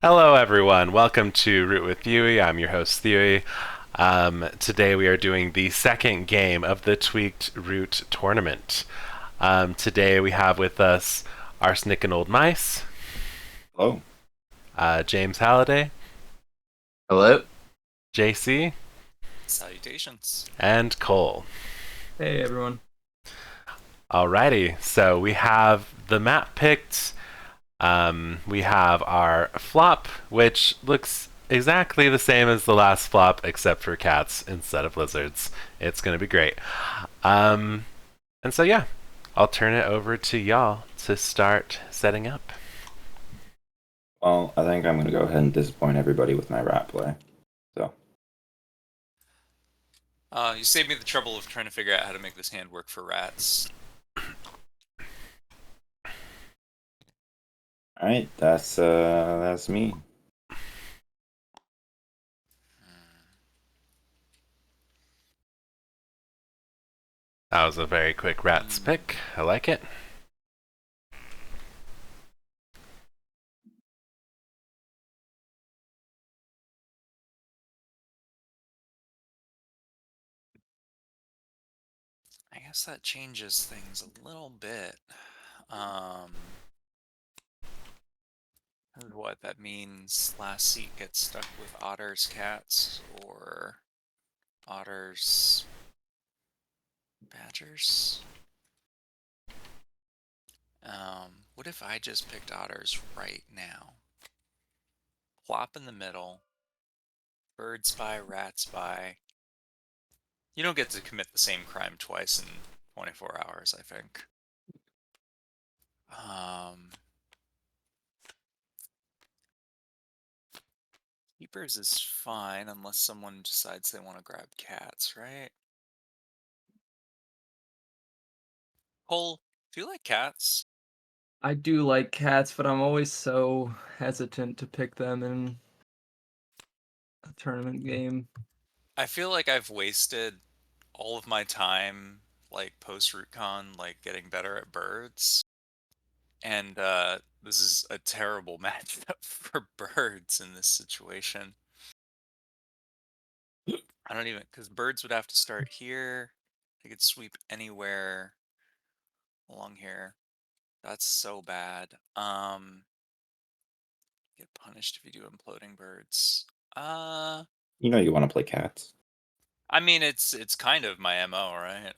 Hello, everyone. Welcome to Root with Theory. I'm your host, Theory. Today we are doing the second game of the Tweaked Root tournament. Today we have with us Arsenic and Old Mice, Oh, James Halliday, hello. JC, Salutations. and Cole. Hey everyone. Alrighty, so we have the map picked. We have our flop, which looks exactly the same as the last flop, except for cats instead of lizards. It's going to be great. Um, and so, yeah, I'll turn it over to y'all to start setting up. Well, I think I'm going to go ahead and disappoint everybody with my rat play. So, You saved me the trouble of trying to figure out how to make this hand work for rats. all right, that's me. That was a very quick rats pick. I like it. I guess that changes things a little bit. And what that means, last seat gets stuck with otters, cats, or otters, badgers. What if I just picked otters right now? Plop in the middle, bird spy, rat spy. You don't get to commit the same crime twice in 24 hours, I think. Keepers is fine unless someone decides they want to grab cats, right? Cole, do you like cats? I do like cats, but I'm always so hesitant to pick them in a tournament game. I feel like I've wasted all of my time, like post RootCon, like getting better at birds. And this is a terrible matchup for birds in this situation. I don't even, because birds would have to start here. They could sweep anywhere along here. That's so bad. Get punished if you do imploding birds. You know you want to play cats. I mean it's kind of my MO, right?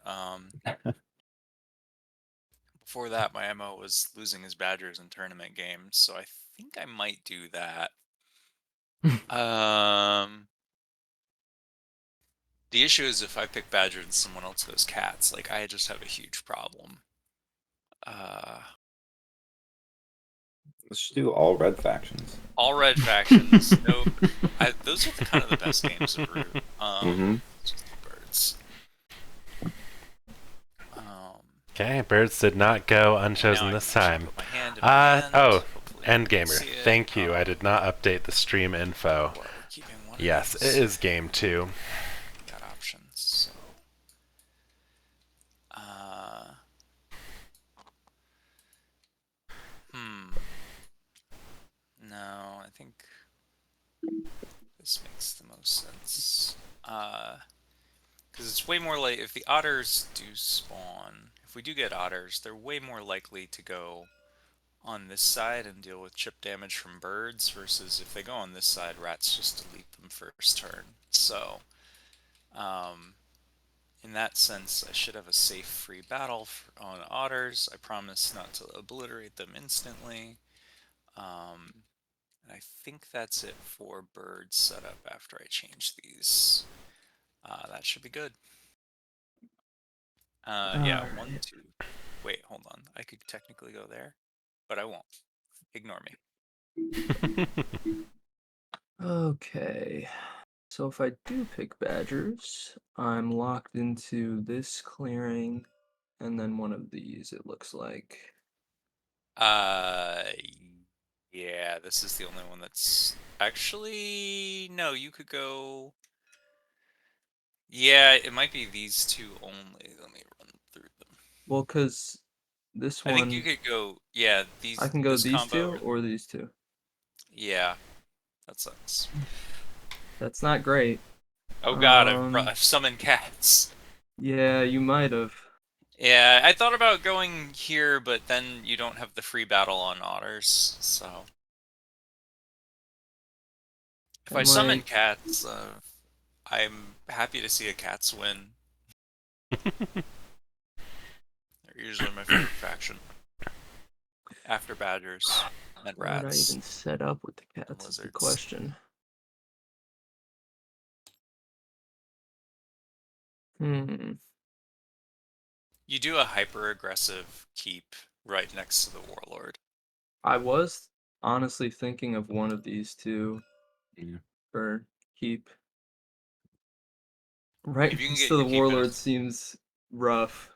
Before that my MO was losing his badgers in tournament games, so I think I might do that. The issue is if I pick badger and someone else goes cats, like I just have a huge problem. Let's just do all red factions. All red factions. No, those are the kind of the best games of Root. Just the birds. Okay, birds did not go unchosen Now I this can actually time. put my hand in my hand. Oh, Hopefully you can Endgamer. see it. Thank you. I did not update the stream info. What, we're keeping one of Yes, it these. is game 2. We got options, so. No, I think this makes the most sense. Because it's way more like if the otters do spawn, if we do get otters, they're way more likely to go on this side and deal with chip damage from birds versus if they go on this side, rats just delete them first turn. So, in that sense, I should have a safe free battle on otters. I promise not to obliterate them instantly. And I think that's it for bird setup after I change these. That should be good. Yeah, Alright. 1, 2. Wait, hold on. I could technically go there, but I won't. Ignore me. Okay. So if I do pick badgers, I'm locked into this clearing and then one of these, it looks like. Uh, yeah, this is the only one that's actually no. You could go. Yeah, it might be these two only. Let me run through them. Well, because this I think you one, could go. Yeah, I can go this these combo. two or these two. Yeah, That sucks. That's not great. Oh god, Um, I've summoned cats. Yeah, you might have. Yeah, I thought about going here, but then you don't have the free battle on otters, so... If I summon Might. cats, I'm happy to see a cats win. They're usually my favorite faction. After badgers and Where would I rats. even set up with the cats is the lizards. question. Hmm. You do a hyper aggressive keep right next to the warlord. I was honestly thinking of one of these two Yeah. for keep. Right If you can next get to the your keep in, warlord seems rough.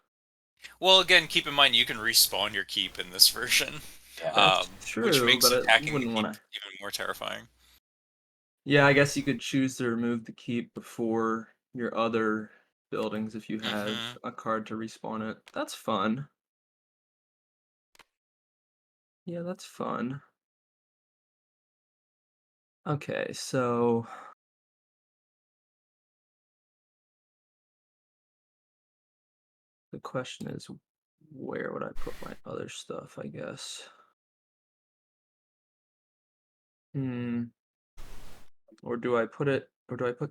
well, again, keep in mind you can respawn your keep in this version, Yeah. That's which true, makes but you attacking the wouldn't keep want to. even more terrifying. Yeah, I guess you could choose to remove the keep before your other buildings if you have Mm-hmm. a card to respawn it. That's fun. Yeah, that's fun. Okay, so the question is, where would I put my other stuff, I guess? Hmm. Or do I put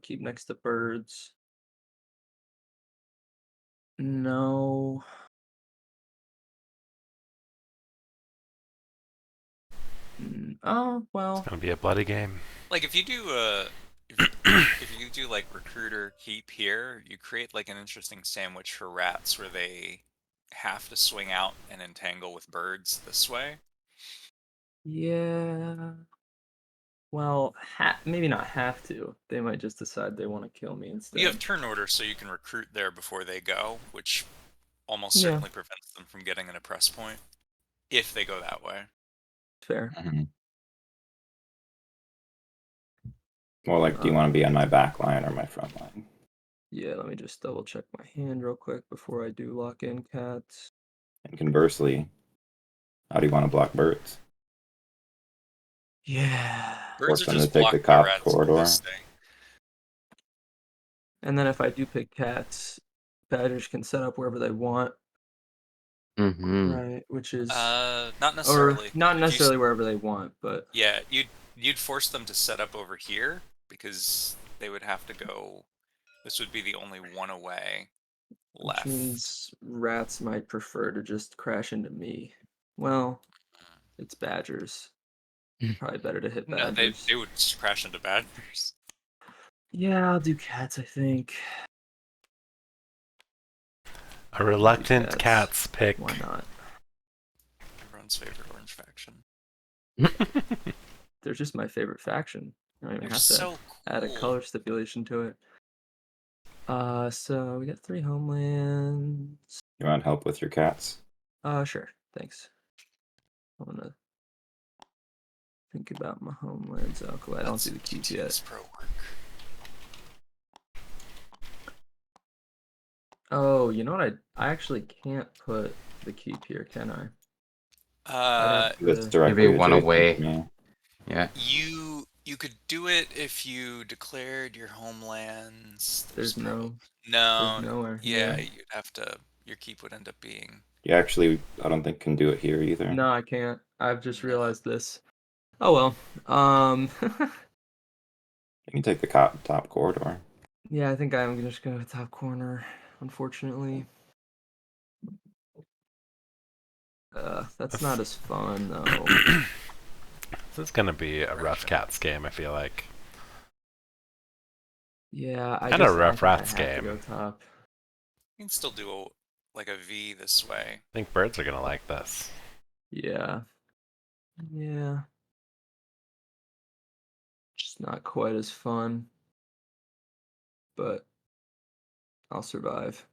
keep next to birds? No. Oh, well. Gonna be a bloody game. Like if you do if you do like recruiter keep here, you create like an interesting sandwich for rats where they have to swing out and entangle with birds this way. Yeah. Well, maybe not have to. They might just decide they want to kill me You have instead. turn order, so you can recruit there before they go, which almost Yeah, certainly prevents them from getting an oppress point if they go that way. fair. Mhm. Well, like, do you Uh, want to be on my back line or my front line? yeah, let me just double check my hand real quick before I do lock in cats. And conversely, how do you want to block birds? Yeah. Birds Force are them to just take the blocked by cop rats to corridor. this day. And then if I do pick cats, badgers can set up wherever they want, Mm-hmm. right? Which is, Not or necessarily. not If you, necessarily wherever they want, but yeah, you'd force them to set up over here because they would have to go. This would be the only one away which left. means rats might prefer to just crash into me. Well, it's badgers. Probably better to hit No, badgers. they would just crash into badgers. Yeah, I'll do cats, I think. A reluctant cats. cats pick. Why not? Everyone's favorite orange faction. They're just my favorite faction. I don't even They're have to so add a cool. color stipulation to it. So we got 3 homelands. You want help with your cats? Sure. Thanks. I wanna think about my homelands. Oh, cool. I don't That's do the keep GTS yet. Pro work. Oh, you know what? I actually can't put the keep here, can I? I'd Uh, have That's to. directly Maybe one adjacent away. to me. Yeah. you could do it if you declared your homelands. There's probably no. There's no. nowhere. Yeah, you'd have to. Your keep would end up being You actually, I don't think, can do it here either. No, I can't. I've just no. realized this. Oh well. You can take the top corridor. Yeah, I think I'm just gonna go top corner, unfortunately. That's not as fun though. This is gonna be a rough cats game, I feel like. Yeah, I And just a rough I rats have to game. go top. You can still do like a V this way. I think birds are gonna like this. Yeah. Yeah. Just not quite as fun. But I'll survive.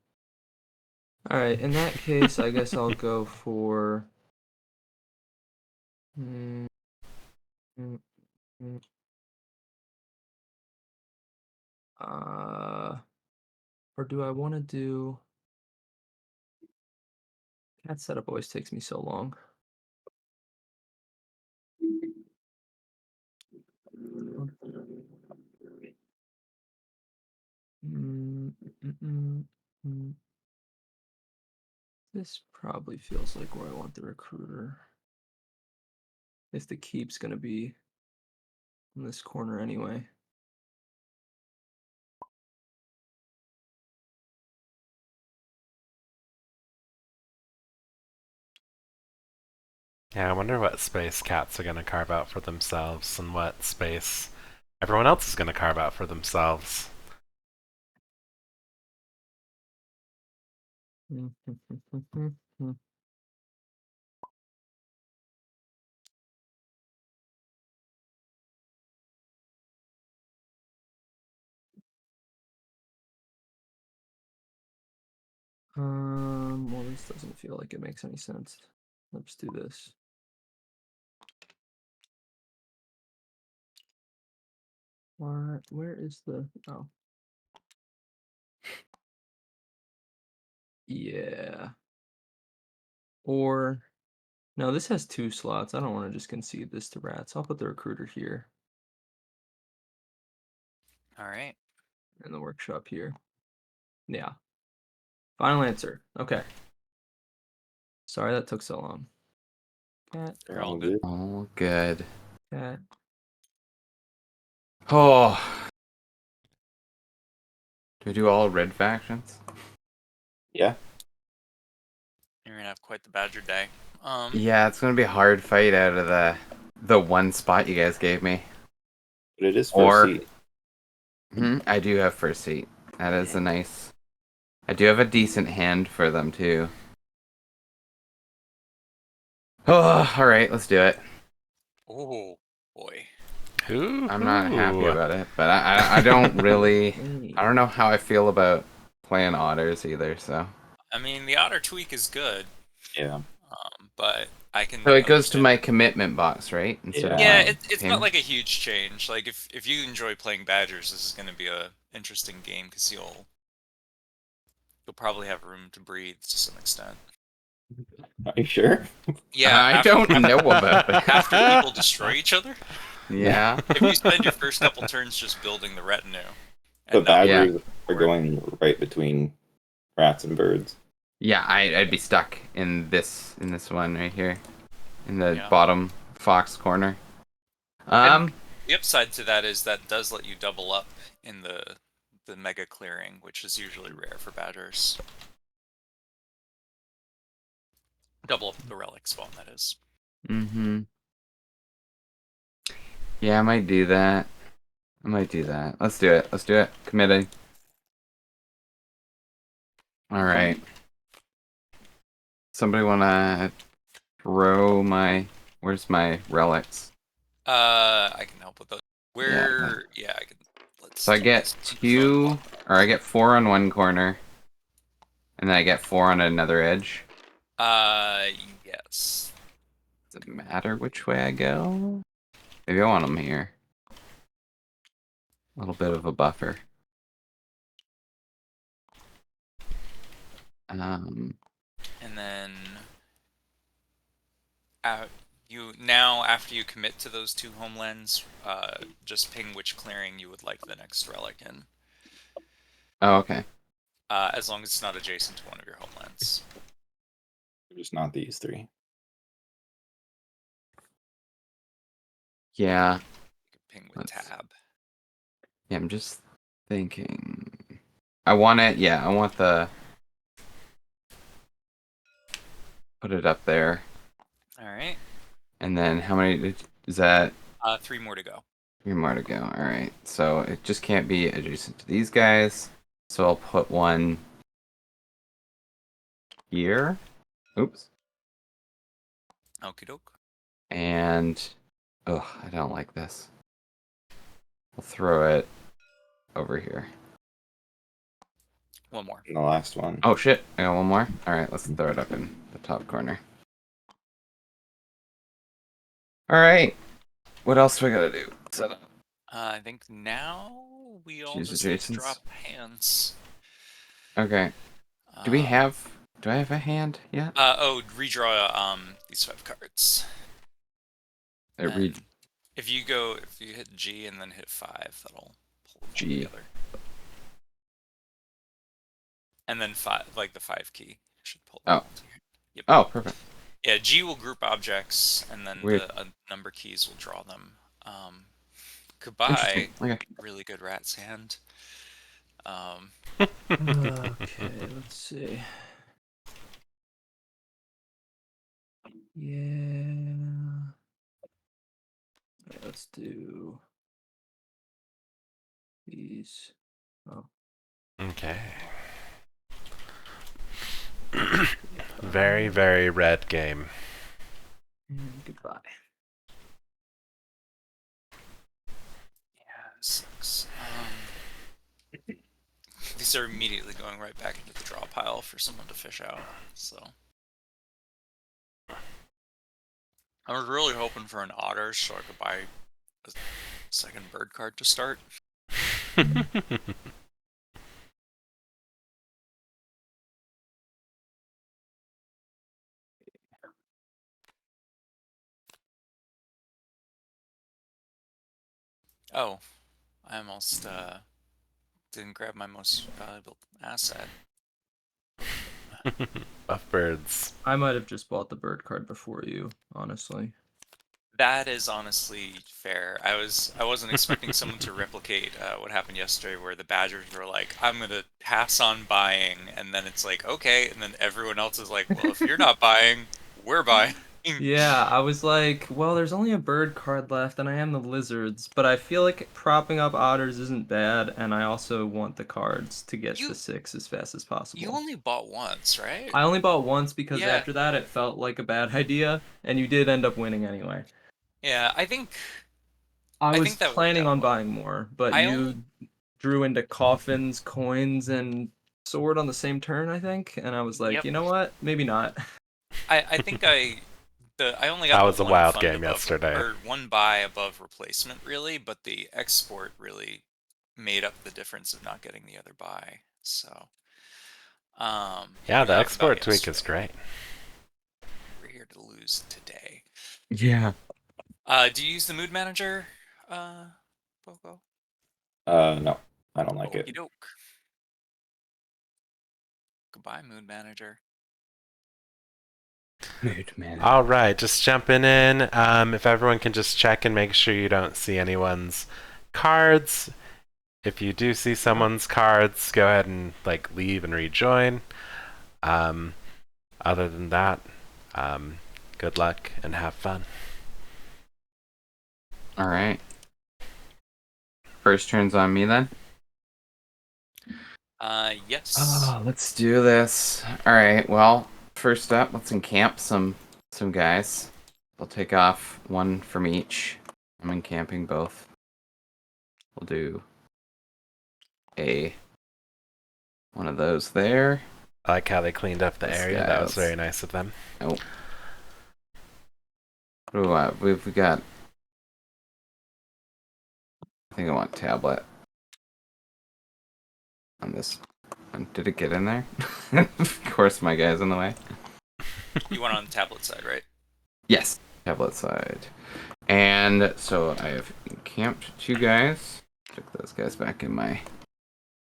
Alright, in that case, I guess I'll go for mm, mm, mm, uh or do I wanna do cat setup always takes me so long. Hmm. This probably feels like where I want the recruiter. If the keep's gonna be in this corner anyway. Yeah, I wonder what space cats are going to carve out for themselves and what space everyone else is going to carve out for themselves. Well, this doesn't feel like it makes any sense. Let's do this. What? Where is the? Oh. Yeah. Or no, this has 2 slots. I don't want to just concede this to rats. I'll put the recruiter here All right. and the workshop here. Yeah. Final answer. Okay. Sorry that took so long. Cat, You're all good. All good. cat. Oh. Do we do all red factions? Yeah. You're gonna have quite the Badger day. Yeah, it's gonna be a hard fight out of the one spot you guys gave me. But it is Or- first seat. I do have first seat. That is a nice. I do have a decent hand for them too. Oh, all right, let's do it. Oh boy. Ooh, I'm not happy about it, but I don't really. Hey. I don't know how I feel about playing otters either. So I mean, the otter tweak is good, Yeah. but I can. it goes to understand- my commitment box, right? Instead of Yeah, my it's payment? not like a huge change. Like if you enjoy playing Badgers, this is gonna be a interesting game because you'll probably have room to breathe to some extent. Are you sure? Yeah, I after, don't know about that. after people destroy each other. Yeah. If you spend your first couple turns just building the retinue, The and not- badgers are going right between rats and birds. Yeah, I'd be stuck in this one right here, in the Yeah. bottom fox corner. And- the upside to that is that does let you double up in the mega clearing, which is usually rare for Badgers. Double up the relic spawn, that is. Mm-hmm. Yeah, I might do that. Let's do it. Committed. All right. Somebody wanna throw my? Where's my relics? I can help with those. Where? Yeah, I can. Let's. So I get 2, or I get 4 on one corner, and then I get 4 on another edge. Yes. Does it matter which way I go? Maybe I want them here. A little bit of a buffer. And then, after you commit to those 2 homelands, just ping which clearing you would like the next relic in. Oh, okay. As long as it's not adjacent to one of your homelands. Just not these 3. Yeah. You can ping with Let's- tab. Yeah, I'm just thinking. I want it. Yeah, I want the. Put it up there, All right. and then how many is that? 3 more to go. 3 more to go. All right. So it just can't be adjacent to these guys. So I'll put one here. Oops. Okie doke. And I don't like this. I'll throw it over here. One more. And the last one. Oh shit! I got one more. All right, let's throw it up in the top corner. All right. What else do I gotta do? Set up. I think now we all Choose just adjacents. drop hands. Okay. Do we Um, have? Do I have a hand yet? redraw these 5 cards. I read. And if you hit G and then hit 5, that'll pull them all G. together. and then the 5 key should pull. Oh. into here. Yep. Oh, perfect. Yeah, G will group objects, and then Weird. the number keys will draw them. Goodbye. Interesting. Okay. Really good rat's hand. Okay, let's see. Yeah. Let's do these. Oh. Okay. Very, very red game. And goodbye. Yeah, this sucks. These are immediately going right back into the draw pile for someone to fish out. So I was really hoping for an otter so I could buy a second bird card to start. Oh, I almost didn't grab my most valuable asset. Buff birds. I might have just bought the bird card before you, honestly. That is honestly fair. I wasn't expecting someone to replicate what happened yesterday, where the Badgers were like, "I'm gonna pass on buying," and then it's like, "Okay," and then everyone else is like, "Well, if you're not buying, we're buying." Yeah, I was like, well, there's only a bird card left, and I am the lizards, but I feel like propping up otters isn't bad, and I also want the cards to get You- to 6 as fast as possible. You only bought once, right? I only bought once because Yeah. after that it felt like a bad idea, and you did end up winning anyway. Yeah, I think I was think that worked planning out on well. buying more, but I you only- drew into coffins, coins, and sword on the same turn, I think, and I was like, Yep. you know what? Maybe not. I think I only got That the was a one wild fund game above, yesterday. or one buy above replacement, really, but the export really made up the difference of not getting the other buy. So, Yeah, we the talked about export tweak is yesterday. great. We're here to lose today. Yeah. Do you use the mood manager, Poco? No, I don't like it. Okey doke. Goodbye, mood manager. Mood man. All right, just jumping in. If everyone can just check and make sure you don't see anyone's cards. If you do see someone's cards, go ahead and leave and rejoin. Other than that, good luck and have fun. All right. First turn's on me then. Yes. Let's do this. All right. Well, first up, let's encamp some guys. We'll take off one from each. I'm encamping both. We'll do one of those there. I like how they cleaned up the This area. guy That was was- very nice of them. What do we've got? I think I want tablet on this. Did it get in there? Of course, my guy's in the way. You went on the tablet side, right? Yes, tablet side. And so I have encamped 2 guys. Took those guys back in my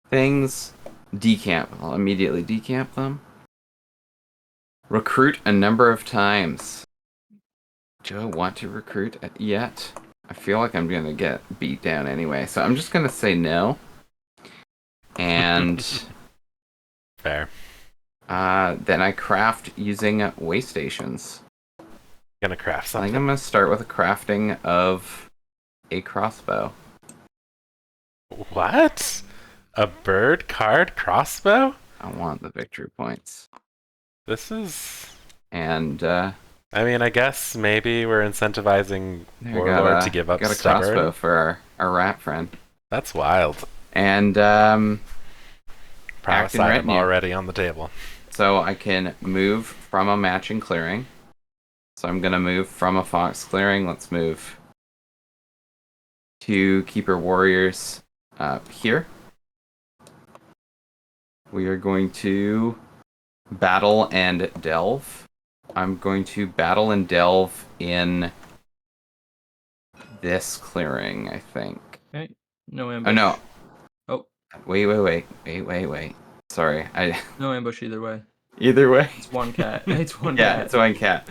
things. Decamp. I'll immediately decamp them. Recruit a number of times. Do I want to recruit yet? I feel like I'm going to get beat down anyway, so I'm just going to say no. And Fair. then I craft using way stations. Gonna craft I think something. I'm going to start with a crafting of a crossbow. What? A bird card crossbow? I want the victory points. This is. And I mean, I guess maybe we're incentivizing there, Warlord to give up got a stubborn. crossbow for our rat friend. That's wild. And Prowess Acting item retinue. already on the table. so I can move from a matching clearing. So I'm gonna move from a fox clearing. Let's move to Keeper Warriors here. We are going to battle and delve. I'm going to battle and delve in this clearing, I think. Okay. No Oh ambush. no. Oh. Wait. Sorry, I No ambush either way. either way. It's one cat. It's one Yeah, cat. it's one cat.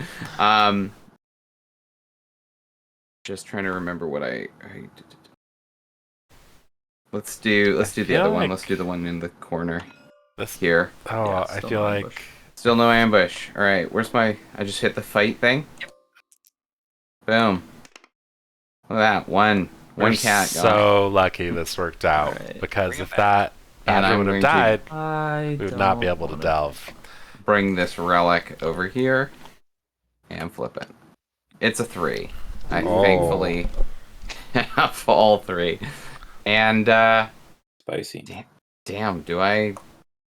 Just trying to remember what I did. Let's do the feel other one. like- Let's do the one in the corner This. here. Oh, Yeah, I still feel no like. ambush. Still no ambush. All right, where's my? I just hit the fight thing. Boom. Look at that. One We're cat gone. so lucky this worked out Alright. because Bring 'em if back. that And badger I'm would have going to- died, I we would not be don't able to wanna- delve. Bring this relic over here and flip it. It's a 3. I Oh. thankfully have all 3. And Spicy. damn, I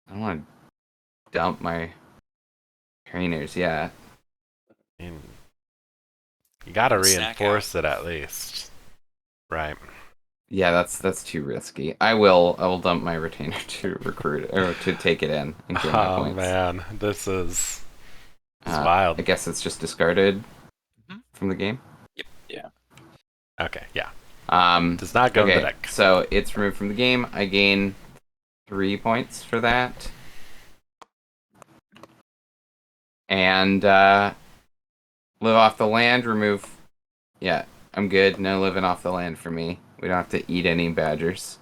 don't want to dump my trainers yet. I mean, you gotta Snack reinforce it at least. Right. Yeah, that's too risky. I will dump my retainer to recruit or to take it in and gain my Oh points. man, this is I wild. guess it's just discarded Mhm. from the game. Okay, yeah. Um, Does not go in okay, the deck. so it's removed from the game. I gain 3 points for that. And live off the land, remove. Yeah, I'm good. No living off the land for me. We don't have to eat any badgers.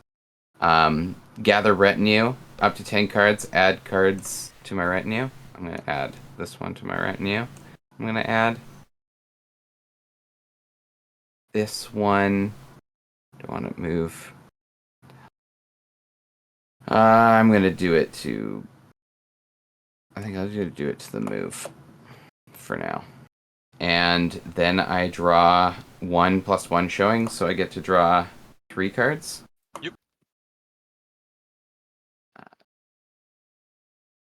Gather retinue, up to 10 cards. Add cards to my retinue. I'm going to add this one to my retinue. I'm going to add this one. Do I want to move? I'm going to do it to... I think I'll just do it to the move for now. And then I draw 1+1 showing, so I get to draw 3 cards. Yep.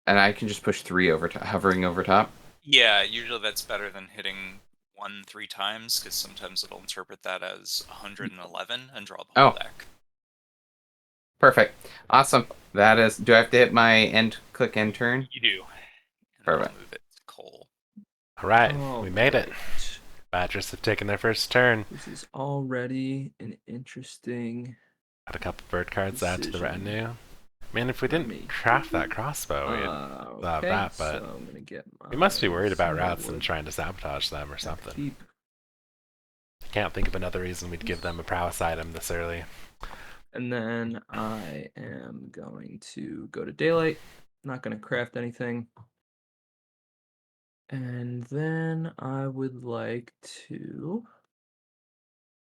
And I can just push 3 over hovering over top. Yeah, usually that's better than hitting 1 3 times, because sometimes it'll interpret that as 111 and draw the whole Oh. deck. Perfect. Awesome. That is... Do I have to hit my click end turn? You do. And then I'll Perfect. move it to Cole. All right, Oh, we made it. right. Badgers have taken their first turn. This is already an interesting. Got a couple bird cards to add to the Decision. retinue. I mean, if we For didn't me. craft that crossbow, we'd have Okay, that, but so I'm gonna get we must be worried about my rats and wood trying to sabotage them or and something. keep. I can't think of another reason we'd give them a prowess item this early. And then I am going to go to daylight. Not gonna craft anything. And then I would like to.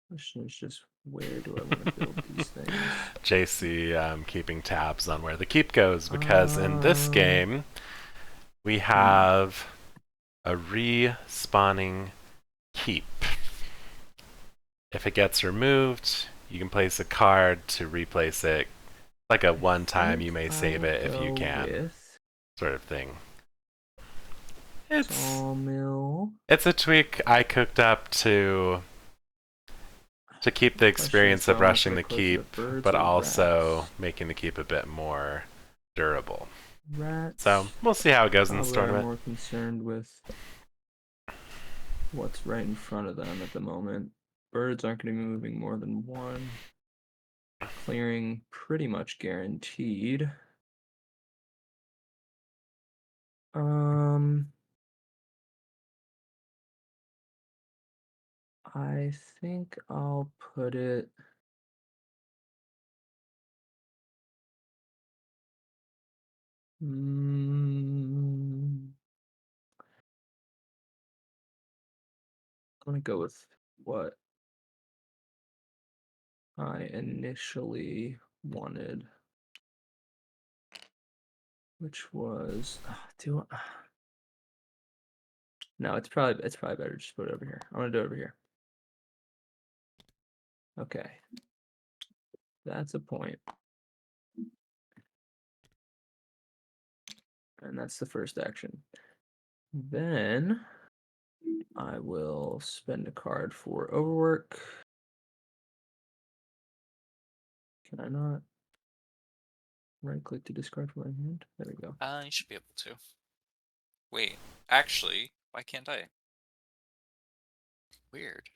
Question is just where do I want to build these things? JC keeping tabs on where the keep goes because in this game we have a respawning keep. If it gets removed, you can place a card to replace it. Like a one time you may save it if you I'll can go with sort of thing. It's Sawmill. it's a tweak I cooked up to keep the experience of Question is, rushing how the much I keep, close with but birds or also rats? making the keep a bit more durable. Rats. So we'll see how it goes in this Probably tournament. more concerned with what's right in front of them at the moment. Birds aren't going to be moving more than 1. Clearing pretty much guaranteed. I think I'll put it. I'm gonna go with what I initially wanted, which was no, it's probably better just put it over here. I'm gonna do it over here. Okay, that's a point, and that's the first action. Then I will spend a card for overwork. Can I not? Right click to discard from my hand. There we go. You should be able to. Wait, actually, why can't I? Weird.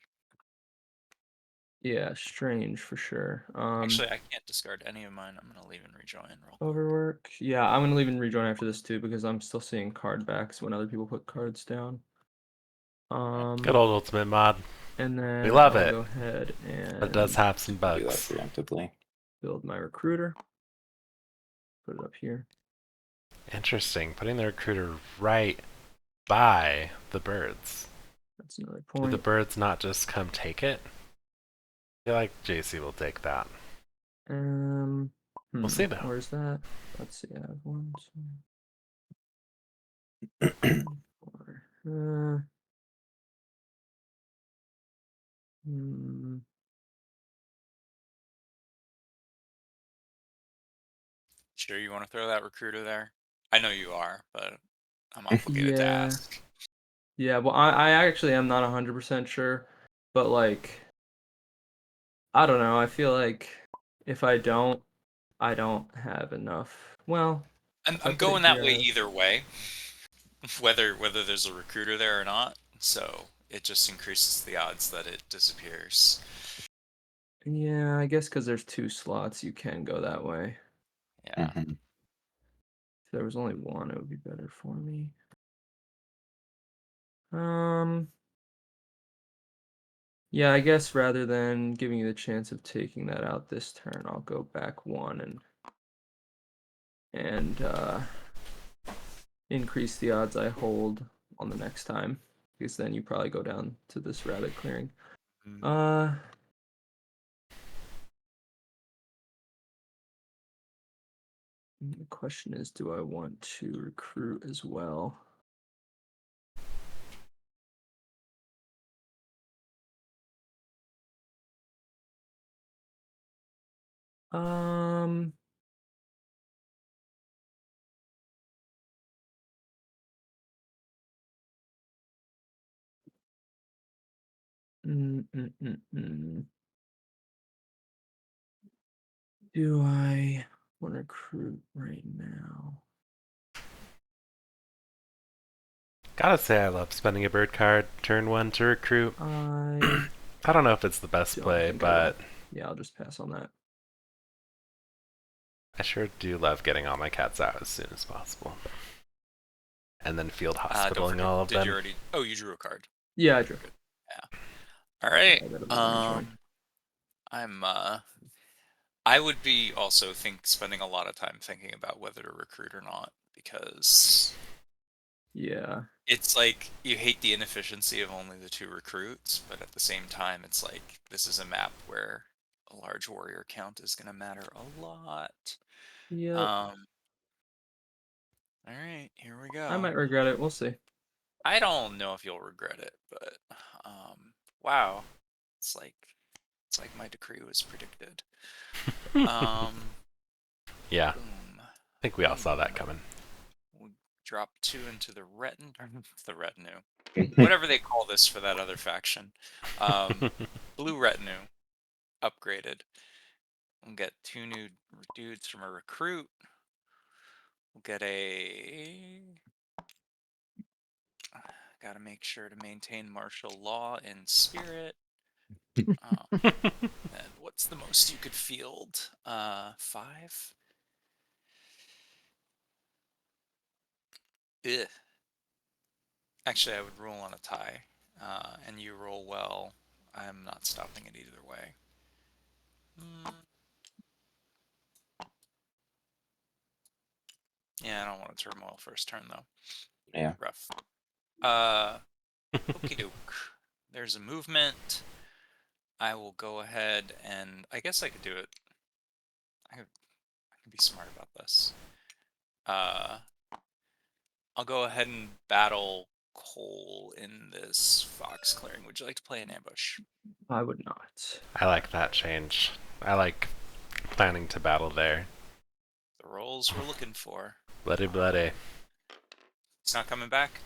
Yeah, strange for sure. Actually, I can't discard any of mine. I'm gonna leave and rejoin real quick. Overwork. Yeah, I'm gonna leave and rejoin after this too because I'm still seeing card backs when other people put cards down. Good old Ultimate Mod. And then We love I'll it. go ahead and But it does have some Do that bugs. preemptively. build my recruiter. Put it up here. Interesting. Putting the recruiter right by the birds. That's another Do point. the birds not just come take it? I feel like JC will take that. We'll see, though. Where's that? Let's see. I have 1, 2, 3, 4. Sure, you want to throw that recruiter there? I know you are, but I'm obligated to Yeah. ask. Yeah, well, I actually am not 100% sure, but like, I don't know. I feel like if I don't have enough. Well, I'm if I put it going that here, way I have- either way, whether there's a recruiter there or not. So it just increases the odds that it disappears. Yeah, I guess because there's 2 slots, you can go that way. Yeah. Mhm. If there was only 1, it would be better for me. Yeah, I guess rather than giving you the chance of taking that out this turn, I'll go back 1 and increase the odds I hold on the next time, because then you probably go down to this rabbit clearing. The question is, do I want to recruit as well? Do I want to recruit right now? Gotta say, I love spending a bird card turn 1 to recruit. I I don't know if it's the best don't play, think I will. but Yeah, I'll just pass on that. I sure do love getting all my cats out as soon as possible. And then field Don't hospitaling forget, all of did them. you already? Oh, you drew a card. Yeah, I drew. All right. I gotta rejoin. I would be also spending a lot of time thinking about whether to recruit or not, because Yeah. it's like you hate the inefficiency of only the 2 recruits, but at the same time, it's like this is a map where a large warrior count is going to matter a lot. Yep. All right, here we go. I might regret it. We'll see. I don't know if you'll regret it, but wow, it's like my decree was predicted. Yeah, Boom. I think we all saw that coming. We'll drop 2 into the retinue, whatever they call this for that other faction. Blue retinue, upgraded. We'll get 2 new dudes from a recruit. We'll get a. Gotta make sure to maintain martial law and spirit. And what's the most you could field? 5? Ugh. Actually, I would roll on a tie, and you roll well. I'm not stopping it either way. Yeah, I don't want to turmoil first turn though. Yeah. Rough. Okie doke. There's a movement. I will go ahead and I guess I could do it. I can be smart about this. I'll go ahead and battle Cole in this fox clearing. Would you like to play an ambush? I would not. I like that change. I like planning to battle there. The rolls we're looking for. Bloody bloody. It's not coming back?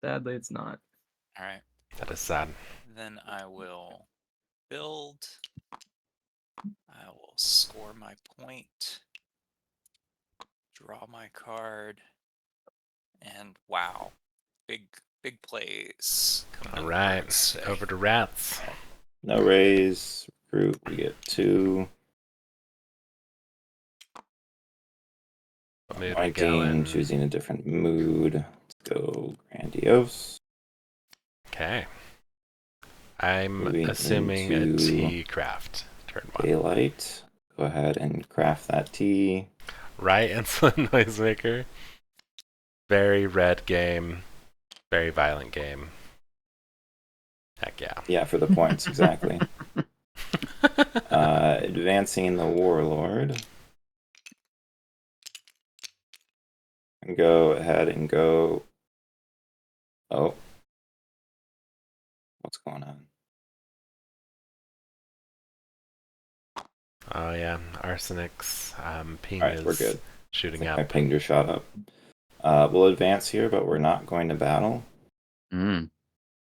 Sadly, it's not. Alright. That is sad. Then I will build. I will score my point. Draw my card. And wow. Big plays. All right, over to rats. No raise. Recruit. We get 2. What mood we Anointing, going? choosing a different mood. Let's go grandiose. Okay. I'm Moving assuming a into tea craft. Turn 1. Daylight. Go ahead and craft that tea. Right, Insolent Noisemaker. Very red game. Very violent game. Heck yeah. Yeah, for the points, exactly. Advancing the Warlord. And go ahead and go. Oh. What's going on? Oh yeah, Arsenic's ping Alright, we're is good. shooting My up. ping just shot up. We'll advance here, but we're not going to battle. Mm.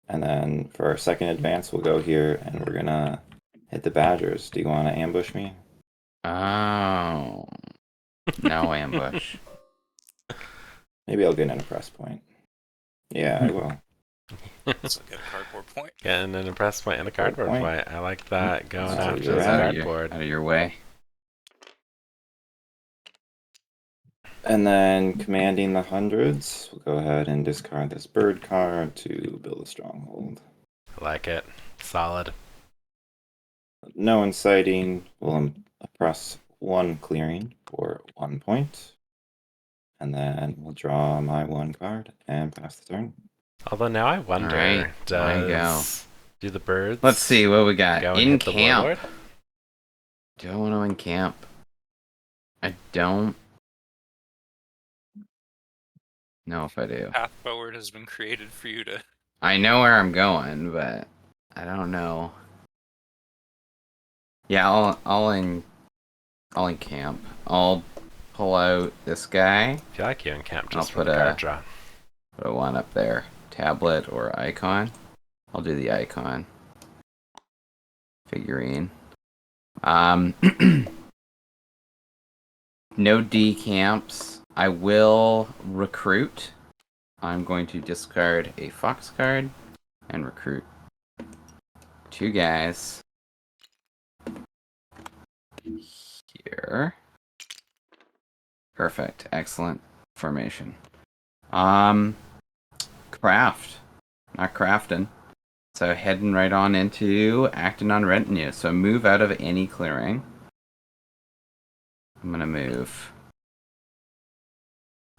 And then for our second advance, we'll go here and we're gonna hit the Badgers. Do you want to ambush me? Oh. No ambush. Maybe I'll get an impress point. Yeah, I will. Let's look at a cardboard point. Getting an impress point and a cardboard point. point. I like that. Going So after you're this out of cardboard. out of your way. And then commanding the hundreds, we'll go ahead and discard this bird card to build a stronghold. I like it. Solid. No inciting, we'll press 1 clearing for 1 point. And then we'll draw my 1 card and pass the turn. Although now I wonder, Alright, I does do the birds Let's see what we got. go and In hit the camp. warlord? Do I want to encamp? I don't know if I do. Path forward has been created for you to. I know where I'm going, but I don't know. Yeah, I'll encamp. I'll pull out this guy. I feel like you encamp I'll just for put the a- card draw. Put a one up there. Tablet or icon. I'll do the icon. Figurine. No decamps. I will recruit. I'm going to discard a fox card and recruit 2 guys here. Perfect. Excellent formation. Craft. Not crafting. So heading right on into acting on retinue. So move out of any clearing. I'm gonna move.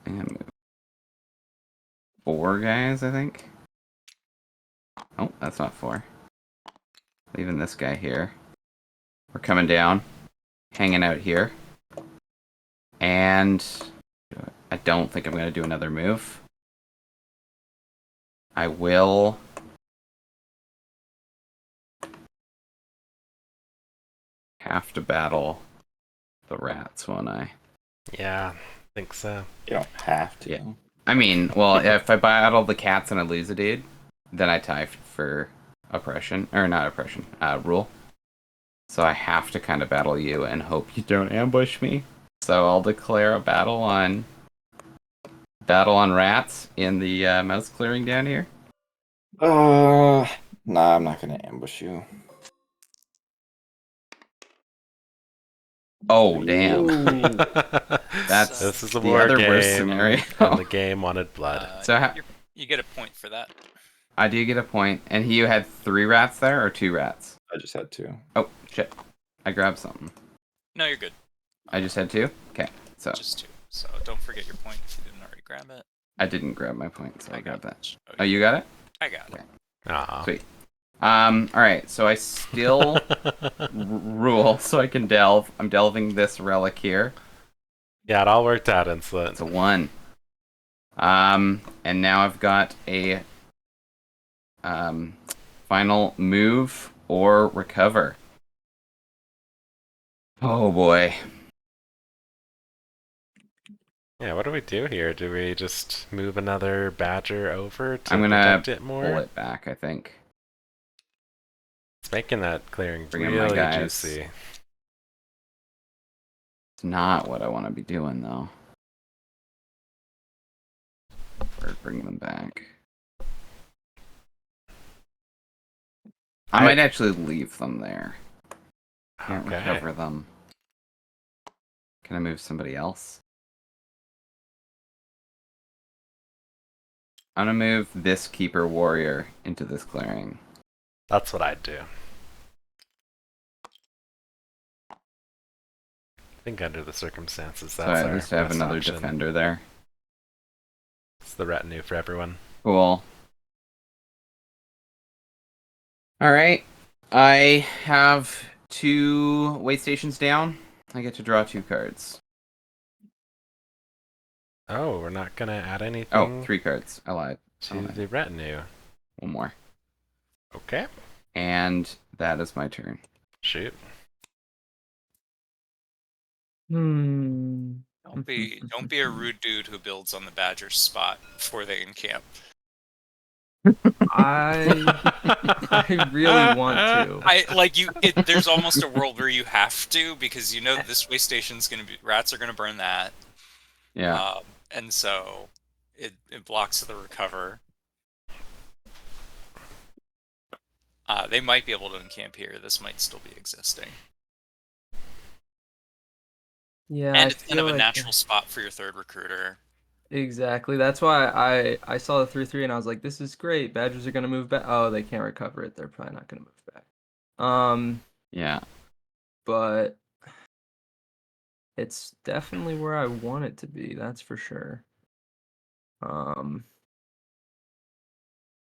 I'm gonna move 4 guys, I think. Oh, that's not 4. Leaving this guy here. We're coming down. Hanging out here. And I don't think I'm gonna do another move. I will have to battle the rats, won't I? Yeah, I think so. You don't have to. Yeah. I mean, well, if I battle the cats and I lose a dude, then I tie for oppression. Or not oppression, rule. So I have to kind of battle you and hope you don't ambush me. So I'll declare a battle on rats in the mouse clearing down here. Nah, I'm not gonna ambush you. Oh, damn. That's That's this is a the war other game, worst scenario. and the game wanted blood. So You get a point for that. I do get a point. And you had 3 rats there or 2 rats? I just had 2. Oh, shit. I grabbed something. No, you're good. I just had 2? Okay, so Just 2. So don't forget your point if you didn't already grab it. I didn't grab my point, so I got that. it. Oh, you got it? I got it. Aw. Sweet. Alright, so I still rule so I can delve. I'm delving this relic here. Yeah, it all worked out, Insolent. It's a 1. And now I've got a final move or recover. Oh boy. Yeah, what do we do here? Do we just move another badger over to I'm gonna protect it more? pull it back, I think. It's making that clearing Bring in my really guys. juicy. It's not what I want to be doing, though. Or bring them back. I might actually leave them there. Can't Okay. recover them. Can I move somebody else? I'm gonna move this keeper warrior into this clearing. That's what I'd do. I think under the circumstances, So that's at our least I have best another option. defender there. It's the retinue for everyone. Cool. Alright. I have 2 way stations down. I get to draw 2 cards. Oh, we're not gonna add Oh, anything 3 cards. I lied. to the retinue. One more. Okay. And that is my turn. Shoot. Hmm. Don't be a rude dude who builds on the Badger's spot before they encamp. I really want to. There's almost a world where you have to, because you know this way station's gonna be, rats are gonna burn that. Yeah. And so it blocks the recover. They might be able to encamp here. This might still be existing. Yeah, And I it's kind of feel a like natural spot for your third recruiter. exactly. That's why I saw the 3/3 and I was like, this is great. Badgers are gonna move back. Oh, they can't recover it. They're probably not gonna move back. Yeah. But it's definitely where I want it to be. That's for sure.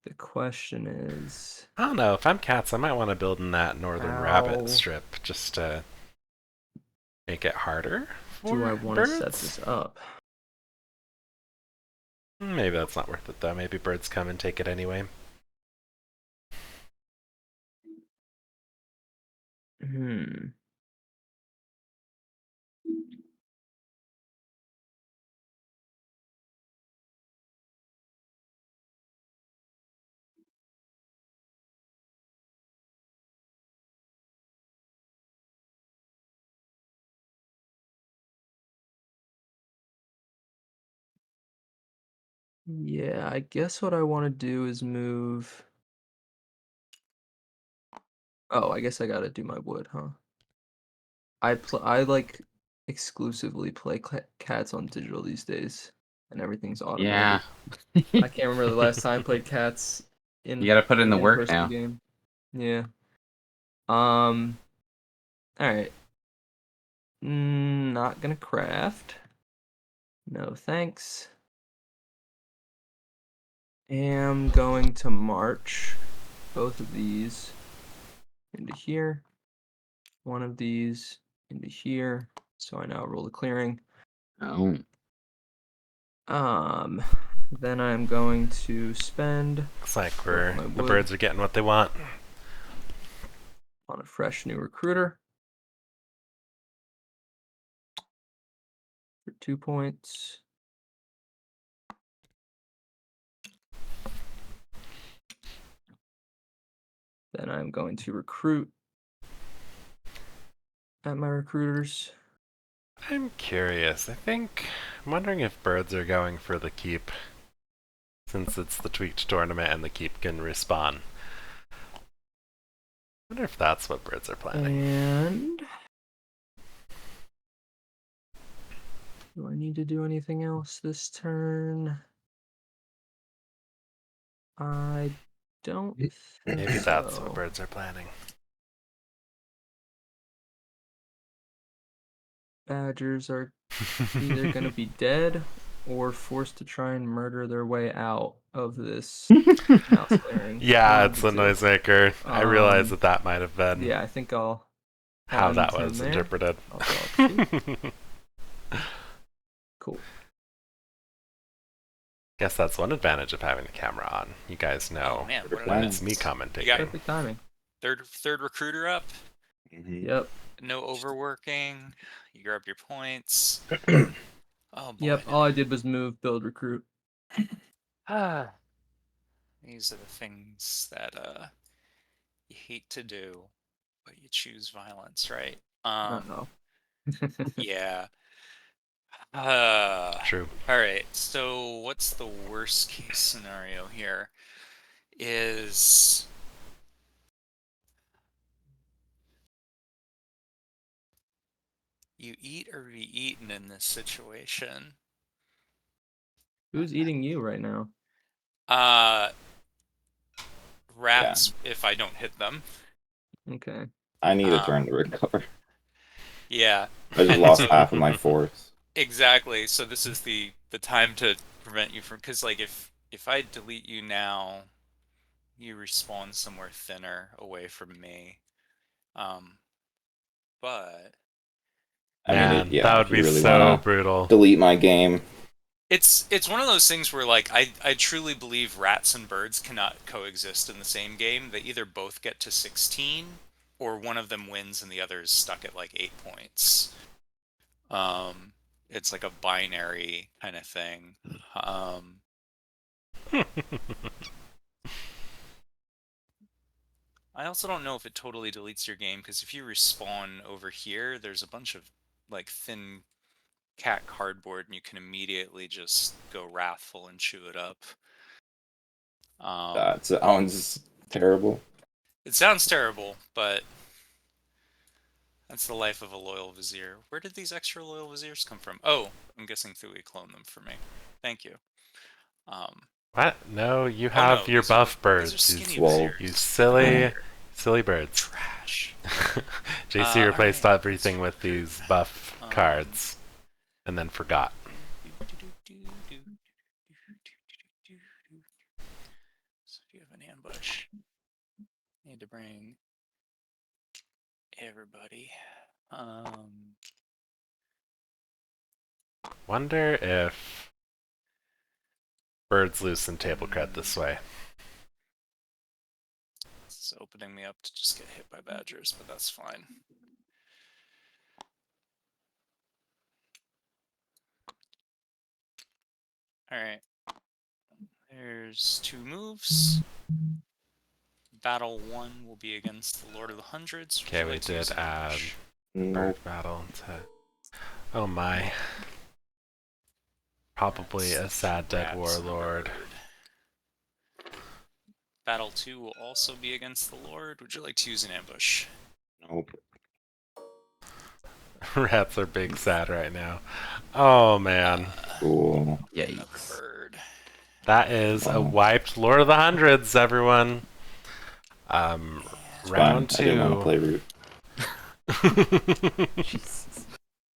The question is, I don't know. If I'm cats, I might want to build in that northern How rabbit strip just to make it harder for do I want to set birds. this up? Maybe that's not worth it though. Maybe birds come and take it anyway. Hmm. Yeah, I guess what I want to do is move. Oh, I guess I gotta do my wood, huh? I like exclusively play cats on digital these days, and everything's automated. Yeah. I can't remember the last time I played cats in. You gotta put in the an work in-person now. Game. Yeah. All right. Not gonna craft. No thanks. Am going to march both of these into here. One of these into here. So I now roll the clearing. Oh. Then I'm going to spend Looks like my the wood. birds are getting what they want. On a fresh new recruiter. For 2 points. Then I'm going to recruit at my recruiters. I'm curious. I'm wondering if birds are going for the keep, since it's the tweaked tournament and the keep can respawn. I wonder if that's what birds are planning. And do I need to do anything else this turn? I don't think Maybe that's so. what birds are planning. Badgers are either going to be dead or forced to try and murder their way out of this house clearing. Yeah, One of it's the a two. noisemaker. I realize Um, that might have been Yeah, I think I'll how that end him was there. interpreted. I'll draw 2. Cool. Guess that's one advantage of having the camera on. You guys know Oh man, Perfect what when an it's me You commentating. got- Perfect timing. third recruiter up. Mhm. Yep. No overworking. You grab your points. Oh boy. Yep. All I did was move, build, recruit. These are the things that you hate to do, but you choose violence, right? Uh-oh. Yeah. True. Alright, so what's the worst case scenario here? Is You eat or be eaten in this situation. Who's eating you right now? Rats if I don't hit them. Okay. I need a turn to recover. Yeah. I just And lost so- half of my force. Exactly. So this is the time to prevent you from, because like if I delete you now, you respawn somewhere thinner away from me. But I mean, Man, yeah, that if would you be really so wanna brutal. delete my game. it's one of those things where like I truly believe rats and birds cannot coexist in the same game. They either both get to 16 or one of them wins and the other is stuck at like 8 points. It's like a binary kind of thing. I also don't know if it totally deletes your game, because if you respawn over here, there's a bunch of like thin cat cardboard and you can immediately just go wrathful and chew it up. That sounds terrible. It sounds terrible, but that's the life of a loyal vizier. Where did these extra loyal viziers come from? Oh, I'm guessing Thui cloned them for me. Thank you. What? No, you Oh, have no, your these are- buff These are birds. skinny Swole. viziers. You silly birds. Trash. JC replaced alright. everything with these buff Um, cards, and then forgot. So if you have an ambush, need to bring everybody. Wonder if birds lose some table cred this way. This is opening me up to just get hit by badgers, but that's fine. Alright. There's 2 moves. Battle 1 will be against the Lord of the Hundreds. Would Okay, you we like to use did an add ambush? bird Nope. battle to. Oh my. Probably a Rats, sad dead rats, and warlord. bird. Battle 2 will also be against the Lord. Would you like to use an ambush? Nope. Rats are big sad right now. Oh man. Cool. Another Yikes. bird. That is a Wow. wiped Lord of the Hundreds, everyone. And It's Round fine. I didn't want to 2. play root. Jesus.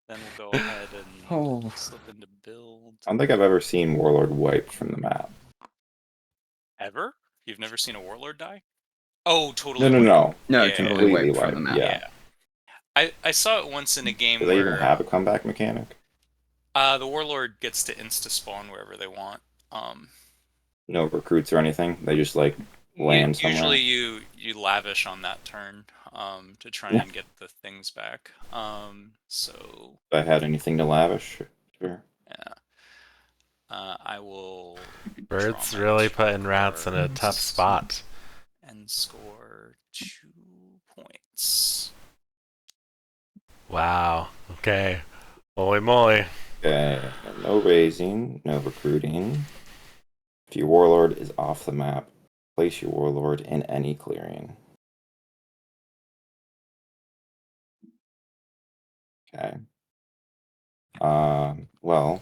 then we'll go ahead and Oh. slip into build. I don't think I've ever seen Warlord wiped from the map. Ever? You've never seen a warlord die? Oh, totally. No. No, Yeah, totally completely wiped from the wiped, map. yeah. I saw it once in a game Do they where even have a comeback mechanic? the warlord gets to insta spawn wherever they want. No recruits or anything? They just like land somewhere? Usually you lavish on that turn to try Yeah. and get the things back. So If I had anything to lavish, sure. yeah. I will Birds draw my really 2 putting rats in a tough cards spot. and score 2 points. Wow. Okay. Holy moly. Okay, no raising, no recruiting. If your warlord is off the map, place your warlord in any clearing. Okay. Well,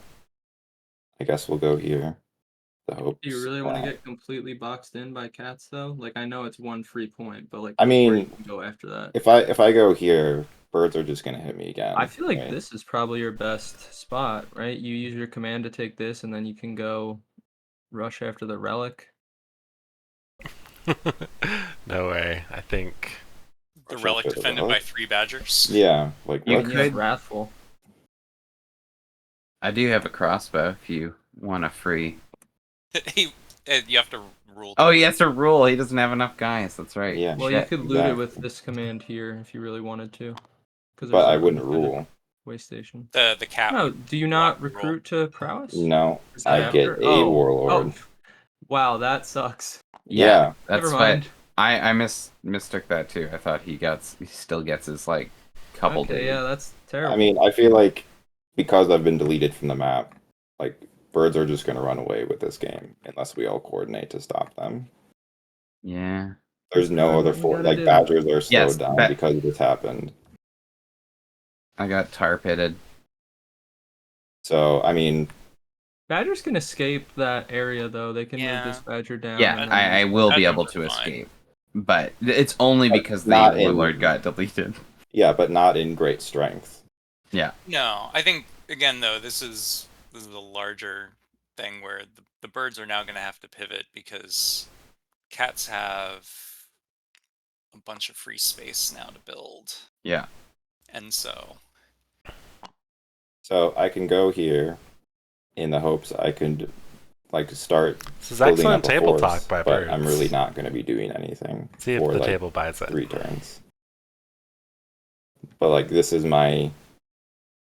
I guess we'll go here. The hopes. Do you really want to that- get completely boxed in by cats though? Like I know it's 1 free point, but like I where mean, you can go after that. If I go here, birds are just gonna hit me again. I feel like right? this is probably your best spot, right? You use your command to take this, and then you can go rush after the relic. No way. I think. The Rush relic after the defended by relic? 3 badgers. Yeah, like You what? And you have could- wrathful. I do have a crossbow if you want a free. You have to rule. Oh, he has to rule. He doesn't have enough guys. That's right. Yeah. Well, you Shit. could loot it with exactly. this command here if you really wanted to. But I wouldn't rule. Way station. The cat. No, do you not roll. recruit to prowess? No, Is that I get after? a Oh, warlord. Oh, wow, that sucks. Yeah. That's Never fine. mind. I mistook that too. I thought he still gets his like couple Okay, days. yeah, that's terrible. I mean, I feel like because I've been deleted from the map, like birds are just gonna run away with this game unless we all coordinate to stop them. Yeah. There's no That's other what we gotta like do. badgers are slowed Yes, down ba- because this happened. I got tar pitted. So I mean, Badgers can escape that area though. They can move this Yeah. badger down. Yeah, and I then will be Badgers able are to fine. escape, but it's only But because the not in- warlord got deleted. yeah, but not in great strength. Yeah, No, I think again though this is a larger thing where the birds are now going to have to pivot because cats have a bunch of free space now to build, yeah. and so So I can go here in the hopes I can like start This is building excellent up a table force, talk by but birds. I'm really not going to be doing anything See if for the like table buys it. 3 turns. But like this is my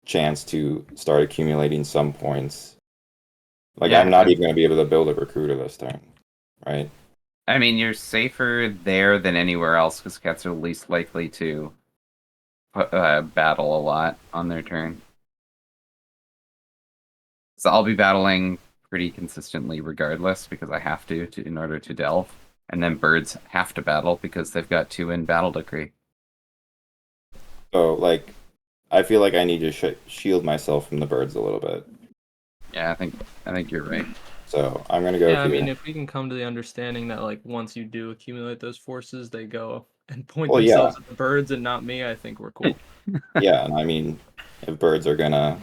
chance to start accumulating some points. Like Yeah, I'm not I- even going to be able to build a recruiter this turn, right? I mean, you're safer there than anywhere else because cats are least likely to battle a lot on their turn. So I'll be battling pretty consistently regardless because I have to in order to delve. And then birds have to battle because they've got 2 in battle decree. So like I feel like I need to shield myself from the birds a little bit. Yeah, I think you're right. So I'm going to go yeah, I here. mean, if we can come to the understanding that like once you do accumulate those forces, they go and point Well, yeah. themselves at the birds and not me, I think we're cool. Yeah, and I mean, if birds are gonna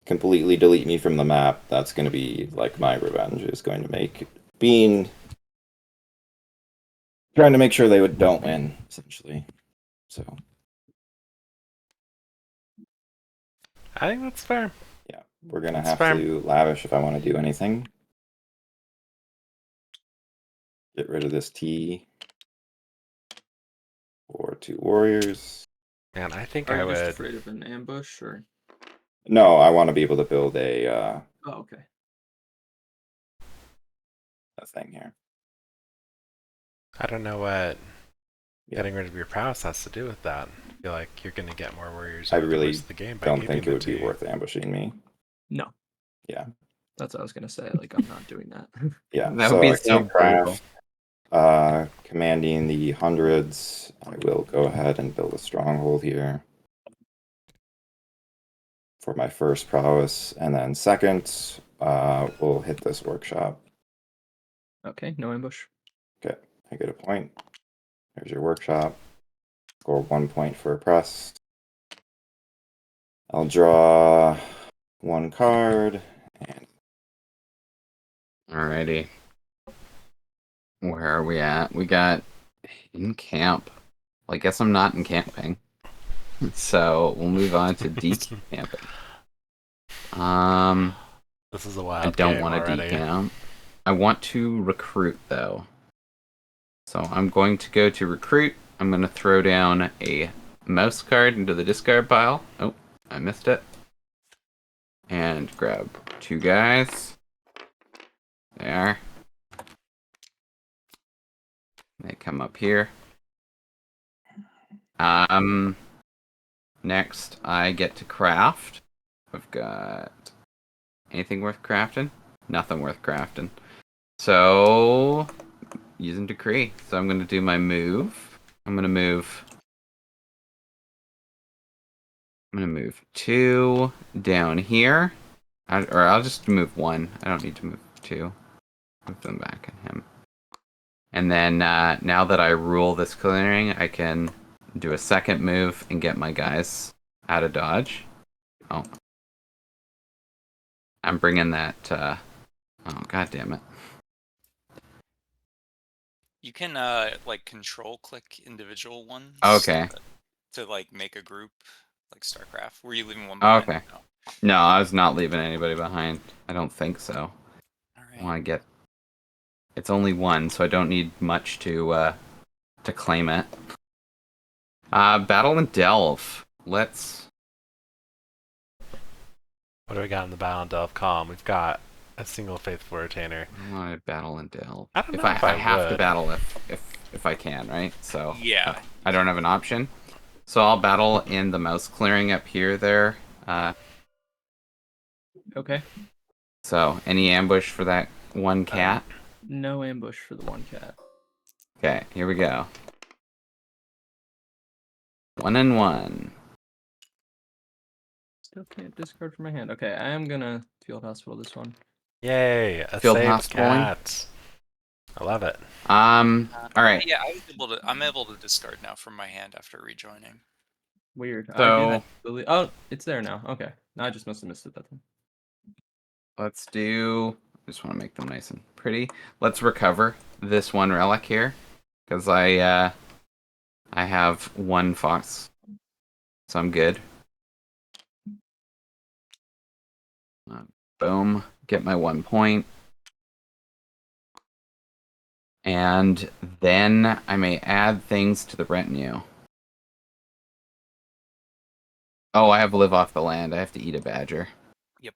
completely delete me from the map, that's gonna be like my revenge is going to make trying to make sure they don't win, essentially. So I think that's fair. yeah, we're gonna That's have fair. to lavish if I want to do anything. Get rid of this T for 2 warriors. And I think Are I you just would. afraid of an ambush or? No, I want to be able to build a Oh, okay. thing here. I don't know what Yeah. getting rid of your prowess has to do with that. I feel like you're going to get more warriors I over the really rest of the game by Don't keeping think it the would be T. worth ambushing me. No. Yeah. That's what I was gonna say. Like I'm not doing that. Yeah, That so would be I so can't craft. Commanding the hundreds, I will go ahead and build a stronghold here for my first prowess, and then second, we'll hit this workshop. Okay, no ambush. Okay, I get a point. There's your workshop. Score 1 point for oppressed. I'll draw 1 card, and Alrighty. Where are we at? We got in camp. Well, I guess I'm not in camping. So we'll move on to decamping. This is a I wild don't game want to already. decamp. I want to recruit though. So I'm going to go to recruit. I'm going to throw down a mouse card into the discard pile. Oh, I missed it. And grab 2 guys. There. They come up here. Next I get to craft. I've got anything worth crafting? Nothing worth crafting. So using decree. So I'm gonna do my move. I'm gonna move 2 down here. Or I'll just move 1. I don't need to move 2. Move them back in him. And then now that I rule this clearing, I can do a second move and get my guys out of dodge. Oh. I'm bringing that... oh, god damn it. you can like control click individual ones. Okay. To like make a group like StarCraft. Were you leaving one Oh, behind? okay. No. No, I was not leaving anybody behind. I don't think so. All I want right. to get... It's only 1, so I don't need much to claim it. Battle and Delve. Let's... What do we got in the Battle and Delve column? We've got a single faithful retainer. I want to battle and Delve. I don't know if if I I have to would. battle if I can, right? So Yeah. I don't have an option. So I'll battle in the mouse clearing up here there. Okay. So any ambush for that 1 cat? No ambush for the 1 cat. Okay, here we go. 1 and 1. Still can't discard from my hand. Okay, I am gonna Field Hospital this one. Yay, a Field saved hospitaling? cat. I love it. All right. Yeah, I'm able to discard now from my hand after rejoining. Weird. I So- didn't believe. Oh, it's there now. Okay. No, I just must have missed it that time. Let's do. I just want to make them nice and pretty. Let's recover this one relic here, because I have one fox, so I'm good. Boom. Get my 1 point. And then I may add things to the retinue. Oh, I have live off the land. I have to eat a badger. Yep.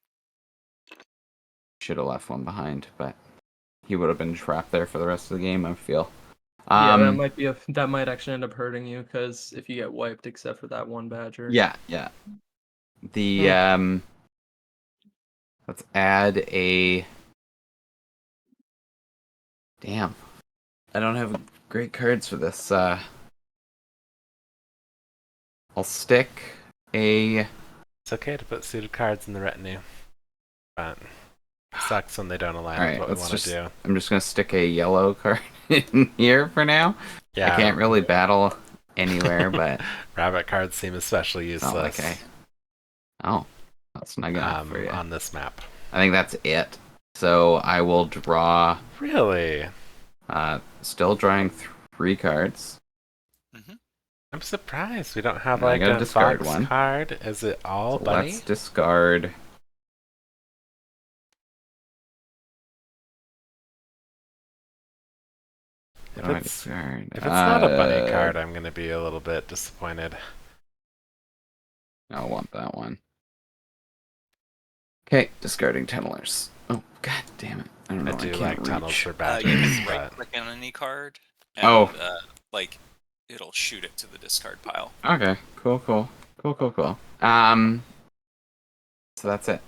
Should have left one behind, but he would have been trapped there for the rest of the game, I feel. Yeah, that might actually end up hurting you because if you get wiped, except for that one badger. Yeah. The let's add a. Damn, I don't have great cards for this. I'll stick a. It's okay to put suited cards in the retinue, but it sucks when they don't align Alright, with what we let's want to just- do. I'm just gonna stick a yellow card in here for now. Yeah, I can't really battle anywhere, but rabbit cards seem especially it's not useless like Oh, that's not enough for you. on this map. I think that's it. So I will draw. Really? Still drawing 3 cards. I'm surprised we don't have I like gotta a discard fox one. card. Is it all So bunny? let's discard. If What do I it's- discard? If it's not a bunny card, I'm gonna be a little bit disappointed. I want that one. Okay, discarding tunnelers. Oh, god damn it. I don't know. I do can't like reach. tunnels for You badgers, can but right click on any card. And, Oh. Like, it'll shoot it to the discard pile. Okay, cool. So that's it.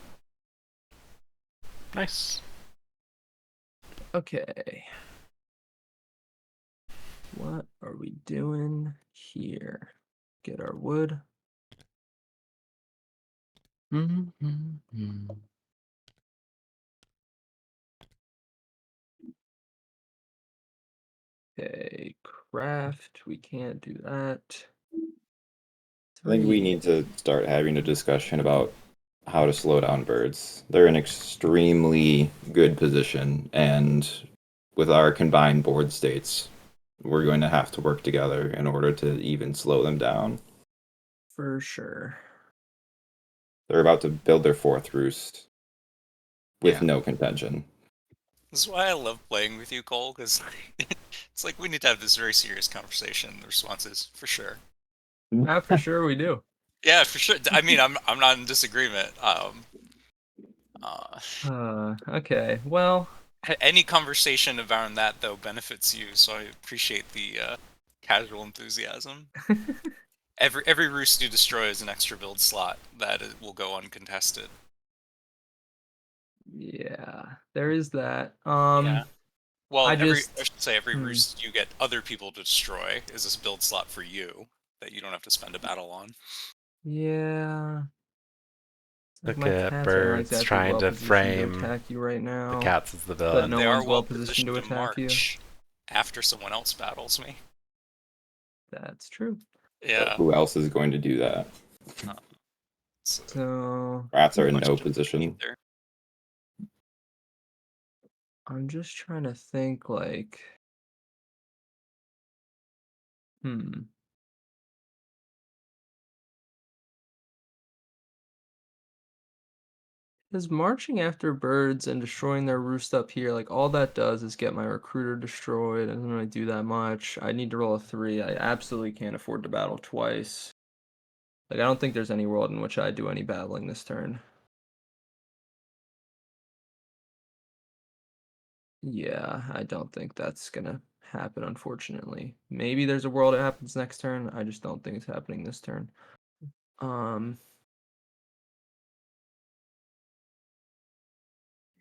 nice. Okay. What are we doing here? Get our wood. Mm-hmm. Okay, craft. We can't do that. I think we need to start having a discussion about how to slow down birds. They're in extremely good position, and with our combined board states, we're going to have to work together in order to even slow them down. For sure. They're about to build their 4th roost with Yeah. no contention. This is why I love playing with you, Cole, because it's like we need to have this very serious conversation. The responses, for sure. Yeah, for sure we do. Yeah, for sure. I mean, I'm not in disagreement. Okay. Well, Any conversation around that though benefits you, so I appreciate the casual enthusiasm. Every roost you destroy is an extra build slot that will go uncontested. yeah, there is that. Yeah. Well, I I just- should say every hmm. roost you get other people to destroy is this build slot for you that you don't have to spend a battle on. Yeah. It's Look my at cats aren't birds exactly trying to well-positioned frame attack you right now. The cats is the But villain. no they one's are well positioned to attack you. march after someone else battles me. That's true. Yeah. Who else is going to do that? So Rats are in Much no to position. either. I'm just trying to think like Is marching after birds and destroying their roost up here, like all that does is get my recruiter destroyed. It doesn't really do that much. I need to roll a 3. I absolutely can't afford to battle twice. Like I don't think there's any world in which I do any battling this turn. Yeah, I don't think that's gonna happen, unfortunately. Maybe there's a world it happens next turn. I just don't think it's happening this turn.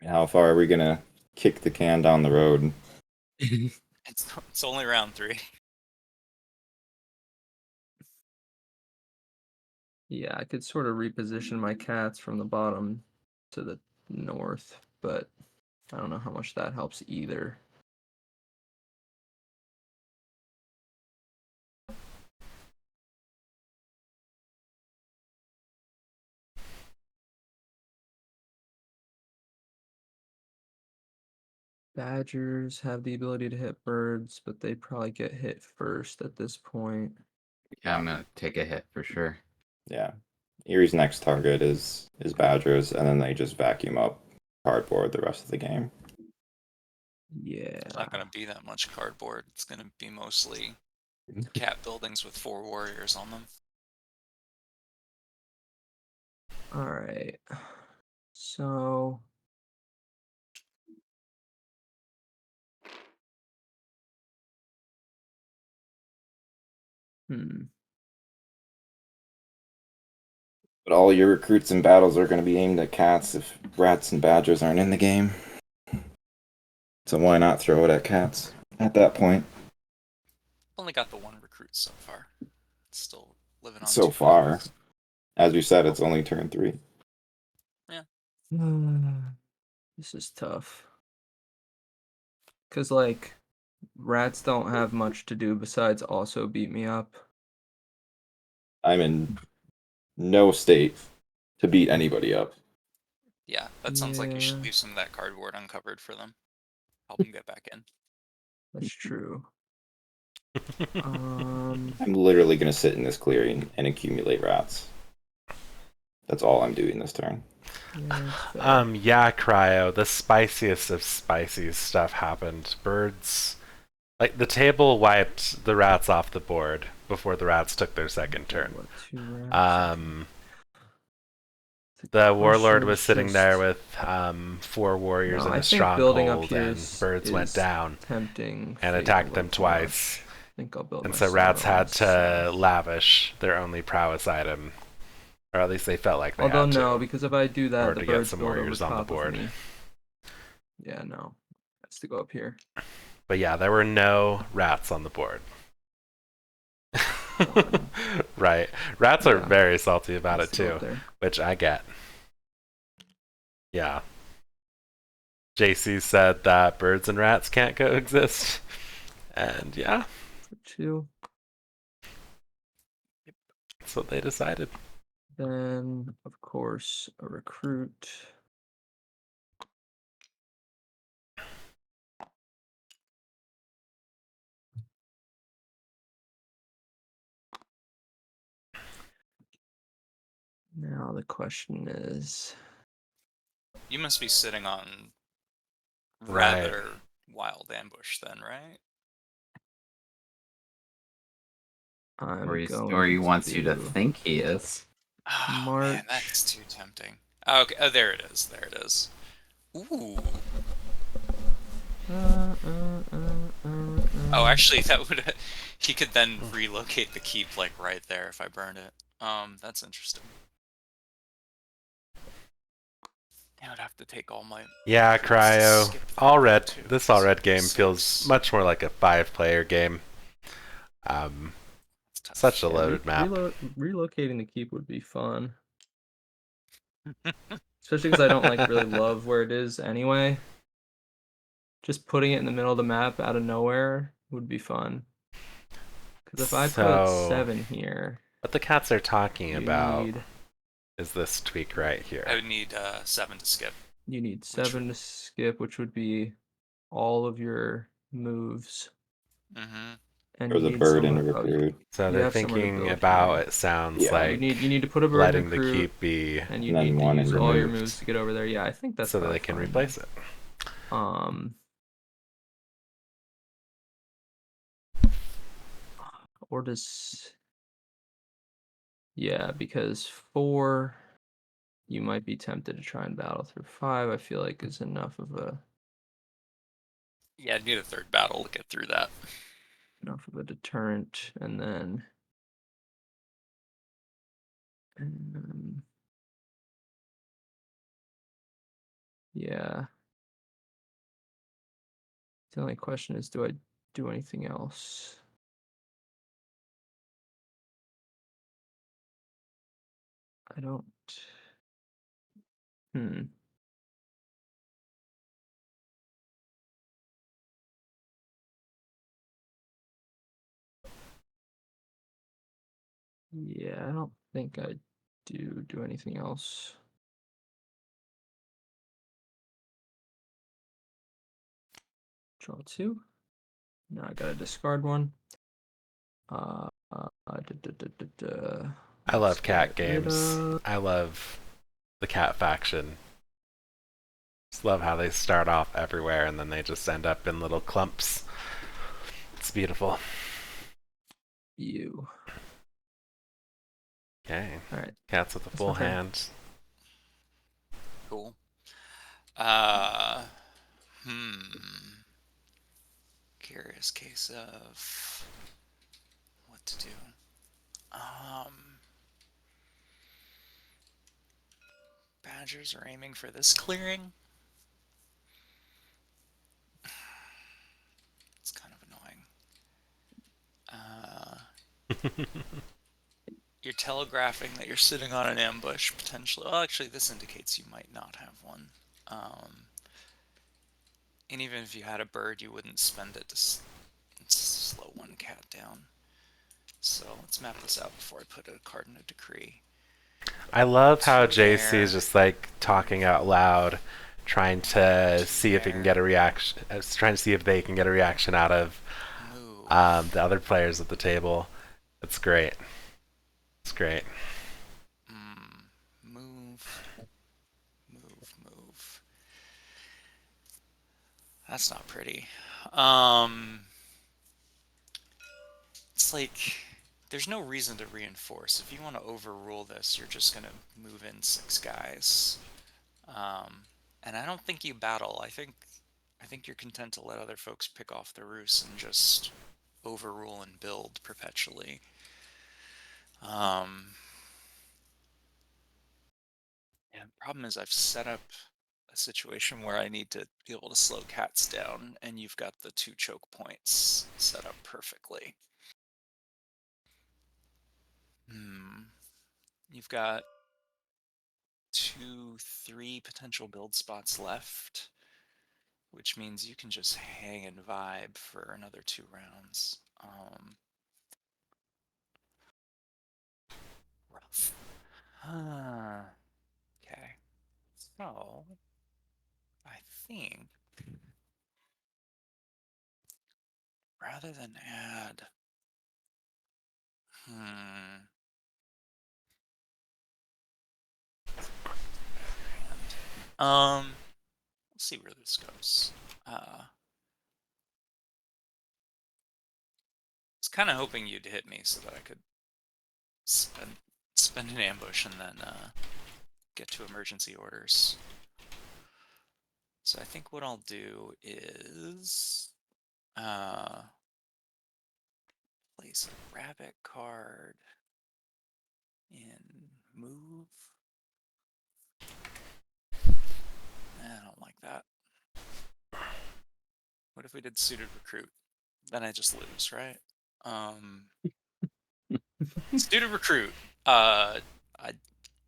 How far are we gonna kick the can down the road? It's only round 3. Yeah, I could sort of reposition my cats from the bottom to the north, but I don't know how much that helps either. Badgers have the ability to hit birds, but they probably get hit first at this point. Yeah, I'm gonna take a hit for sure. Yeah. Erie's next target is Badgers, and then they just vacuum up cardboard the rest of the game. Yeah. It's not gonna be that much cardboard. It's gonna be mostly cat buildings with 4 warriors on them. All right. So But all your recruits and battles are going to be aimed at cats if rats and badgers aren't in the game. So why not throw it at cats at that point? Only got the 1 recruit so far. It's still living on So 2 far. battles. As we said, it's only turn 3. this is tough. Cause like rats don't have much to do besides also beat me up. I'm in no state to beat anybody up. Yeah, that sounds like you should Yeah. leave some of that cardboard uncovered for them. Help them get back in. That's true. I'm literally going to sit in this clearing and accumulate rats. That's all I'm doing this turn. Yeah, fair. Yeah, Cryo, the spiciest of spicy stuff happened. Birds, like the table wiped the rats off the board before the rats took their second turn. What, 2 rats? The warlord question was is sitting there just- with 4 warriors No, in I a think building up stronghold, here and is, birds went is down tempting and fate attacked a them little too twice. much. I think I'll build And my so rats had Cimarron, to lavish their only prowess item, or at least they felt like they Although had to. no, because if I do that, order the to get birds some build over warriors on the top board. of me. Yeah, no, has to go up here. But yeah, there were no rats on the board. Right. Rats are Yeah. very salty about Has it to go too, up there. which I get. Yeah. JC said that birds and rats can't coexist. And yeah, For 2. that's what they decided. Then, of course, a recruit. Now the question is, You must be sitting on Right. rather wild ambush then, right? I'm Or going he wants you to to think he is. Oh man, March. that's too tempting. Okay, oh, there it is. There it is. Ooh. Oh, actually, that would he could then relocate the keep like right there if I burn it. That's interesting. I would have to take all my. Yeah, Cryo. Skip that All red. too. This all red game 6. feels much more like a 5-player game. It's tough. Such a Yeah, loaded map. relocating the keep would be fun. Especially because I don't like really love where it is anyway. Just putting it in the middle of the map out of nowhere would be fun. Because if I put So, 7 here, what the cats are talking you about need is this tweak right here. I would need 7 to skip. 7 to skip, which would be all of your moves. Mm-hmm. And Or you the need bird and somewhere- recruit. So you they're have somewhere to thinking build about, here. it sounds Yeah. like you need to put a bird letting the recruit, keep be and you And then need to one use and all your removed. moves to get over there. Yeah, I think that's so that probably they can fine. replace it. Or does yeah, because 4 you might be tempted to try and battle through. 5 I feel like is enough of a Yeah, I'd need a 3rd battle to get through that. deterrent, and then yeah. The only question is, do I do anything else? I don't. Hmm. Yeah, I don't think I do anything else. Draw 2. Now I gotta discard one. I love Let's cat get rid games. of- I love the cat faction. Just love how they start off everywhere and then they just end up in little clumps. It's beautiful. You. Okay. All right. Cats with a That's full my turn. hand. Cool. Curious case of what to do. Badgers are aiming for this clearing. It's kind of annoying. You're telegraphing that you're sitting on an ambush, potentially. Well, actually, this indicates you might not have one. And even if you had a bird, you wouldn't spend it to slow one cat down. So let's map this out before I put a card in a decree. I love how Two JC there. is just like talking out loud, trying to see if he can get a reaction. Trying to see if they can get a reaction out of Move. the other players at the table. It's great. It's great. Move. Move. That's not pretty. It's like there's no reason to reinforce. If you want to overrule this, you're just gonna move in 6 guys. And I don't think you battle. I think you're content to let other folks pick off the roost and just overrule and build perpetually. And the problem is I've set up a situation where I need to be able to slow cats down, and you've got the 2 choke points set up perfectly. You've got 2, 3 potential build spots left, which means you can just hang and vibe for another 2 rounds. Rough. Okay. So, I think rather than add, we'll see where this goes. I was kind of hoping you'd hit me so that I could spend an ambush and then get to emergency orders. So I think what I'll do is place a rabbit card in move. I don't like that. What if we did suited recruit? Then I just lose, right? Suited recruit. I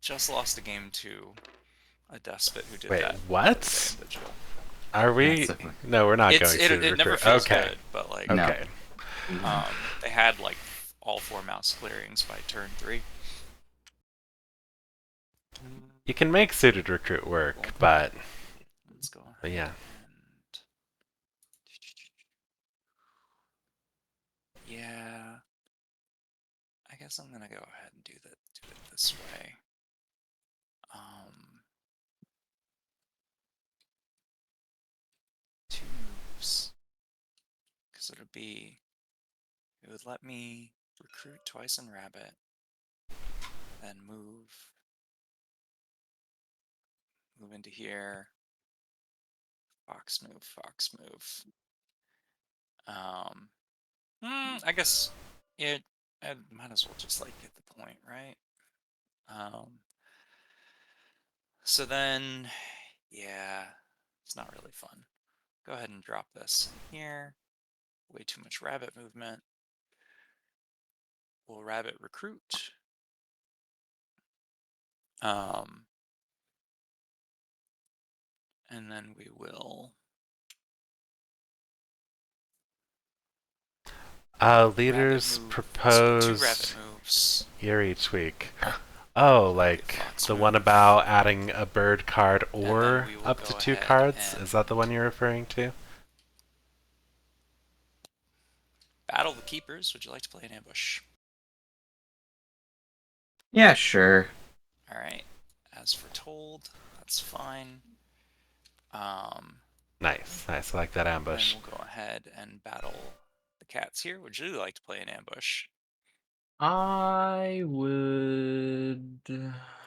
just lost a game to a despot who did Wait, that. what? Vigil. Are we? That's it. No, we're not going to. It never feels okay. good, but like No. Okay. they had like all 4 mouse clearings by turn 3. You can make suited recruit work, but Let's go. yeah. And yeah, I guess I'm gonna go ahead and do it this way. 2 moves, because it would let me recruit twice in rabbit, then move into here, fox move. I guess I might as well just like get the point, right? So then, yeah, it's not really fun. Go ahead and drop this in here. Way too much rabbit movement. We'll rabbit recruit. Um, and then we will Leaders move. So 2 rabbit proposed moves. eerie tweak. Oh, like Fox the one move. about adding a bird card And then or we will up to go 2 ahead cards? and Is that the one you're referring to? battle the keepers. Would you like to play an ambush? Yeah, sure. All right. As foretold, that's fine. Nice, nice. I like that Then ambush. we'll go ahead and battle the cats here. Would you like to play an ambush? I would.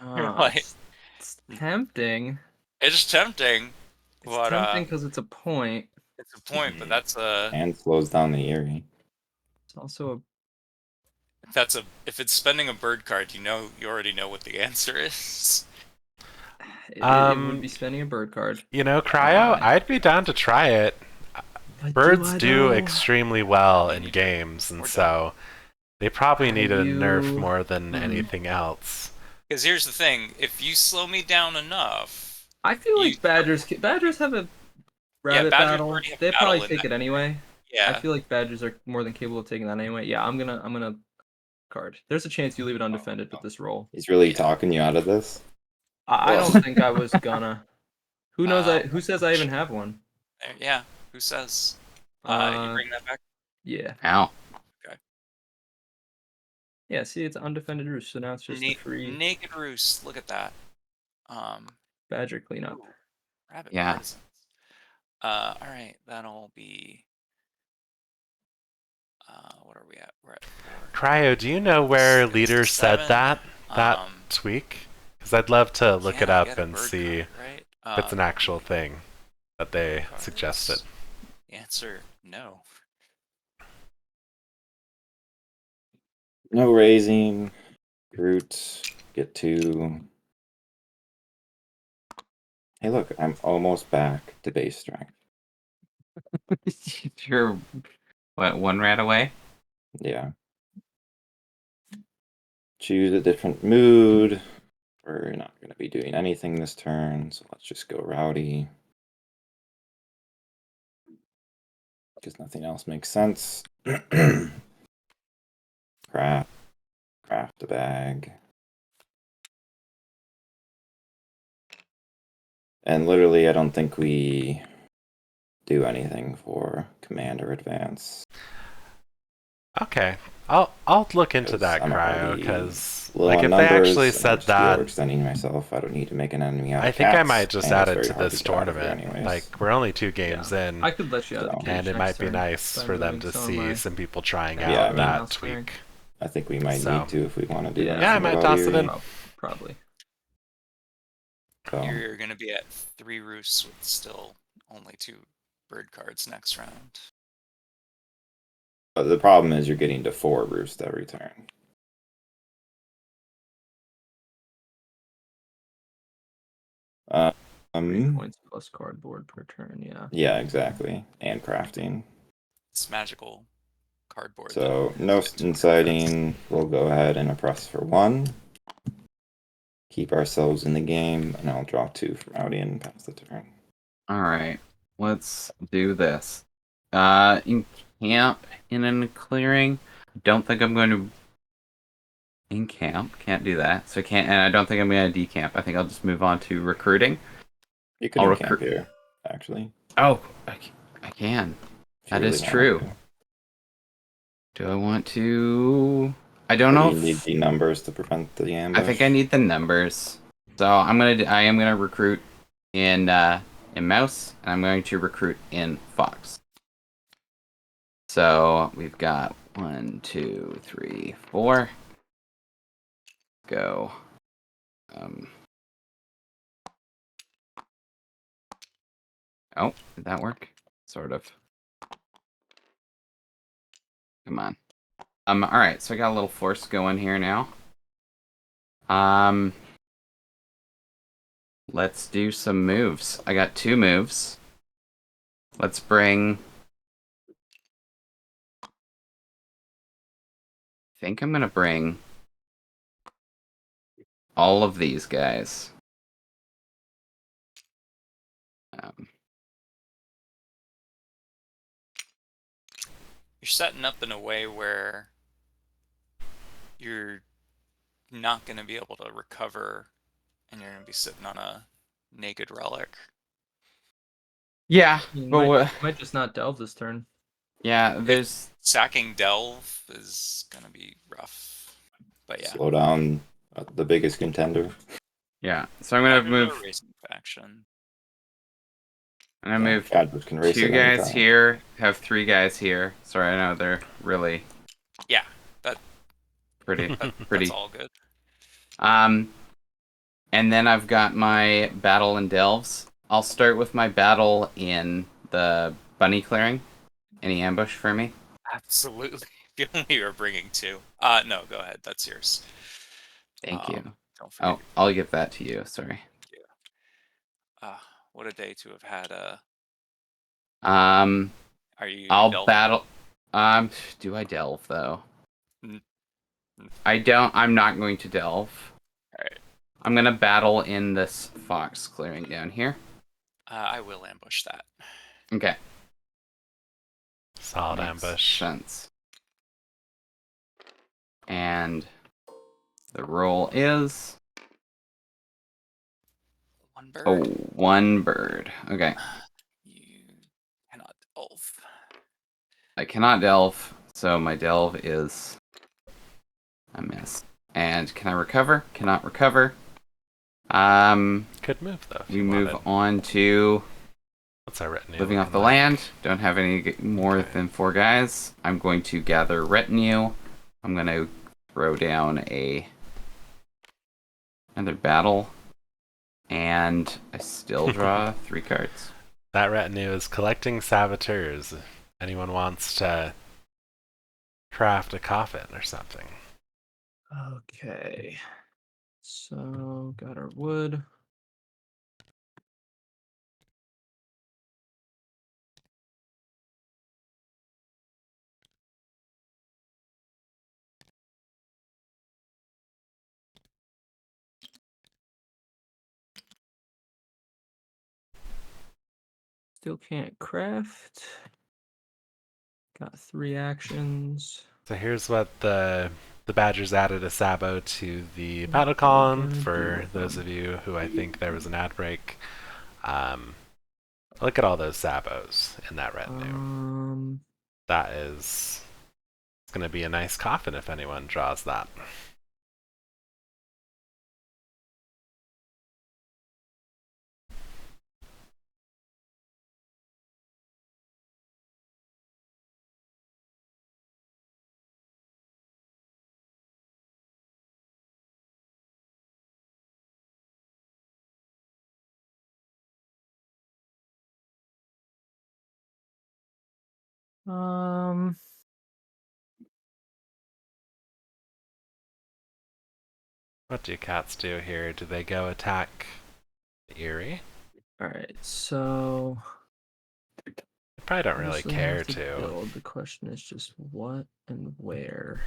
Like, It's tempting. it's tempting, It's but tempting because it's a point. it's a point. But that's a And slows down the Eerie. It's also if it's spending a bird card, you already know what the answer is. it would be spending a bird card. You know, Cryo, I'd be down to try it. But Birds I, do though? extremely well I in mean, games, and we're so they probably Are need a nerf you- more than Hmm. anything else. Because here's the thing: if you slow me down enough, I feel You- like Badgers have a rabbit Badgers battle. already have They battle probably in take that. it anyway. I yeah, feel like Badgers are more than capable of taking that anyway. Yeah, I'm gonna card. There's a chance you leave it undefended with this roll. He's really Yeah. talking you out of this. I Well. don't think I was gonna. Who knows? Uh, Who says I even have one? yeah. Who says? You Uh, bring that back. Yeah. Ow. Yeah. See, it's undefended roost, so now it's just a free Naked Roost. Look at that. Badger cleanup. Rabbit Yeah. Partisans. All right, that'll be. What are we at? We're at 4. Cryo, do you know where Six, leader said 7, that tweak? Because I'd love to look can't it up get a and bird see card, right? if it's an actual thing that they cards. suggested. Answer: no. No raising. Root. Get 2. Hey, look, I'm almost back to base strength. You're what? One rat away. Yeah. Choose a different mood. We're not going to be doing anything this turn, so let's just go rowdy. Because nothing else makes sense. Craft a bag. And literally, I don't think we do anything for command or advance. Okay, I'll look into 'Cause that, I'm Cryo, already because low like on if they numbers, actually and said I'm that, overextending myself. I don't need to make an enemy out of I think I cats, might just and add it's it very to hard this get out of here tournament. anyways. Like we're only 2 games in, I could let you out of the So- cage and it next might be turn nice by for them moving to some of see my- some people trying Yeah, out I mean- that Mouse tweak. rank. I think we might So- need to if we want to do Yeah. anything Yeah, I might about toss it Eerie. in. Probably. So, You're gonna be at 3 roosts with still only 2 bird cards next round. but the problem is you're getting to 4 roost every turn. Uh, 3 points plus cardboard per turn. Yeah. yeah, exactly. And crafting. It's magical cardboard. So that no is into inciting. We'll go ahead and oppress for 1. Keep ourselves in the game, and I'll draw 2 from Audi and pass the turn. All right. Let's do this. In camp in a clearing. Don't think I'm going to encamp. Can't do that. So can't. And I don't think I'm going to decamp. I think I'll just move on to recruiting. You can I'll camp here, actually. Oh, I can. if you That really is wanted true. to. Do I want to? I don't Or know. do you need If... the numbers to prevent the ambush. I think I need the numbers. So I am gonna recruit in mouse, and I'm going to recruit in fox. So we've got 1, 2, 3, 4. Go. Oh, did that work? Sort of. Come on. All right. So I got a little force going here now. Let's do some moves. I got 2 moves. Let's bring. I think I'm gonna bring all of these guys. You're setting up in a way where you're not going to be able to recover, and you're going to be sitting on a naked relic. Yeah, You but might just not delve this turn. yeah, there's Sacking Delve is going to be rough. But yeah. Slow down the biggest contender. yeah. So I'm gonna move. Racing faction. I'm gonna move Chadwick can race 2 it guys anytime. here. Have 3 guys here. Sorry, I know they're really Yeah, pretty. that's all good. And then I've got my battle in Delves. I'll start with my battle in the bunny clearing. Any ambush for me? Absolutely. If only you were bringing 2. No, go ahead. That's yours. Thank you. Don't forget. Oh, I'll give that to you. Sorry. What a day to have had. Um, Are you? I'll delving? battle. Do I delve though? Mm. I don't. I'm not going to delve. All right. I'm gonna battle in this fox clearing down here. I will ambush that. Okay. Solid Makes ambush. sense. And the roll is 1 bird. oh, 1 bird. Okay. You cannot delve. I cannot delve, so my delve is a miss. And can I recover? Cannot recover. Good move though. If We you move wanted. on to What's our retinue? living off looking the like? land. Don't have any more Okay. than 4 guys. I'm going to gather retinue. I'm going to throw down another battle. And I still draw 3 cards. That retinue is collecting saboteurs. If anyone wants to craft a coffin or something. Okay. So got our wood. Still can't craft. Got 3 actions. So here's what the Badgers added a Sabo to the What battle are we column gonna do for with those them? of you who I think there was an ad break. Look at all those Sabos in that retinue. That is it's going to be a nice coffin if anyone draws that. What do cats do here? Do they go attack Eerie? All right, so They probably don't really obviously care have to to. build. The question is just what and where.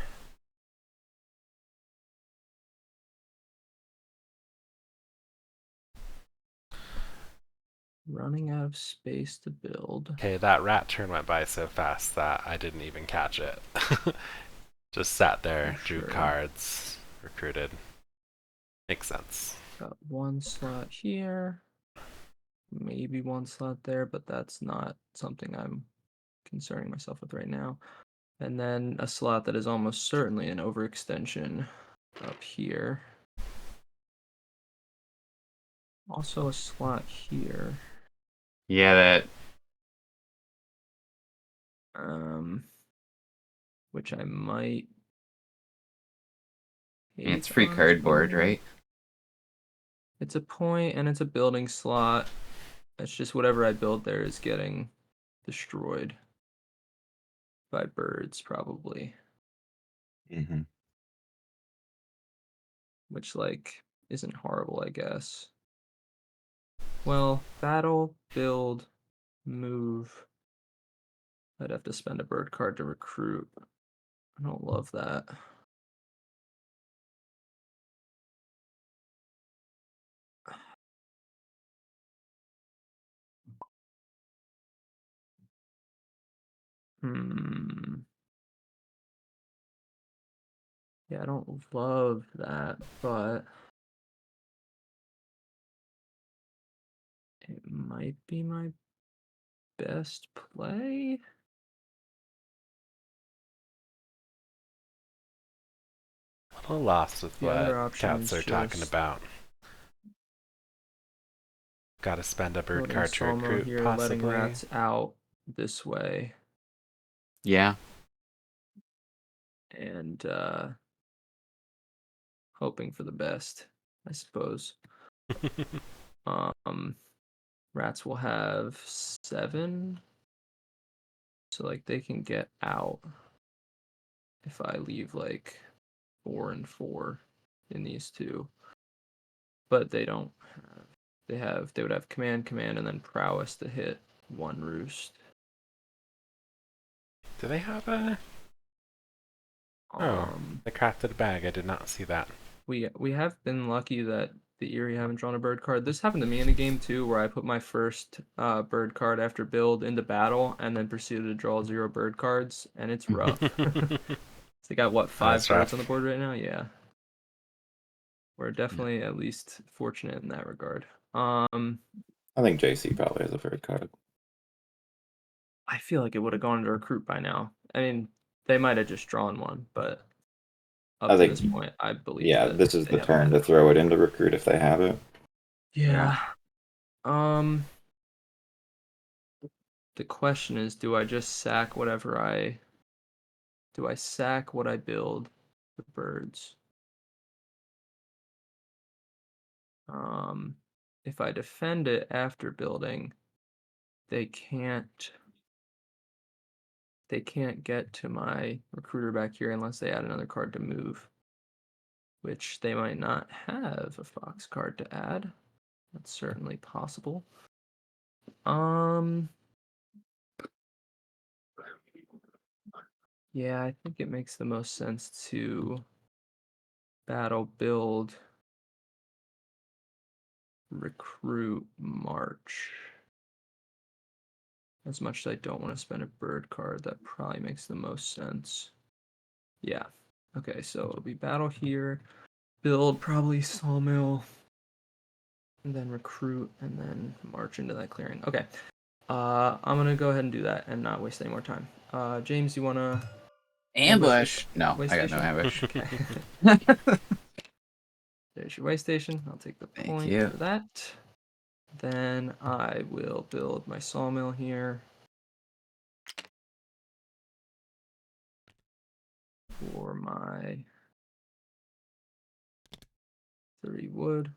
Running out of space to build. Okay, that rat turn went by so fast that I didn't even catch it. Just sat there, For drew sure. cards, recruited. Makes sense. Got 1 slot here. Maybe 1 slot there, but that's not something I'm concerning myself with right now. And then a slot that is almost certainly an overextension up here. Also a slot here. Yeah, that Which I might. it's take free on as cardboard, well. right? It's a point and it's a building slot. It's just whatever I build there is getting destroyed by birds, probably. Mm-hmm. Which, like, isn't horrible, I guess. Well, battle, build, move. I'd have to spend a bird card to recruit. I don't love that. Yeah, I don't love that, but it might be my best play. A little lost with The what other option cats is are talking just about. Got to spend a bird building card to Sawmill recruit, here, letting possibly. rats out this way, Yeah. and hoping for the best, I suppose. Rats will have 7, so like they can get out if I leave like 4 and 4 in these two, but they don't have. They would have command, and then prowess to hit 1 roost. Do they have a? Oh, they crafted a bag. I did not see that. We have been lucky that the Eerie haven't drawn a bird card. This happened to me in a game too, where I put my first bird card after build into battle, and then proceeded to draw 0 bird cards, and it's rough. So they got what, 5 That's birds rough. on the board right now? Yeah. We're definitely at least fortunate in that regard. I think JC probably has a bird card. I feel like it would have gone to recruit by now. I mean, they might have just drawn one, but up I to think- this point, I believe. Yeah, that this is they the have turn to one. throw it into recruit if they have it. Yeah. The question is, do I just sack whatever do I sack what I build with birds? If I defend it after building, they can't get to my recruiter back here unless they add another card to move, which they might not have a fox card to add. That's certainly possible. Yeah, I think it makes the most sense to battle, build, recruit, march. As much as I don't want to spend a bird card, that probably makes the most sense. Yeah. Okay, so it'll be battle here, build probably Sawmill, and then recruit, and then march into that clearing. Okay. I'm gonna go ahead and do that and not waste any more time. James, you wanna Ambush? No, Way I got no station? ambush. There's your way station. I'll take the Thank point you. for that. Then I will build my sawmill here. For my 30 wood.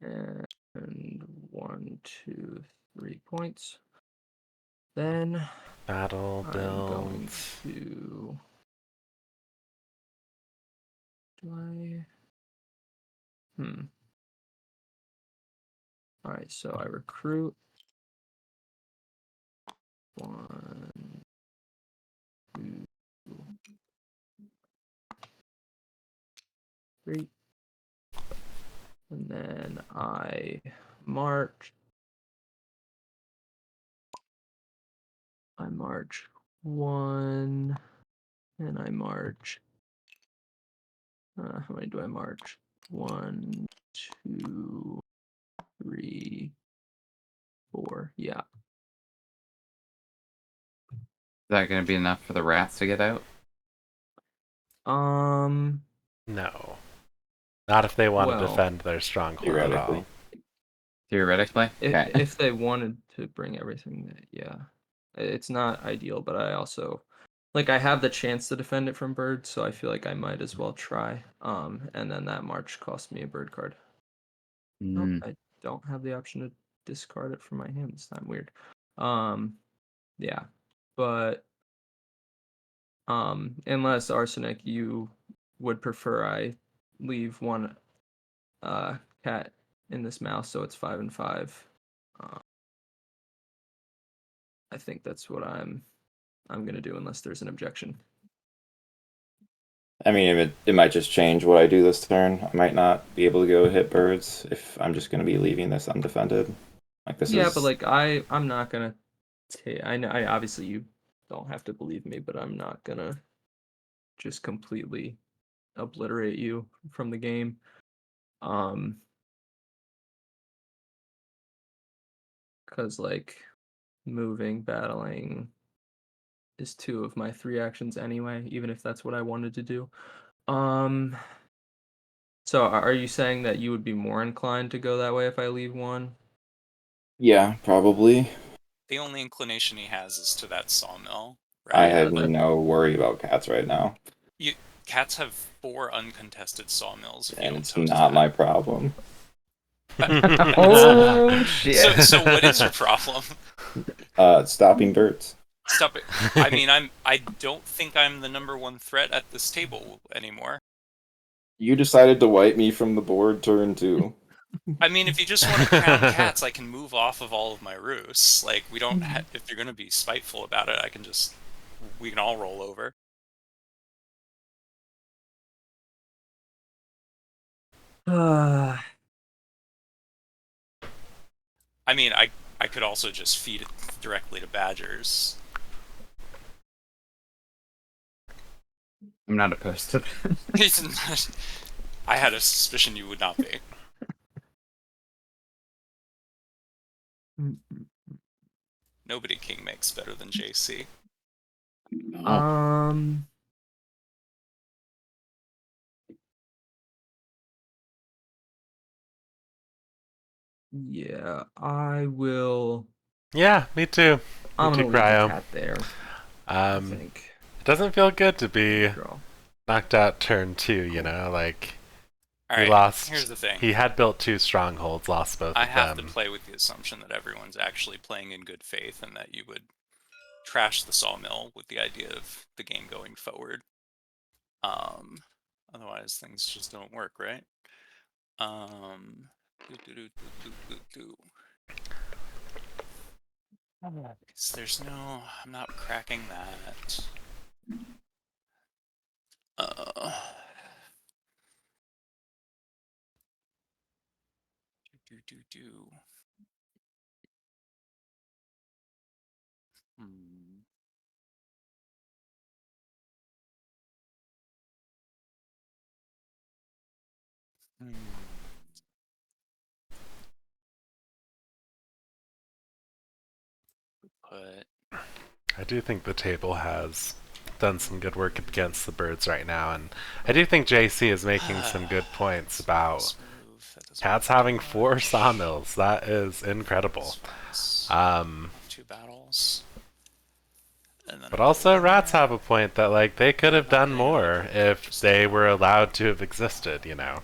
And 1, 2, 3 points. Then Battle I'm build. going to. Do I? Alright, so I recruit. 1, 2, 3. And then I march. I march 1, and I march. How many do I march? 1, 2, 3, 4. Yeah. Is that going to be enough for the rats to get out? No. Not if they want to Well, defend their stronghold at all. Theoretically. Theoretically? Okay. if they wanted to bring everything, yeah. It's not ideal, but I also I have the chance to defend it from birds, so I feel like I might as well try. And then that march cost me a bird card. Mm. I don't have the option to discard it from my hand this time. Weird. Yeah. But unless Arsenic, you would prefer I leave 1 cat in this mouse, so it's 5 and 5. I think that's what I'm gonna do unless there's an objection. I mean, it might just change what I do this turn. I might not be able to go hit birds if I'm just going to be leaving this undefended. Like this Yeah, is but like I'm not gonna I know I obviously you don't have to believe me, but I'm not gonna just completely obliterate you from the game. Um, because like moving, battling is two of my three actions anyway, even if that's what I wanted to do. Um, so are you saying that you would be more inclined to go that way if I leave one? yeah, probably. The only inclination he has is to that sawmill, I right? Yeah, have that no worry about cats right now, You cats have 4 uncontested sawmills if you and don't it's toast not my that. problem. Oh So shit! so what is your problem? Stopping birds. Stop it. I mean, I don't think I'm the #1 threat at this table anymore. You decided to wipe me from the board turn 2. I mean, if you just want to crown cats, I can move off of all of my roosts. Like, we don't if you're going to be spiteful about it, we can all roll over. I mean, I could also just feed it directly to badgers. I'm not opposed to that. I had a suspicion you would not be. Nobody king makes better than JC. Um, yeah, I will. Yeah, me too. Me I'm too, gonna leave the Cryo. cat there. I Um, think. it doesn't feel good to be Draw. knocked out turn 2, you know? Like, All he right, lost. here's the thing. He had built 2 strongholds, lost both I of have to them. play with the assumption that everyone's actually playing in good faith and that you would trash the sawmill with the idea of the game going forward. Otherwise things just don't work, right? Um, do. Because there's no, I'm not cracking that. Uh, do. Hmm. Hmm. Put. I do think the table has done some good work against the birds right now, and I do think JC is making some good points about Smooth. That doesn't cats really do having 4 much. sawmills. That is incredible. Um, 2 battles. And then but a gold also in rats there. have a point that like they could have Not done getting another more gold, if just they a were gold. allowed to have existed, you know.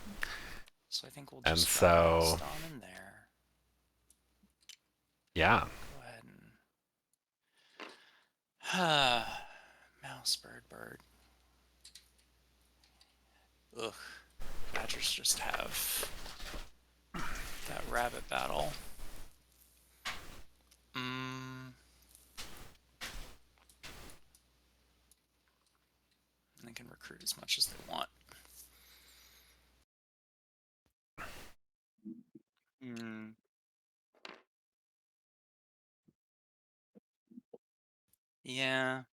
So I think we'll And just drop so, Mastodon in there. yeah. Go ahead and mouse, bird. Ugh. Badgers just have that rabbit battle. And they can recruit as much as they want. Yeah.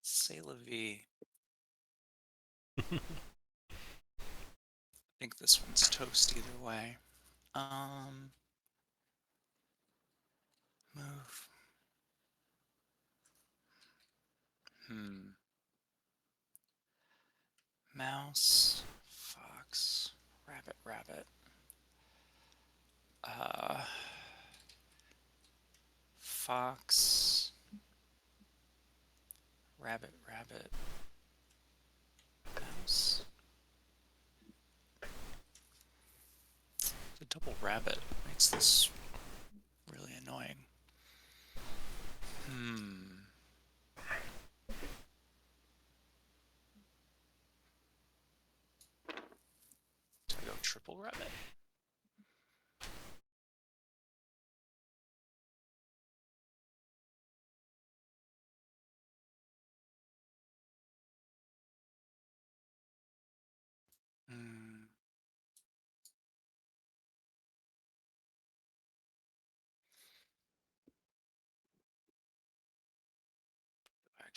C'est la vie. I think this one's toast either way. Move. Mouse, fox, rabbit. Fox, rabbit, mouse. The double rabbit makes this really annoying. Do I go triple rabbit?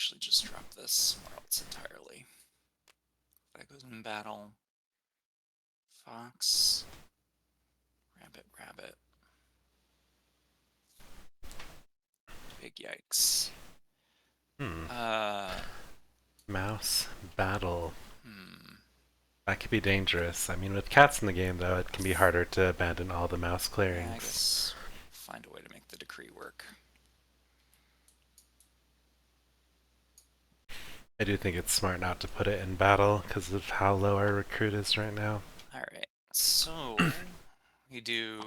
actually just drop this somewhere else entirely. That goes in battle. Fox. Rabbit, rabbit. Big yikes. Mouse battle. Hmm. That could be dangerous. I mean, with cats in the game, though, it can be harder to abandon all the mouse Yeah, I clearings. guess find a way to make the decree work. I do think it's smart not to put it in battle because of how low our recruit is right now. Alright, so we do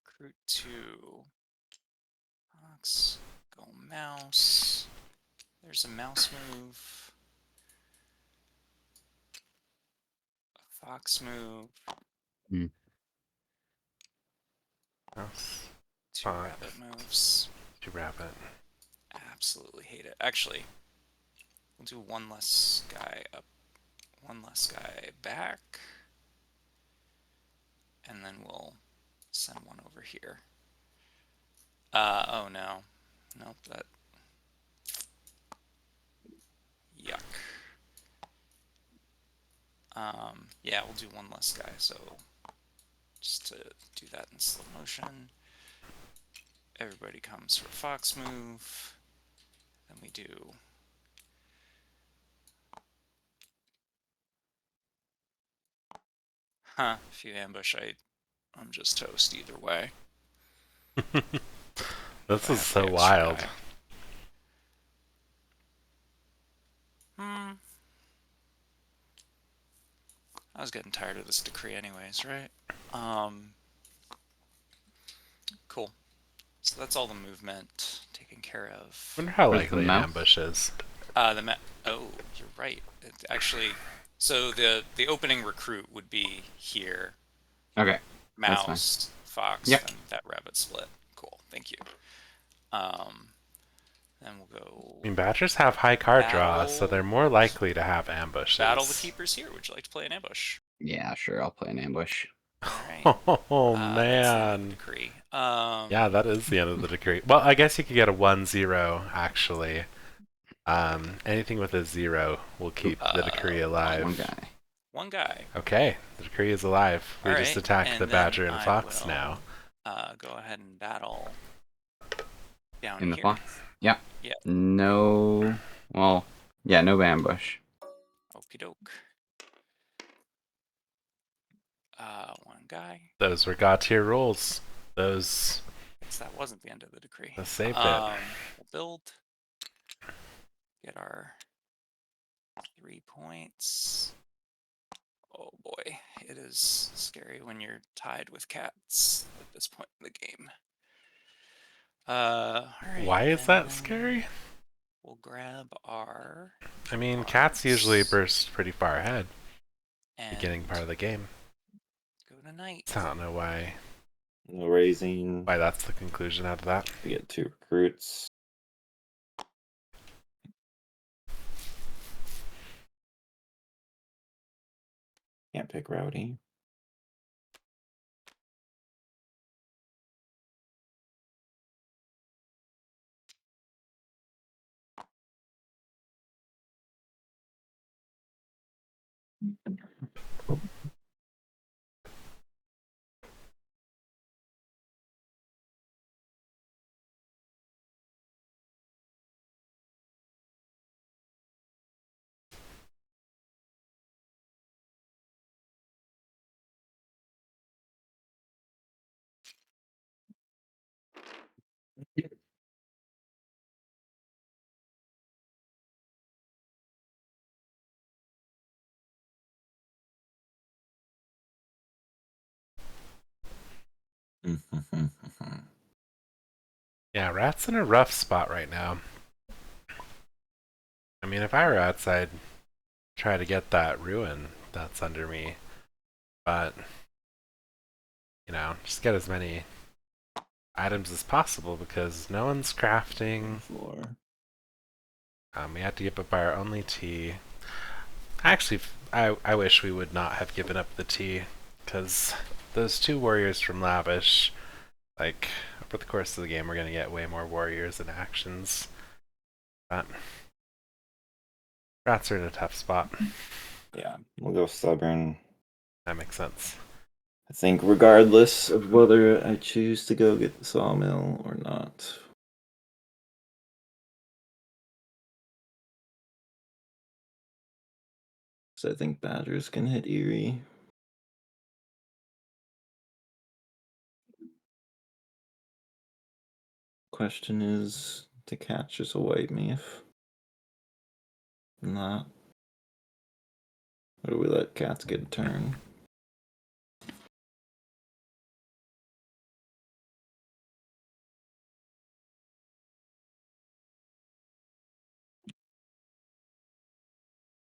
recruit 2. Fox, go mouse. There's a mouse move. A fox move. Mouse, 2 Fox. rabbit moves. 2 rabbit. Absolutely hate it. Actually, we'll do one less guy up, one less guy back, and then we'll send one over here. Oh no. Nope, that... Yuck. Yeah, we'll do one less guy, so just to do that in slow motion. Everybody comes for a fox move. Then we do... Huh, if you ambush, I'm just toast either way. This If I is have so the extra wild. guy. I was getting tired of this decree anyways, right? Cool. So that's all the movement taken care of. Wonder how Where's the likely an mouse? ambush is. Oh, you're right. It actually, so the opening recruit would be here. Okay. That's fine. Mouse, fox, Yep. and that rabbit split. Cool. Thank you. Then we'll go I mean, badgers have high card draw, so Battle. they're more likely to have ambushes. battle the keepers here. Would you like to play an ambush? Yeah, sure. I'll play an ambush. All right. Oh, That's the end of the man. decree. Yeah, that is the end of the decree. Well, I guess you could get a 1-0, actually. Anything with a 0 will keep the decree alive. One guy. One guy. Okay, the decree is alive. We just Alright, attacked and the then badger and I fox will, now. Go ahead and battle down In the here. fox? Yeah. Yeah. No. Well, yeah, no ambush. Okie doke. One guy. Those were God tier rules. Those Guess that wasn't the end of the decree. saved it. We'll build. Get our 3 points. Oh boy, it is scary when you're tied with cats at this point in the game. Alright, Why is that then scary? We'll grab our I mean, cats usually Fox. burst pretty far ahead, and beginning part of the game. go to knight. So I don't know why No raising. that's the conclusion out of that. We get 2 recruits. Can't pick Rowdy. Yeah, Rat's in a rough spot right now. I mean, if I were Rats, I'd try to get that ruin that's under me. But, you know, just get as many items as possible because no one's crafting. Floor. We had to give up our only tea. Actually, I wish we would not have given up the tea because those 2 warriors from Lavish, like, over the course of the game, we're going to get way more warriors and actions. But rats are in a tough spot. Yeah, we'll go stubborn. That makes sense. I think regardless of whether I choose to go get the sawmill or not. So I think badgers can hit Erie. Question is, to catch just a white me if not. Or do we let cats get a turn?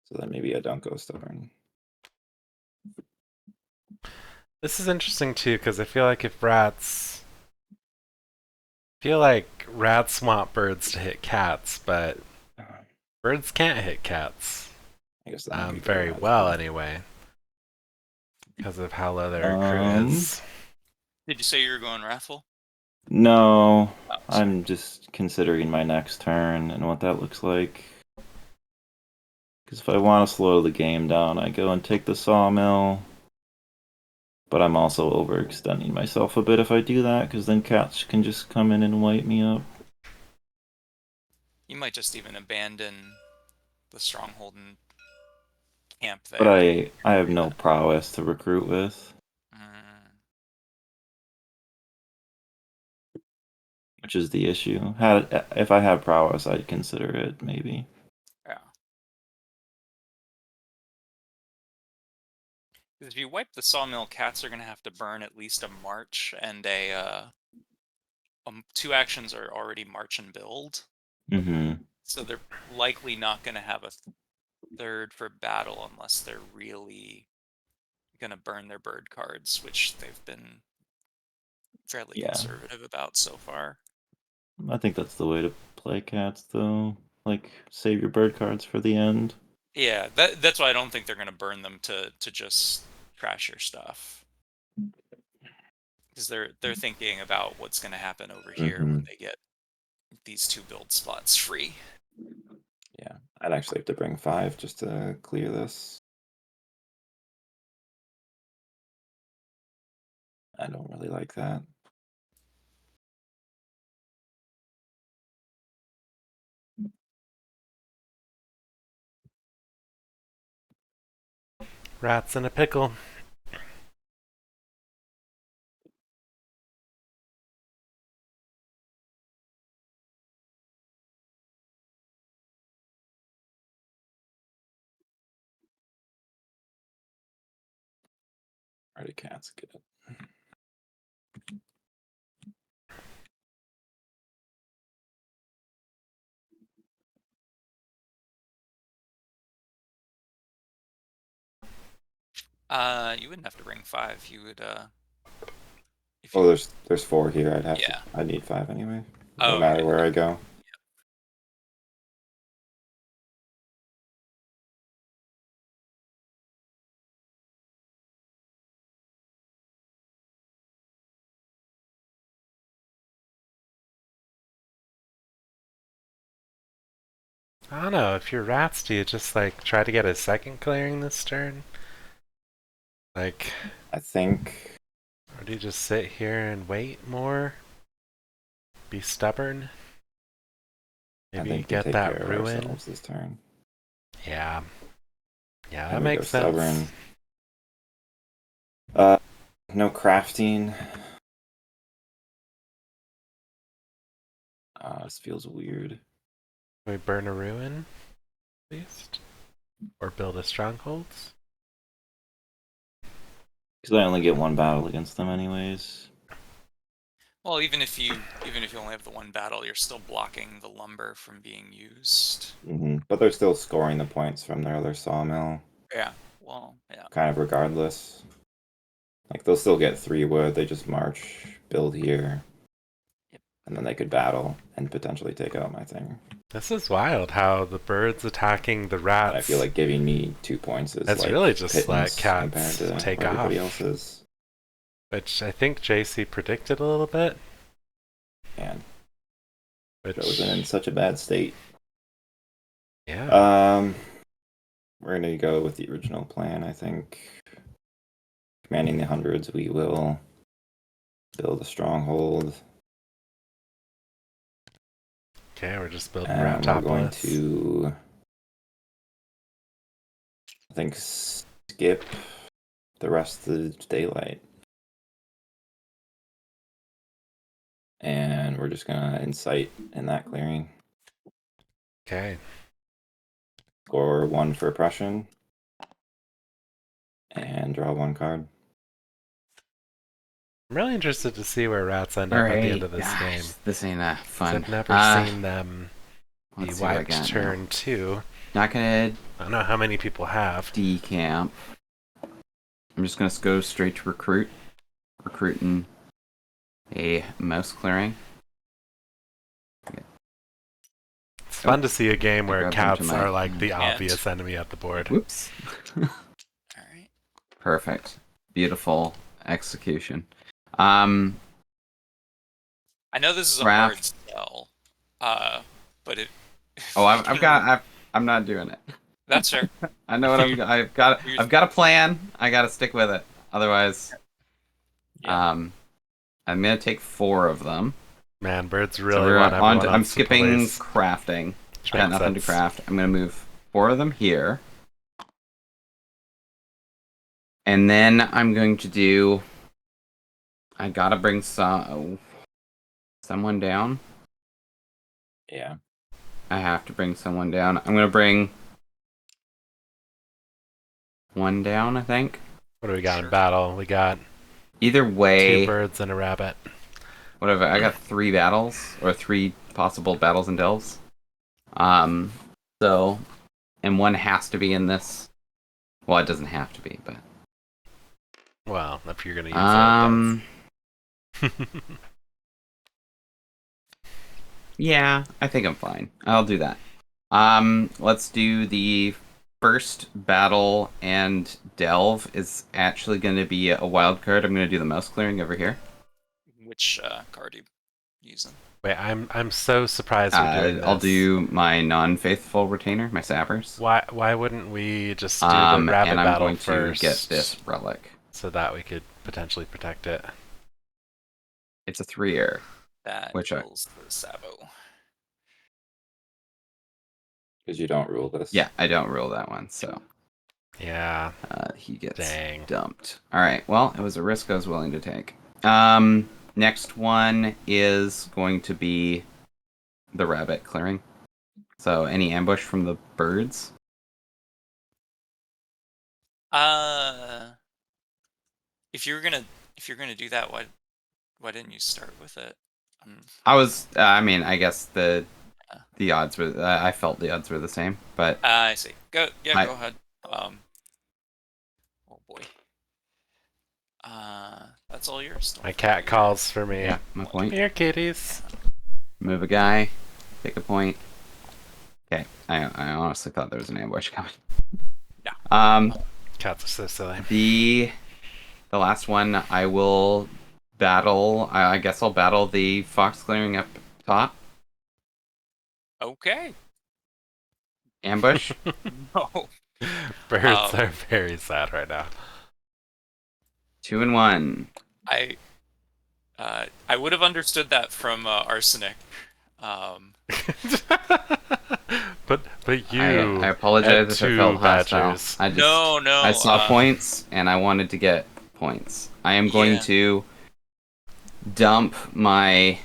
So then maybe I don't go stubborn. This is interesting too, because I feel like if rats... rats want birds to hit cats, but birds can't hit cats. I guess that would be Very bad. well, anyway. Because of how low their recruit is. Did you say you were going raffle? No, Oh, I'm just considering my next turn and what that looks like. Because if I want to slow the game down, I go and take the sawmill. But I'm also overextending myself a bit if I do that, because then cats can just come in and wipe me up. You might just even abandon the stronghold and camp there. But I have no prowess to recruit with, which is the issue. If I had prowess, I'd consider it, maybe. Yeah. Because if you wipe the sawmill, cats are going to have to burn at least a march, and 2 actions are already march and build. Mm-hmm. So they're likely not going to have a third for battle unless they're really going to burn their bird cards, which they've been fairly conservative about so far. I think that's the way to play cats, though. Like, save your bird cards for the end. Yeah, that's why I don't think they're going to burn them to just trash your stuff. Because they're thinking about what's going to happen over here when they get these 2 build slots free. Yeah, I'd actually have to bring 5 just to clear this. I don't really like that. Rats in a pickle. Already cats get it. You wouldn't have to bring 5. You would if Oh, you, there's 4 here. Yeah. I need 5 anyway. Oh, No matter okay. where I go. I don't know, if you're rats, do you just like try to get a second clearing this turn? Like, I think or do you just sit here and wait more? Be stubborn? I Maybe think we get take that care of ruin? ourselves this turn. Yeah. Yeah, And that we go makes sense. stubborn. No crafting. This feels weird. We burn a ruin, at least? Or build a strongholds? Because I only get 1 battle against them anyways. Well, even if you only have the 1 battle, you're still blocking the lumber from being used. But they're still scoring the points from their other sawmill. Yeah. Well, yeah. Kind of regardless. Like, they'll still get 3 wood. They just march, build here. Yep. And then they could battle and potentially take out my thing. This is wild how the birds attacking the rats. And I feel like giving me 2 points is That's like really just let pittance compared cats to take everybody off. else's. which I think JC predicted a little bit. And Which, Chosen in such a bad state. yeah. We're gonna go with the original plan, I think. Commanding the hundreds, we will build a stronghold. Okay, we're just building And we're going Raptopolis. to, I think, skip the rest of the daylight. And we're just gonna incite in that clearing. Okay. Score 1 for oppression. And draw 1 card. I'm really interested to see where rats end up at the end of this game. This ain't 'Cause fun. I've never seen them be Let's see what I wiped got now. turn 2. Not gonna I don't know how many people have. decamp. I'm just gonna go straight to recruit. Recruiting a mouse clearing. It's fun to see a game I where grabbed them to cats my are like the hand. obvious enemy at the board. Whoops. Alright. Perfect. Beautiful execution. I know this is a hard Raft. sell. But it. Oh, I'm not doing it. That's fair. I know what I've got a plan. I gotta stick with it. Otherwise, Yeah. I'm gonna take 4 of them. Man, birds So really we're want on everyone to, else I'm to skipping police. crafting. Which Got makes nothing to sense. craft. I'm gonna move 4 of them here. And then I'm going to do. I gotta bring someone down. Yeah. I have to bring someone down. I'm gonna bring 1 down, I think. What do we got Sure. in battle? We got Either 2 way, birds and a rabbit. whatever. I got 3 battles or 3 possible battles and delves. So, and 1 has to be in this. Well, it doesn't have to be, but Well, if you're gonna use it, yeah, I think I'm fine. I'll do that. Let's do the first battle, and delve is actually going to be a wild card. I'm going to do the mouse clearing over here. Which card are you using? Wait, I'm so surprised we're doing this. I'll do my non-faithful retainer, my sappers. Why wouldn't we just do the And rabbit I'm battle going first? to get this relic. So that we could potentially protect it. It's a 3-year. That Which I- kills the Sabo. Because you don't rule this. Yeah, I don't rule that one, so Yeah. he gets Dang. dumped. All right. Well, it was a risk I was willing to take. Next one is going to be the rabbit clearing. So any ambush from the birds? If you're gonna do that, why didn't you start with it? I was. I mean, I guess the odds were. I felt the odds were the same, but I see. Go I- go ahead. Oh boy. That's all yours. Don't My forget cat your- calls for me. yeah, my point. Here, kitties. Move a guy, take a point. Okay, I honestly thought there was an ambush coming. Yeah. Cats are so silly. The last one I will battle. I guess I'll battle the fox clearing up top. Okay. Ambush. No. Birds are very sad right now. 2 and 1. I would have understood that from Arsenic. But you. I apologize if I felt hostile. badgers. I just No. I saw points and I wanted to get points. I am going Yeah. to dump my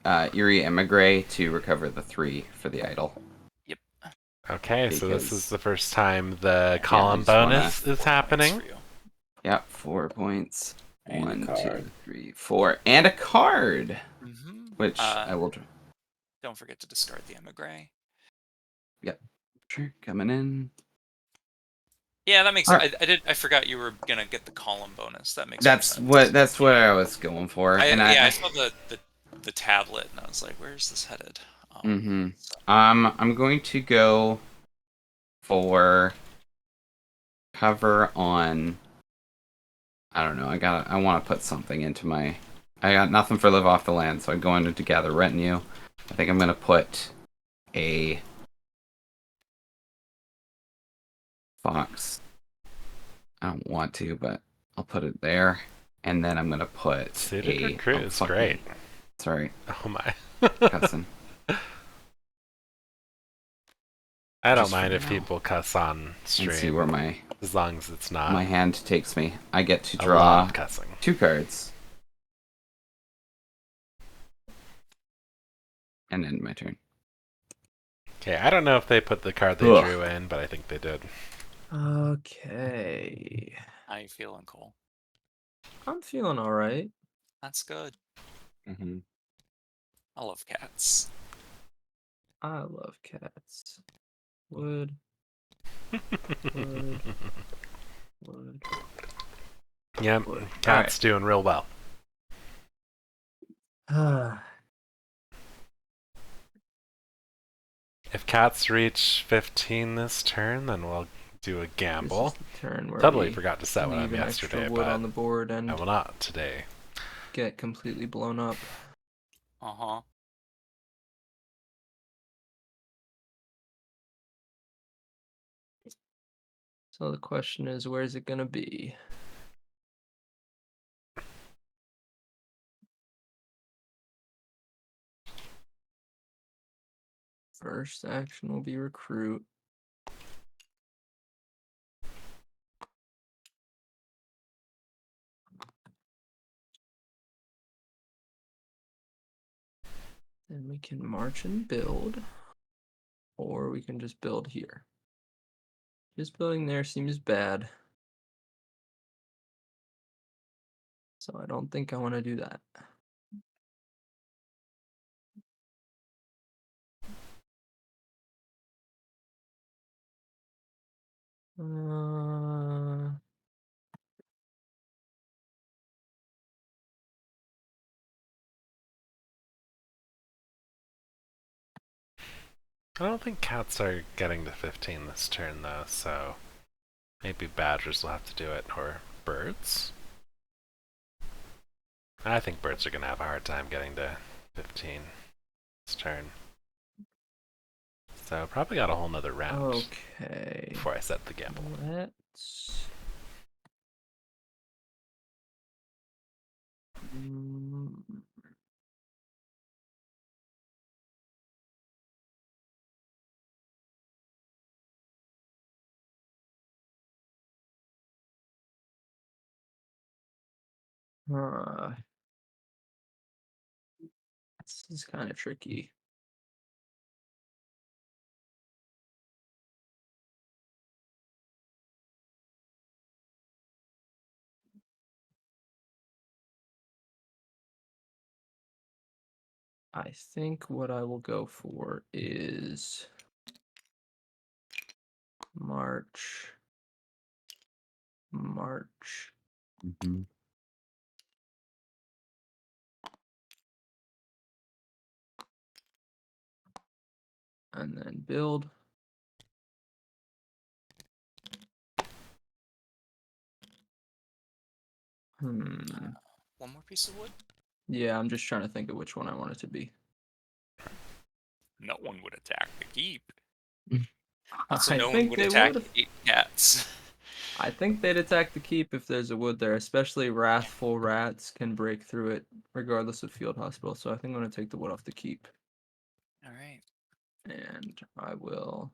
Eerie Emigre to recover the 3 for the idol. Okay, so this Because- is the first time the column just wanna- bonus is happening. For you. Yep, 4 points. And 1, a card. 2, 3, 4, and a card, Mhm. which I will. Don't forget to discard the Emigre. Sure, coming in. Yeah, that makes All sense. I forgot you were gonna get the column bonus. That makes That's more sense. what I was going for. I saw the tablet and I was like, where's this headed? I'm going to go for cover on I don't know. I want to put something into my. I got nothing for live off the land, so I'm going to gather retinue. I think I'm gonna put a fox. I don't want to, but I'll put it there, and then I'm gonna put Suited a. recruit oh, is fuck great. me. Sorry, Oh my. cussing. I don't Just for mind if now. people cuss on And see stream, where my as long as it's not hand takes me. I get to a lot draw of cussing. 2 cards, and end my turn. Okay, I don't know if they put the card they Ugh. drew in, but I think they did. Okay. How you feeling, Cole? I'm feeling all right. That's good. Mm-hmm. I love cats. I love cats. Would. Would. Yep, Would. cat's doing real well. Alright. If cats reach 15 this turn, then we'll do a This gamble. is the turn where Totally we forgot to set one up leave an extra yesterday, wood but on the board I and will not today. get completely blown up. Uh-huh. So the question is, where's it gonna be? First action will be recruit. Then we can march and build. Or we can just build here. Just building there seems bad. So I don't think I want to do that. Uh, I don't think cats are getting to 15 this turn, though, so maybe badgers will have to do it, or birds. I think birds are going to have a hard time getting to 15 this turn. So probably got a whole nother round okay. before I set the gamble. Let's. Mm, this is kind of tricky. I think what I will go for is March. Mm-hmm. And then build. One more piece of wood? Yeah, I'm just trying to think of which one I want it to be. No one would attack the keep. I So no one think would they attack would. 8 cats. I think they'd attack the keep if there's a wood there, especially wrathful rats can break through it regardless of field hospital. So I think I'm going to take the wood off the keep. Alright. And I will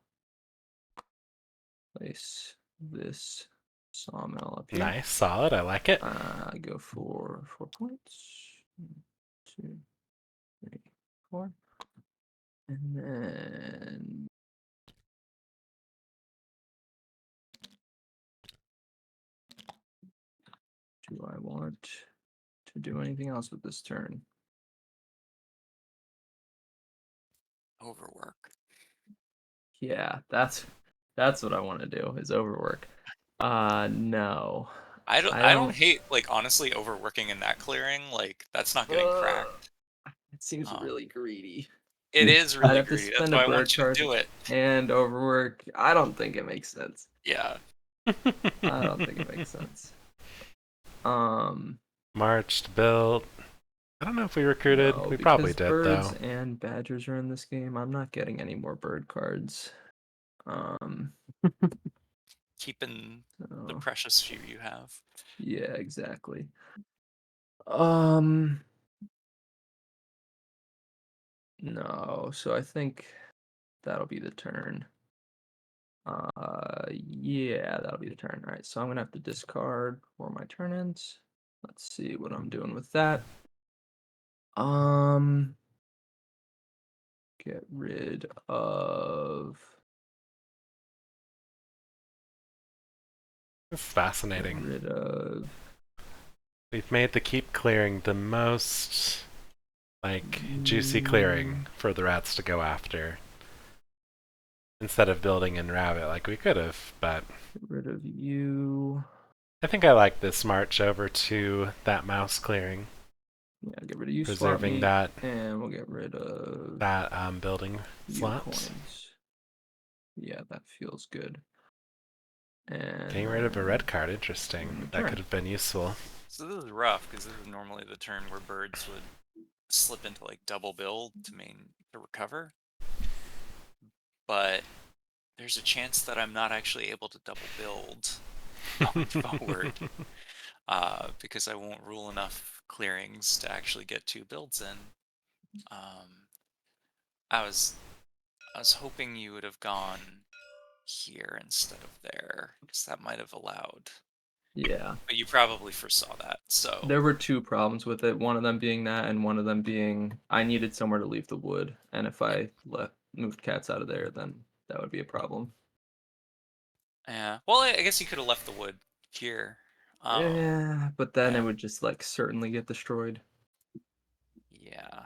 place this sawmill up here. Nice, solid, I like it. I go for 4 points. 1, 2, 3, 4. And then do I want to do anything else with this turn? Overwork. Yeah, that's what I want to do is overwork. No. I don't- don't hate, like, honestly, overworking in that clearing. Like, that's not getting cracked. It seems Oh. really greedy. It is I'd really have to greedy. That's spend why a I bird want you to card do it. and overwork. I don't think it makes sense. Yeah. I don't think it makes sense. Marched, built. I don't know if we recruited. No, We probably because did birds though. and badgers are in this game. I'm not getting any more bird cards. Um, Keeping the so, precious few you have. yeah, exactly. Um, no, so I think that'll be the turn. Yeah, that'll be the turn. All right, so I'm gonna have to discard for my turn ends. Let's see what I'm doing with that. Um, get rid of. It's Get fascinating. rid of. We've made the keep clearing the most like juicy clearing for the rats to go after. Instead of building in rabbit like we could have, but Get rid of you. I think I like this march over to that mouse clearing, Yeah, get rid of you. Swap preserving meet, that and we'll get rid of building you slot. coins. Yeah, that feels good. And Getting rid of a red then card, end interesting. your That turn. could have been useful. So this is rough because this is normally the turn where birds would slip into like double build to recover. But there's a chance that I'm not actually able to double build going forward because I won't rule enough clearings to actually get 2 builds in. I was hoping you would have gone here instead of there because that might have allowed. Yeah. But you probably foresaw that, so There were two problems with it. One of them being that, and one of them being I needed somewhere to leave the wood, and if I moved cats out of there, then that would be a problem. yeah. Well, I guess you could have left the wood here. Yeah, but then it yeah. would just like certainly get destroyed. Yeah.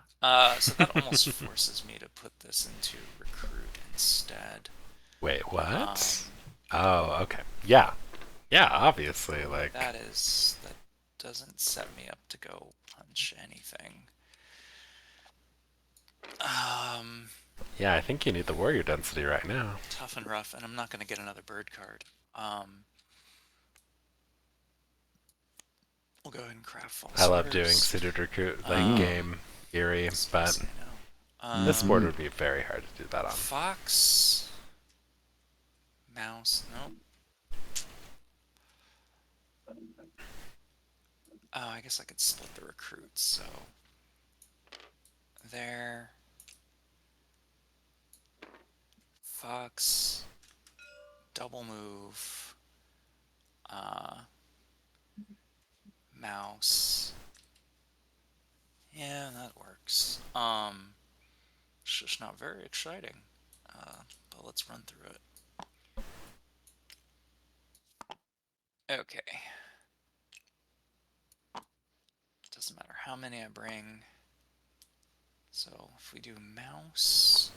So that almost forces me to put this into recruit instead. Wait, what? Um, Oh, okay. Yeah. Yeah, obviously, like that doesn't set me up to go punch anything. yeah, I think you need the warrior density right now. Tough and rough, and I'm not going to get another bird card. We'll go ahead and craft false I love doing orders. suited recruit late Mm. game eerie, but So, this board Mhm. would be very hard to do that on. Fox, mouse, nope. Oh, I guess I could split the recruits, so there. Fox, double move, mouse. Yeah, that works. It's just not very exciting. But let's run through it. Okay. Doesn't matter how many I bring. So if we do mouse,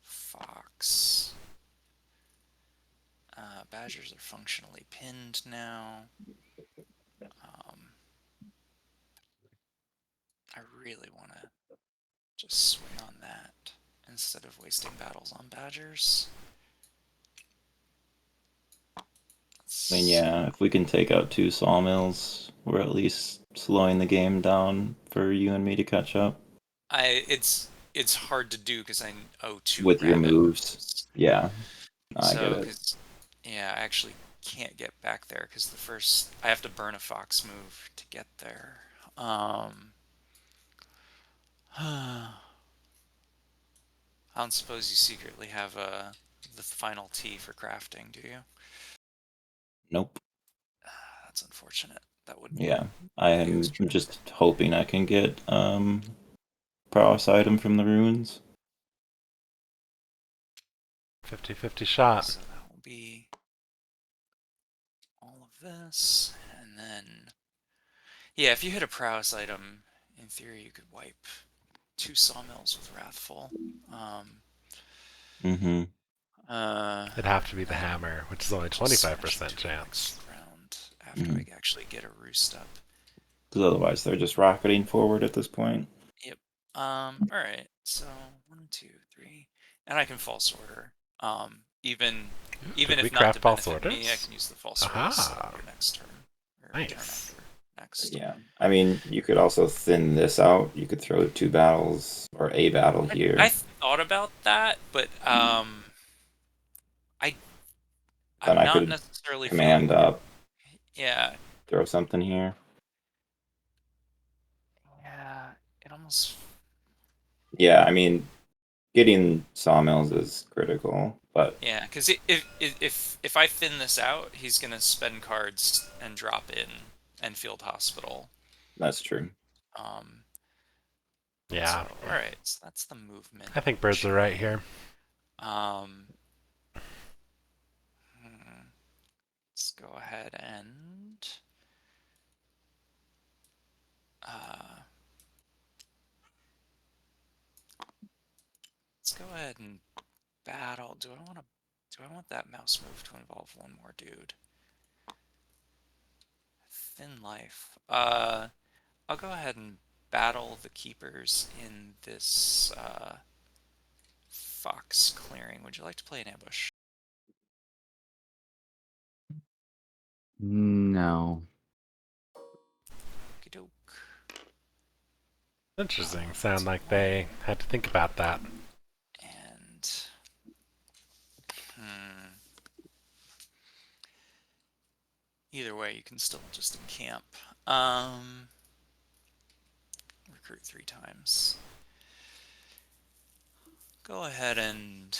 fox, badgers are functionally pinned now. I really want to just swing on that instead of wasting battles on badgers. I mean, yeah, if we can take out 2 sawmills, we're at least slowing the game down for you and me to catch up It's hard to do because I owe 2 with your rabbit moves. Yeah, I get So, it. because yeah, I actually can't get back there because I have to burn a fox move to get there. I don't suppose you secretly have the final T for crafting, do you? Nope. That's unfortunate. That would Yeah, I be am extra. just hoping I can get prowess item from the ruins. 50-50 shot. So that will be all of this, and then yeah, if you hit a prowess item, in theory you could wipe 2 sawmills with Wrathful. Mm-hmm. It'd have to be the hammer, which is only Just 25% smash into the chance. next round after I actually get a roost up. Because otherwise they're just rocketing forward at this point. Yep. All right. So 1, 2, 3, and I can false order. even Did we if not to craft false benefit me, I orders? can use the false orders Aha. your next turn. Or turn Nice. after next. Yeah. I mean, you could also thin this out. You could throw 2 battles or a battle here. I thought about that, but Then I'm I not could necessarily command feeling. up, Yeah, throw something here. yeah. It almost. Yeah, I mean, getting sawmills is critical, but Yeah, because if I thin this out, he's gonna spend cards and drop in Enfield Hospital. that's true. Yeah. So, all right, so that's the movement. I think birds are right here. Let's go ahead and let's go ahead and battle. Do I want that mouse move to involve one more dude? Thin life. I'll go ahead and battle the keepers in this fox clearing. Would you like to play an ambush? No. Okey-doke. Interesting. Sound like they had to think about that. And either way, you can still just encamp. Recruit 3 times. Go ahead and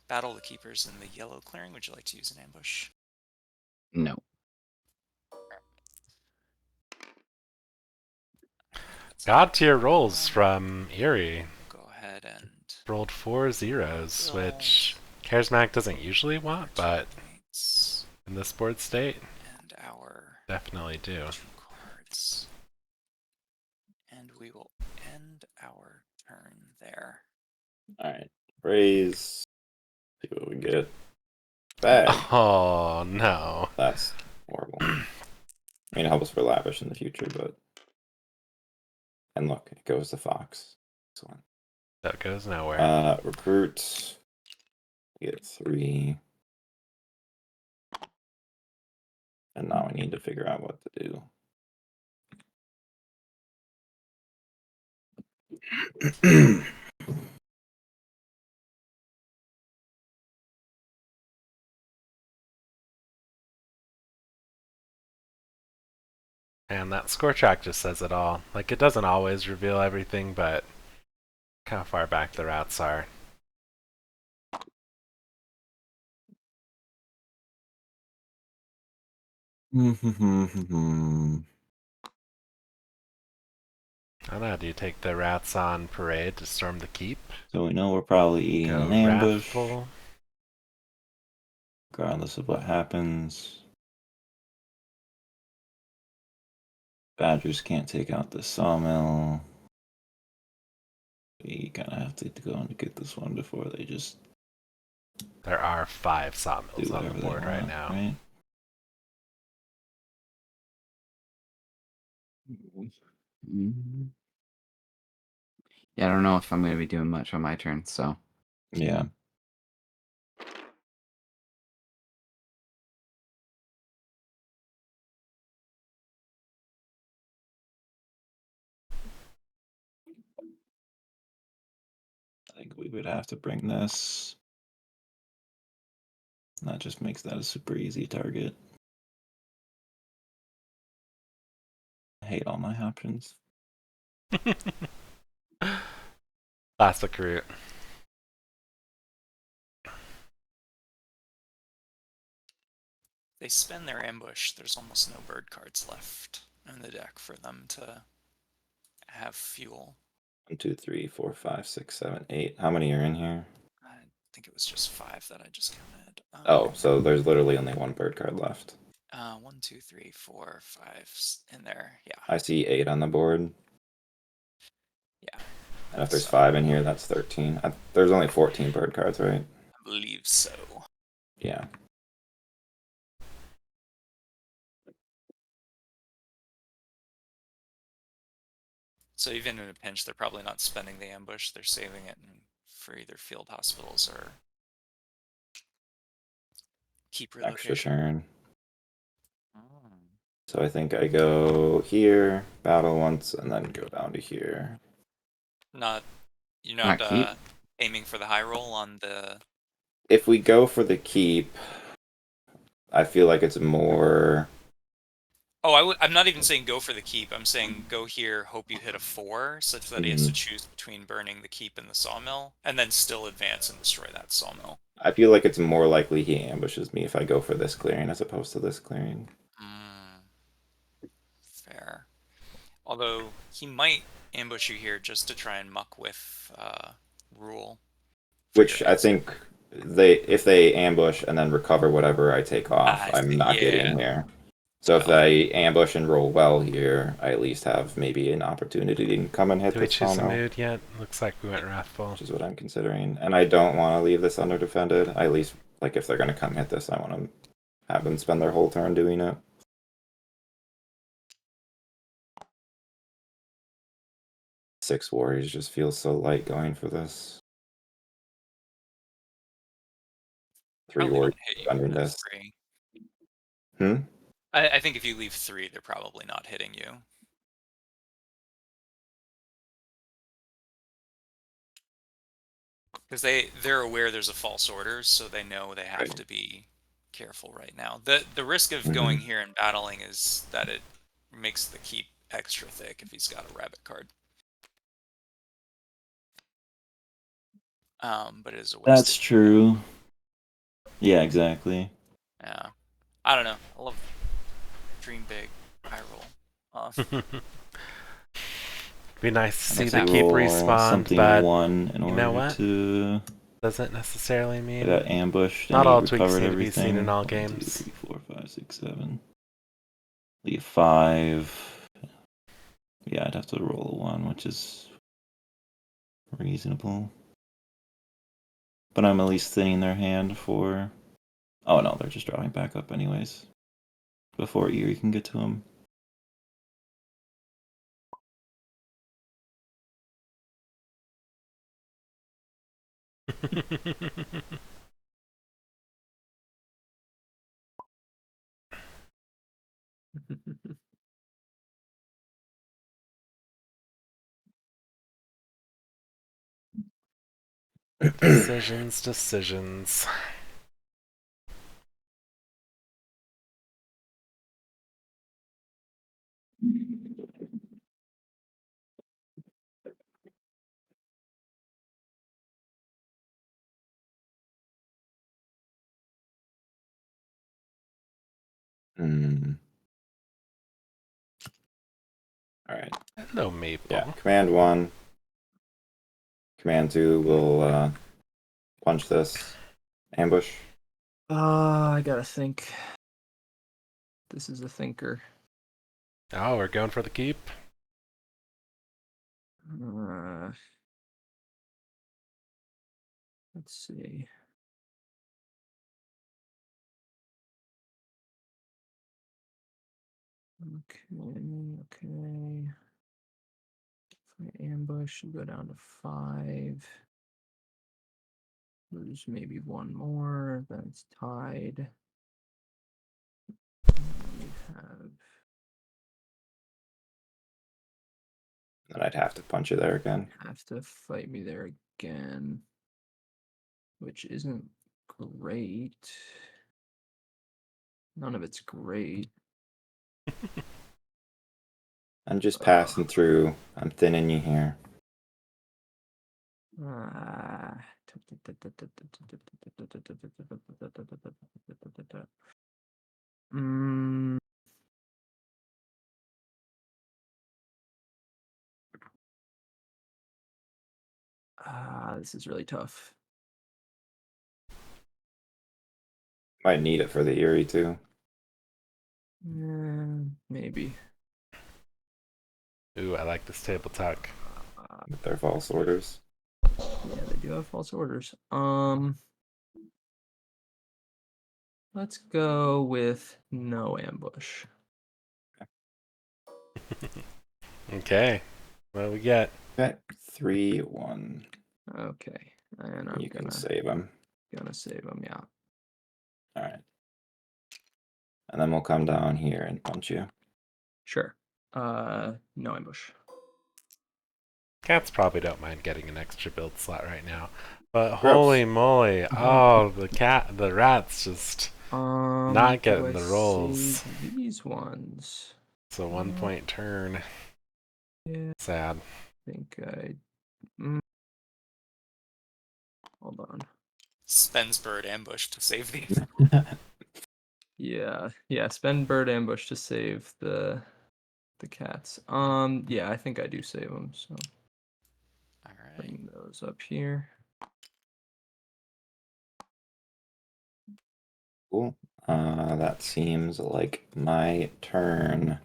battle the keepers in the yellow clearing. Would you like to use an ambush? No. God tier rolls from Erie. Go ahead and Rolled 4 zeros, which Charismatic doesn't usually want, but in this board state, and our definitely do. 2 cards. And we will end our turn there. Alright. Raise. See what we get. Bag. Oh, no. That's horrible. I mean, it helps for lavish in the future, but. And look, it goes to Fox. Excellent. That goes nowhere. Recruit. Get 3. And now we need to figure out what to do. And that score track just says it all. Like, it doesn't always reveal everything, but how far back the routes are. I don't know, do you take the rats on parade to storm the keep? So we know we're probably eating Go an ambush, Wrathful? regardless of what happens. Badgers can't take out the sawmill. We kind of have to go and get this one before they just There are 5 do sawmills on whatever the they board right want, now. right? Yeah, I don't know if I'm going to be doing much on my turn, so. Yeah. I think we would have to bring this. And that just makes that a super easy target. I hate all my options. Classic route. They spend their ambush. There's almost no bird cards left in the deck for them to have fuel. 1, 2, 3, 4, 5, 6, 7, 8. How many are in here? I think it was just 5 that I just counted. Oh, so there's literally only 1 bird card left. 1, 2, 3, 4, 5 in there. Yeah. I see 8 on the board. Yeah. And if there's 5 in here, that's 13. There's only 14 bird cards, right? I believe so. Yeah. So even in a pinch, they're probably not spending the ambush. They're saving it for either field hospitals or keep Extra relocation. turn. So I think I go here, battle once, and then go down to here. You're Not not keep? aiming for the high roll on the. If we go for the keep, I feel like it's more. Oh, I'm not even saying go for the keep. I'm saying go here, hope you hit a 4, such that he has to choose between burning the keep and the sawmill, and then still advance and destroy that sawmill. I feel like it's more likely he ambushes me if I go for this clearing as opposed to this clearing. Fair. Although he might ambush you here just to try and muck with rule. for Which your I answer. think if they ambush and then recover whatever I take off, I I'm see, not yeah. getting here. So if Well. they ambush and roll well here, I at least have maybe an opportunity to come and hit Do we this choose a sawmill, mood yet? Looks like we went Wrathful. which is what I'm considering. And I don't want to leave this underdefended. I at least, like, if they're going to come hit this, I want to have them spend their whole turn doing it. Six warriors just feels so light going for this. Three Probably warriors don't hit you under with a this. 3. Hmm? I think if you leave 3, they're probably not hitting you. Because they're aware there's a false orders, so they know they have Right. to be careful right now. The risk of going here and battling is that it makes the keep extra thick if he's got a rabbit card. But it is a waste. That's true. Yeah, exactly. Yeah. I don't know. I love dream big, high roll. Be nice to That see makes the sense. keep Roll respawn, something but one in you order know what? to. Doesn't necessarily I mean got ambushed. Not and all he tweaks recovered need to be everything. seen in all 1, 2, games. 3, 4, 5, 6, 7. Leave 5. Yeah, I'd have to roll a 1, which is reasonable. But I'm at least thinning their hand for. Oh no, they're just drawing back up anyways. Before Eerie can get to him. Decisions. All right. Hello, Maple. Yeah. Command 1. Command 2 will punch this. Ambush. I gotta think. This is a thinker. Oh, we're going for the keep. Let's see. Okay. If I ambush, go down to 5. There's maybe one more. Then it's tied. We have. Then I'd have to punch you there again. Have to fight me there again, which isn't great. None of it's great. I'm just passing through. I'm thinning you here. This is really tough. Might need it for the Eerie too. Maybe. Ooh, I like this table talk. With their false orders. Yeah, they do have false orders. Let's go with no ambush. Okay. What do we get? Okay. 3-1. Okay. And I'm You can gonna save him. save him. Yeah. All right. And then we'll come down here and punch you. Sure. No ambush. Cats probably don't mind getting an extra build slot right now. But Gross. holy moly, oh, the rat's just not Do getting I the rolls. save these ones? It's a 1-point turn. Yeah, Sad. I think hold on. Spends bird ambush to save the. Yeah. Spend bird ambush to save the cats. Yeah, I think I do save them. So All right. bring those up here. Cool. That seems like my turn.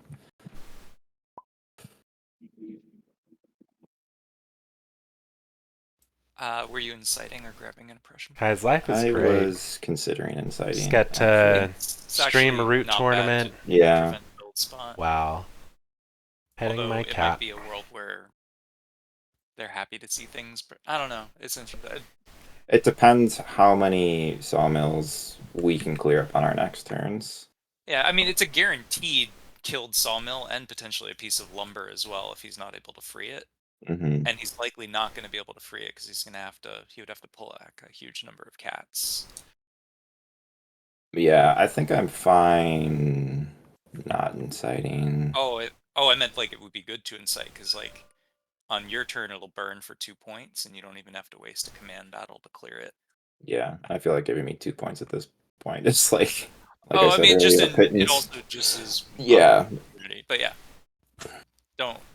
Were you inciting or grabbing an impression? Guys, life is I great. was considering inciting. Just get to actually. It's stream a actually root not bad tournament. to Yeah. prevent build spot. Wow. Petting Although my it might cat. be a world where they're happy to see things, but I don't know. It's interesting. It depends how many sawmills we can clear up on our next turns. Yeah, I mean it's a guaranteed killed sawmill and potentially a piece of lumber as well if he's not able to free it. Hmm. And he's likely not going to be able to free it because he would have to pull back a huge number of cats. Yeah, I think I'm fine not inciting. I meant like it would be good to incite because like on your turn it'll burn for 2 points and you don't even have to waste a command battle to clear it. Yeah, I feel like giving me 2 points at this point is like I I said mean just earlier, it pittance. also just is Yeah. opportunity. But yeah,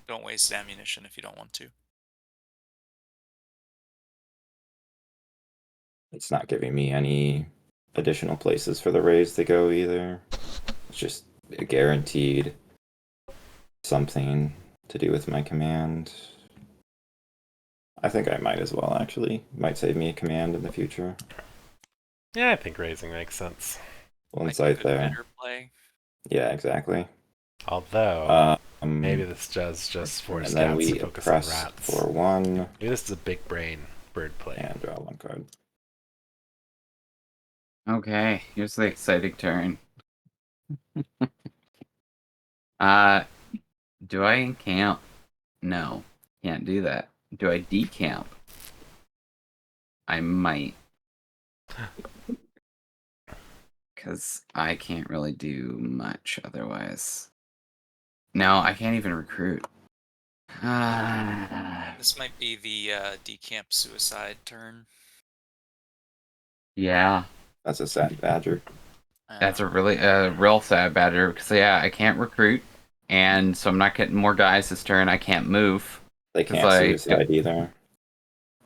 don't waste ammunition if you don't want to. It's not giving me any additional places for the raise to go either. It's just a guaranteed something to do with my command. I think I might as well actually. Might save me a command in the future. Yeah, I think raising makes sense. We'll Like a incite good there. better play. Yeah, exactly. Although, Um, maybe this does just force and then cats we to focus on press rats. for 1 Maybe this is a big brain bird play. and draw 1 card. Okay, here's the exciting turn. Do I encamp? No, can't do that. Do I decamp? I might. Because I can't really do much otherwise. No, I can't even recruit. This might be the decamp suicide turn. Yeah, That's a sad badger. that's a really real sad badger because yeah, I can't recruit, and so I'm not getting more guys this turn. I can't move. They It's can't like- suicide either.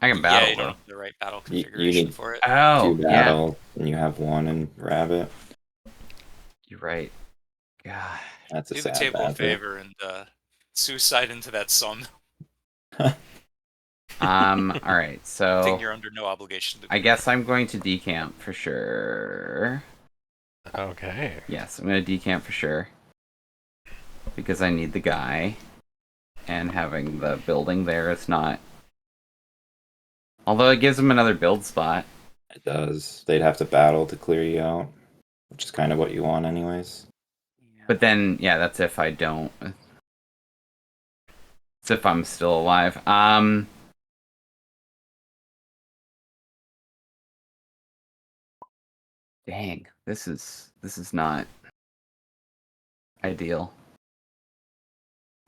I can Yeah, battle you don't though. have the right battle You configuration need- for it. Oh, 2 yeah, battle, and you have 1 in rabbit. you're right. God. That's a Do the sad table a badger. favor and suicide into that sum. All right, I so think you're under no obligation to do I guess I'm going to decamp for sure. Okay. Yes, I'm going to decamp for sure. Because I need the guy. And having the building there is not... Although it gives him another build spot. It does. They'd have to battle to clear you out, which is kind of what you want anyways. But then, yeah, that's if I don't. It's if I'm still alive. Dang, this is not ideal.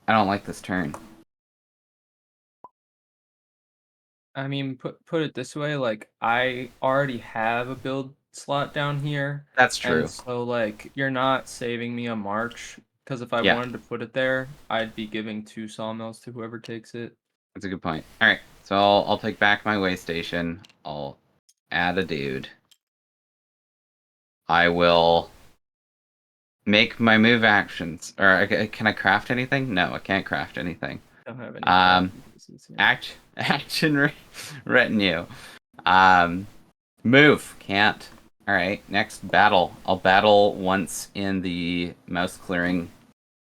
I don't like this turn. I mean, put it this way, like I already have a build slot down here, That's true. and so like you're not saving me a march because if I Yeah. wanted to put it there, I'd be giving 2 sawmills to whoever takes it. That's a good point. All right, so I'll take back my way station. I'll add a dude. I will make my move actions. Or can I craft anything? No, I can't craft anything. Don't have any. Um, pieces, yeah. Action retinue. Move. Can't. All right. Next battle. I'll battle once in the mouse clearing.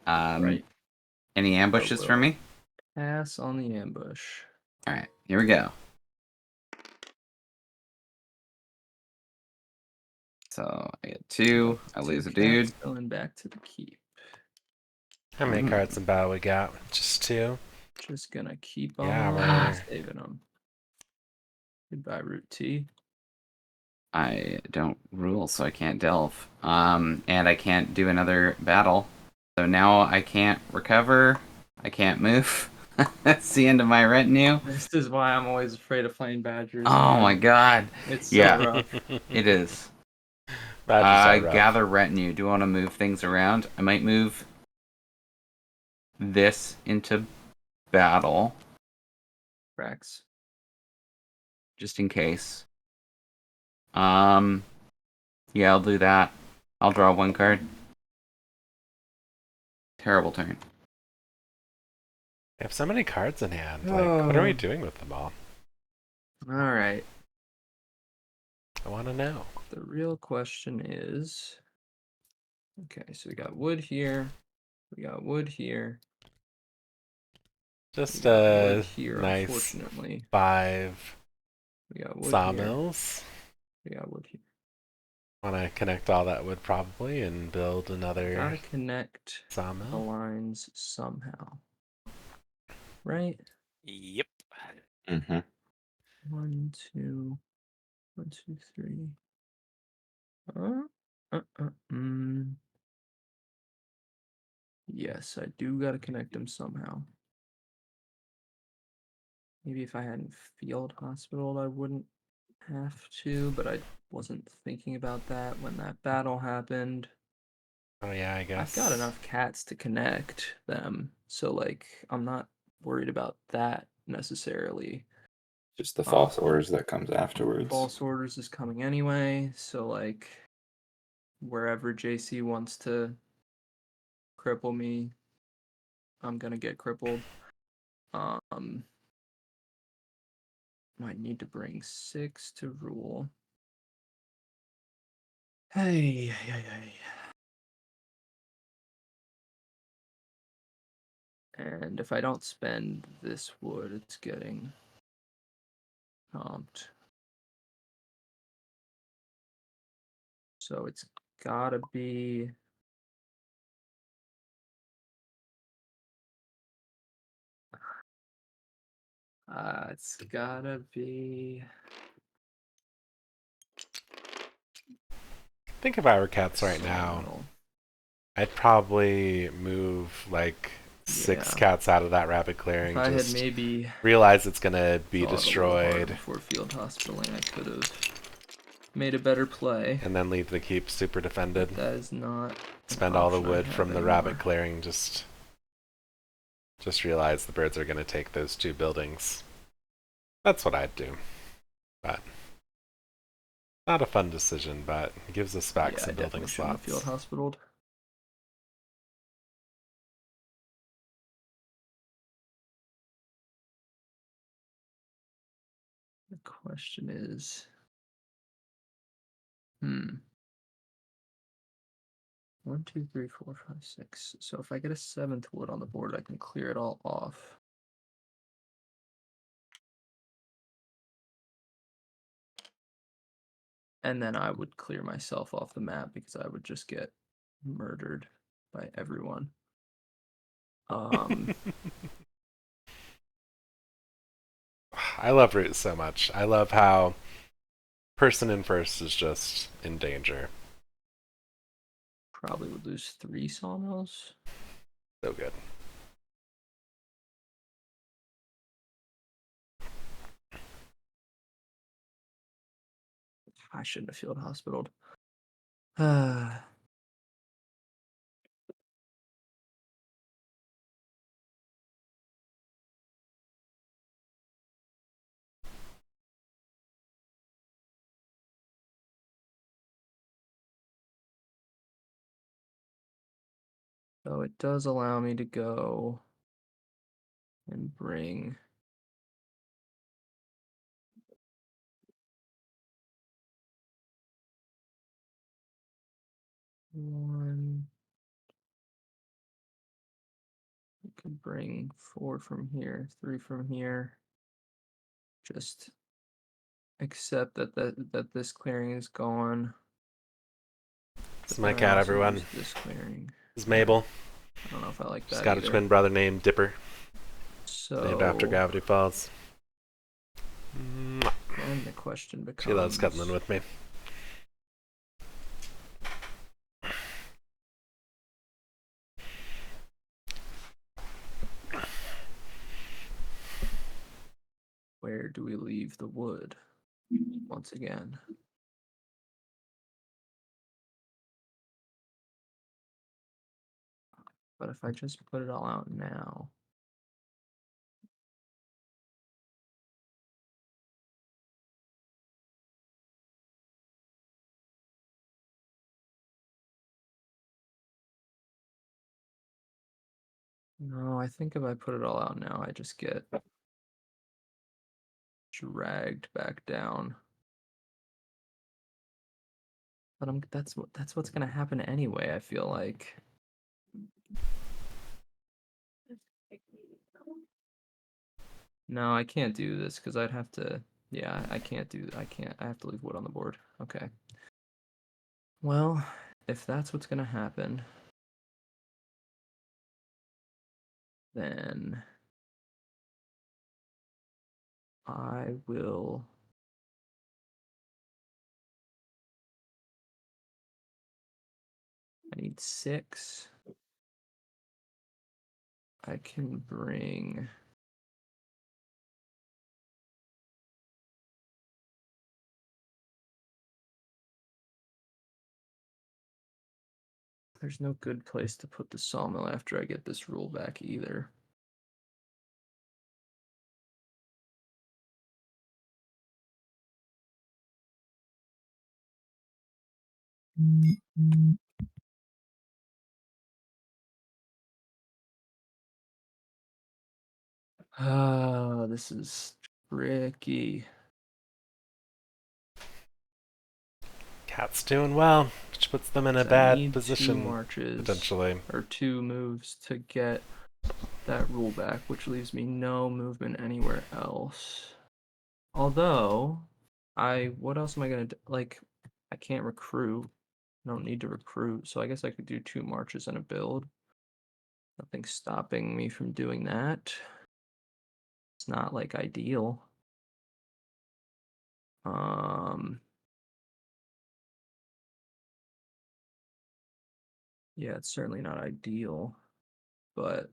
Right. Any ambushes for me? Pass on the ambush. All right. Here we go. So I get 2. I lose a dude. Going back to the keep. How many Mm. cards in battle we got? Just 2? Just gonna keep Yeah, on we're- saving them. Goodbye, Root T. I don't rule, so I can't delve. And I can't do another battle. So now I can't recover. I can't move. That's the end of my retinue. This is why I'm always afraid of playing Badgers. Oh man. my god. It's so Yeah. rough. It is. Badgers are rough. Gather retinue. Do you want to move things around? I might move this into battle, Cracks. just in case. Yeah, I'll do that. I'll draw 1 card. Terrible turn. We have so many cards in hand. Like, what are we Oh. doing with them all? All right. I want to know. The real question is, okay, so we got wood here. We got wood here. Just we got a wood here, nice unfortunately. 5 We got wood here. sawmills. We got wood here. Want to connect all that wood probably and build another Gotta connect the sawmill. lines somehow. Right? Yep. Mm-hmm. 1, 2, 1, 2, 3. Yes, I do gotta connect them somehow. Maybe if I hadn't field hospital, I wouldn't have to, but I wasn't thinking about that when that battle happened. Oh yeah, I guess. I've got enough cats to connect them, so like I'm not worried about that necessarily. Just the false orders that comes afterwards. False orders is coming anyway, so like wherever JC wants to cripple me, I'm gonna get crippled. Might need to bring 6 to rule. Hey. And if I don't spend this wood, it's getting comped. So it's gotta be. It's gotta be. I think if I were cats right now, Sawmill. I'd probably move like 6 Yeah. cats out of that rapid clearing. If I had Just maybe realize it's gonna be thought a little harder destroyed, before field hospitaling, I could have made a better play. and then leave the keep super defended. That is not. Spend all the option I wood have from the anymore. rabbit clearing. Just realize the birds are gonna take those 2 buildings. That's what I'd do. But not a fun decision, but it gives us back Yeah, I some building definitely shouldn't have slots. field hospitaled. The question is, 1, 2, 3, 4, 5, 6. So if I get a 7th wood on the board, I can clear it all off. And then I would clear myself off the map because I would just get murdered by everyone. I love Root so much. I love how person in first is just in danger. Probably would lose 3 sawmills. So good. I shouldn't have field hospitaled. So it does allow me to go and bring one. I could bring 4 from here, 3 from here. Just accept that this clearing is gone. It's But my then I cat, also everyone. used this clearing. It's Mabel. I don't know if I like She's that got a either. twin brother named Dipper, So named after Gravity Falls. Mwah. then the question becomes. She loves cuddling with me. Where do we leave the wood? Once again. But if I just put it all out now. No, I think if I put it all out now, I just get dragged back down. But that's what's gonna happen anyway, I feel like. No, I can't do this because I'd have to. Yeah, I can't do. I can't. I have to leave wood on the board. Okay. Well, if that's what's gonna happen, then I will. I need 6. I can bring. There's no good place to put the sawmill after I get this rule back either. Ah, this is tricky. Cat's doing well, which puts them in a I bad need 2 position, marches potentially. or 2 moves to get that rule back, which leaves me no movement anywhere else. Although, what else am I gonna do? Like, I can't recruit. I don't need to recruit, so I guess I could do 2 marches and a build. Nothing's stopping me from doing that. It's not like ideal. Yeah, it's certainly not ideal, but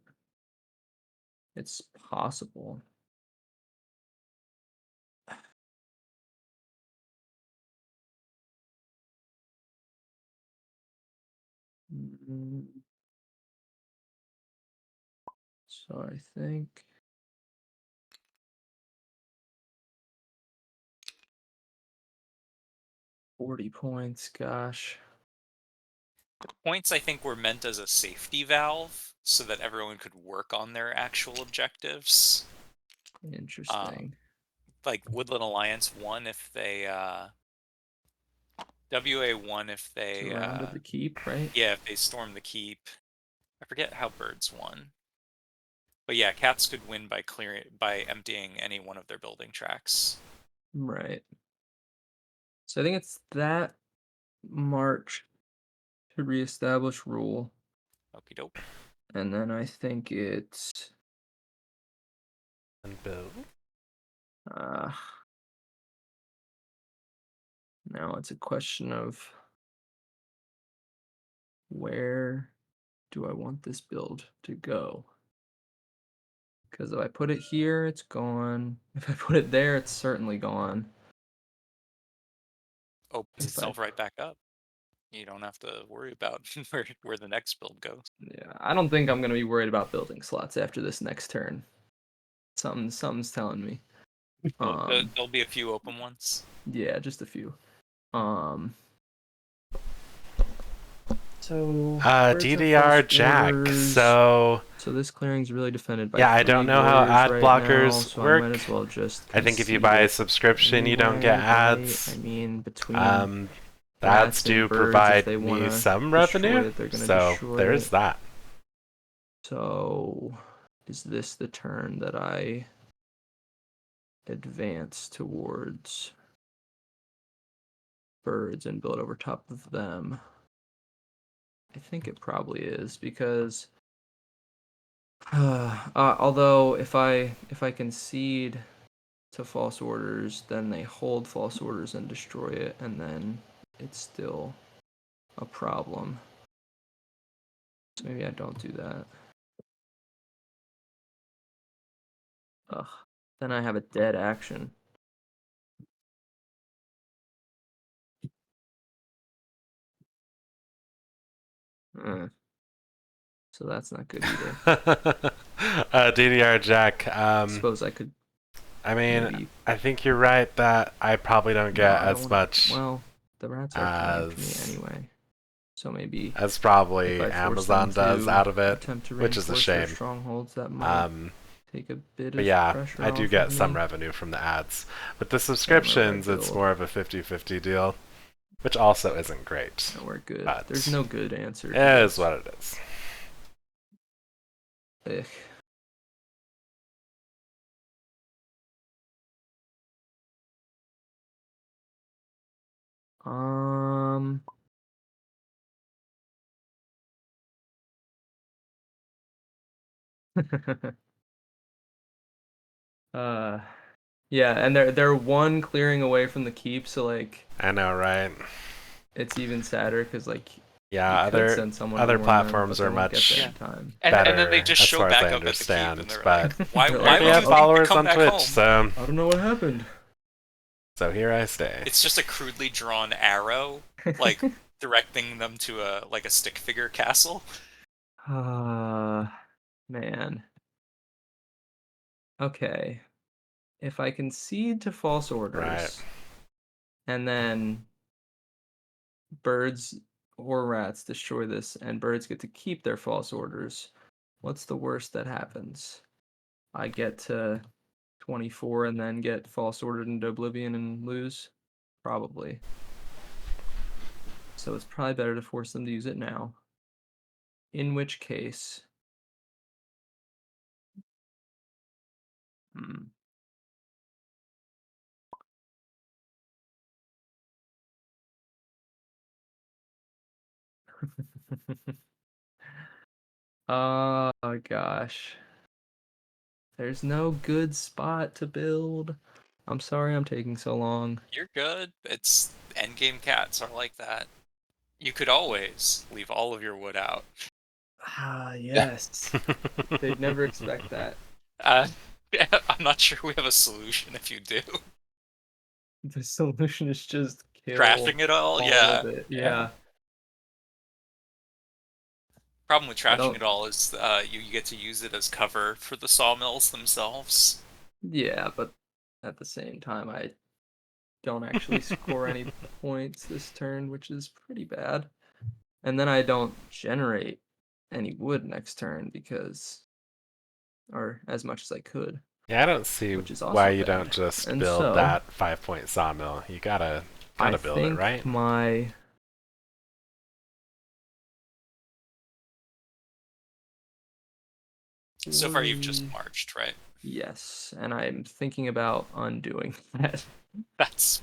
it's possible. So I think 40 points, gosh. Points, I think, were meant as a safety valve so that everyone could work on their actual objectives. Interesting. Like Woodland Alliance won if they WA won if they Surrounded the keep, right? yeah, if they stormed the keep. I forget how Birds won. But yeah, Cats could win by emptying any one of their building tracks. Right. So I think it's that march to reestablish rule. Okie doke. And then I think it's And build. now it's a question of where do I want this build to go? Because if I put it here, it's gone. If I put it there, it's certainly gone. Opens If I- itself right back up. You don't have to worry about where the next build goes. Yeah, I don't think I'm gonna be worried about building slots after this next turn. Something's telling me. There'll be a few open ones. Yeah, just a few. So birds have DDR false Jack. orders. So this clearing's really defended by yeah, I 3 don't know how warriors ad right blockers now, so work. I might as well just I think if you concede buy a it subscription, you don't get anyway, right? ads. I mean, between The rats ads do and birds, if provide they me wanna some destroy revenue, it, they're gonna so destroy there's it. that. So is this the turn that I advance towards birds and build over top of them? I think it probably is because although if I concede to false orders, then they hold false orders and destroy it, and then it's still a problem. So maybe I don't do that. Ugh. Then I have a dead action. So that's not good either. DDR Jack. I suppose I could. I mean, maybe... I think you're right that I probably don't get as much. Well, the rats are coming to me anyway. So maybe as probably Amazon does out of it, which is a shame. Strongholds that might take a bit but of yeah, pressure I do off get of some me. revenue from the ads. With the subscriptions, it's more of a 50-50 deal, which also isn't great. Nowhere good. But There's no good answer. It is what it is. Ugh. Yeah, and they're one clearing away from the keep, so like I know, right? it's even sadder because like yeah, you could send someone other to warn them, platforms but are they won't get much there in time. better, and then they just as show far back as I up at the keep, understand. and they're But like, why They're would like, we you have think to followers come on back Twitch, home? so I don't know what happened. here I stay. It's just a crudely drawn arrow, like directing them to a stick figure castle. Man. Okay. If I concede to false orders, Right. and then birds or rats destroy this, and birds get to keep their false orders, what's the worst that happens? I get to 24 and then get false ordered into oblivion and lose? Probably. So it's probably better to force them to use it now. In which case... Oh gosh. There's no good spot to build. I'm sorry I'm taking so long. You're good. It's endgame cats are like that. You could always leave all of your wood out. Yes. They'd never expect that. I'm not sure we have a solution if you do. The solution is just kill Trashing it all? Yeah. of it. Yeah. Problem with trashing don't- it all is you get to use it as cover for the sawmills themselves. Yeah, but at the same time, I don't actually score any points this turn, which is pretty bad. And then I don't generate any wood next turn or as much as I could. Yeah, I don't see Which is also why you bad. don't just And build so- that 5-point sawmill. You gotta I build it, think right? my So far you've just marched, right? Yes, and I'm thinking about undoing that That's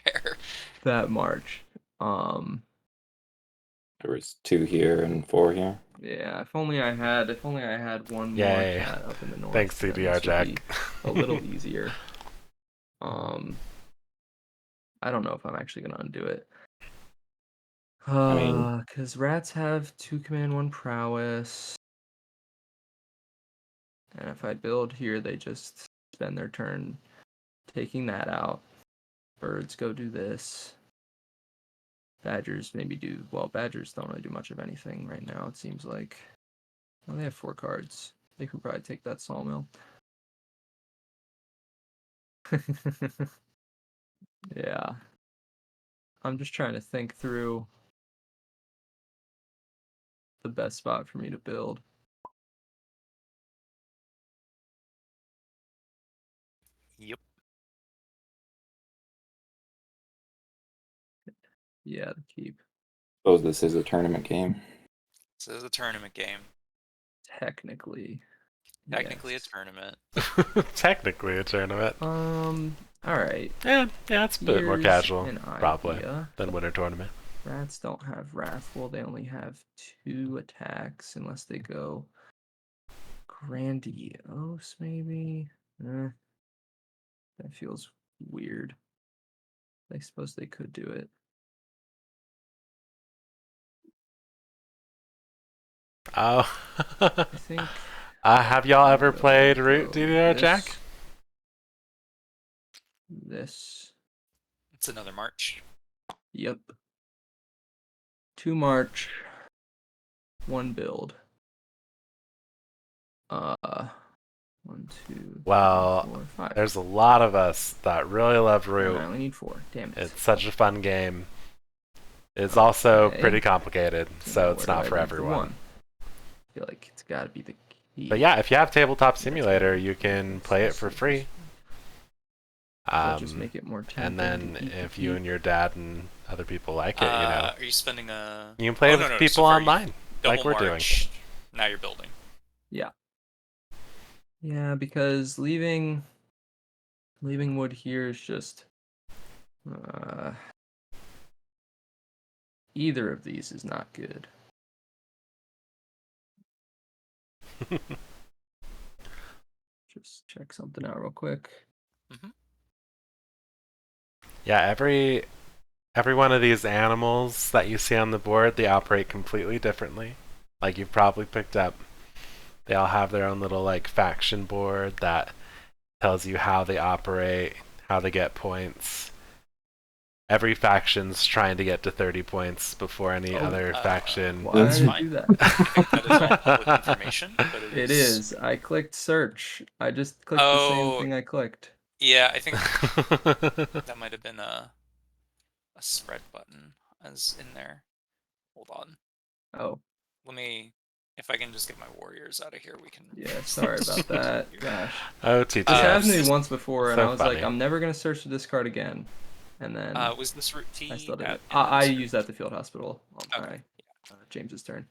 fair. that march. There was 2 here and 4 here. Yeah, if only I had one more Yay. cat up in the north. Thanks, then CDR this would Jack. be a little easier. I don't know if I'm actually gonna undo it. mean- Because rats have 2 command, 1 prowess. And if I build here, they just spend their turn taking that out. Birds go do this. Badgers maybe do... Well, badgers don't really do much of anything right now, it seems like. Well, they have 4 cards. They could probably take that sawmill. Yeah. I'm just trying to think through the best spot for me to build. Yep. Yeah, the keep. Suppose this is a tournament game. This is a tournament game. Technically. Technically yes. a tournament. Technically a tournament. Alright. Yeah, it's a bit more Here's casual, an probably, idea. than Winter Tournament. Rats don't have Wrathful. They only have 2 attacks unless they go Grandiose, maybe. That feels weird. I suppose they could do it. Oh. I think. Have y'all ever Go, played Root go DDR, Jack? This. It's another march. Yep. 2 March. 1 build. 1, 2. Well, 3, 4, 5. There's a lot of us that really love And Root. I only need 4. Damn it. It's such a fun game. It's also Okay. pretty complicated, so it's Where not do for I leave the everyone. 1? I feel like it's got to be the key. But yeah, if you have Tabletop Simulator, you can play it for free. Just make it more And tempting then to if you and your dad and other people like it, Are you spending a? you can play it with people so for online, like double we're doing. march, now you're building. Yeah, because leaving wood here is just either of these is not good. Just check something out real quick. Yeah, every one of these animals that you see on the board, they operate completely differently. Like you've probably picked up. They all have their own little like faction board that tells you how they operate, how they get points. Every faction's trying to get to 30 points before any other faction. Why That's did I fine. do that? I think that is all public information, but It is. I clicked search. I just clicked the Oh. same thing I clicked. Yeah, I think that might have been a spread button as in there. Hold on. Oh, Let me. If I can just get my warriors out of here, we can. yeah. Sorry about that. Gosh. Oh, teach This happened to us. me once before, and So I was funny. like, I'm never gonna search the discard again. And then Was this route T? I still did at it. I Amherst? used that at the field hospital on Okay. James's turn.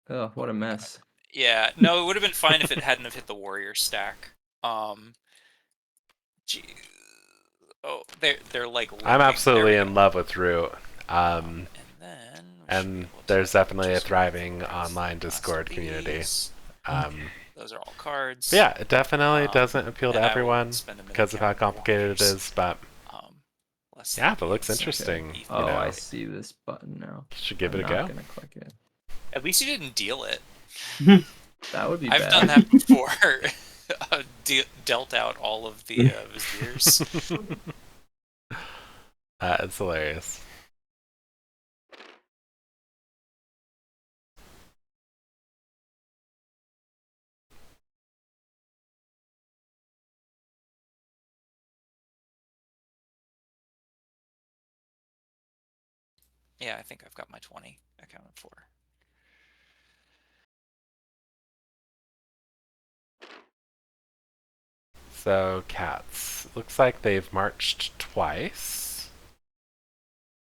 Oh, what a mess. Yeah, no, it would have been fine if it hadn't have hit the warrior stack. Gee, they're like. I'm lurking. absolutely There we in go. love with Root. And then. we should be And able to there's definitely a just thriving erase online the rest Discord of community. these. Those are all cards. But yeah, it definitely Um, doesn't appeal to and I will everyone spend a minute because of how counting complicated it warriors. is, but Less yeah, than but it looks these. interesting. Okay. You Oh, know, I see this button now. you should give it I'm a go. not gonna click it. At least you didn't deal it. That would be I've bad. done that before. Dealt out all of the viziers. It's hilarious. Yeah, I think I've got my 20 accounted for. So, cats. Looks like they've marched twice.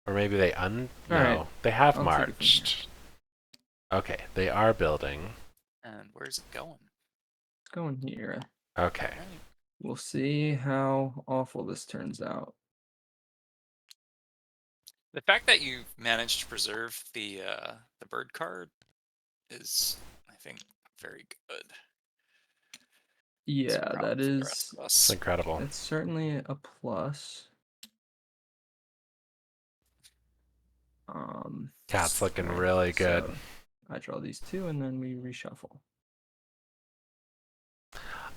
Or maybe they no, Alright. they have I'll take it from here. marched. Okay, they are building. And where's it going? It's going here. Okay. Alright. We'll see how awful this turns out. The fact that you managed to preserve the bird card is, I think, very good. Yeah, Proud that of the is. rest of It's us. incredible. It's certainly a plus. Cat's looking alright, really good. so I draw these 2 and then we reshuffle.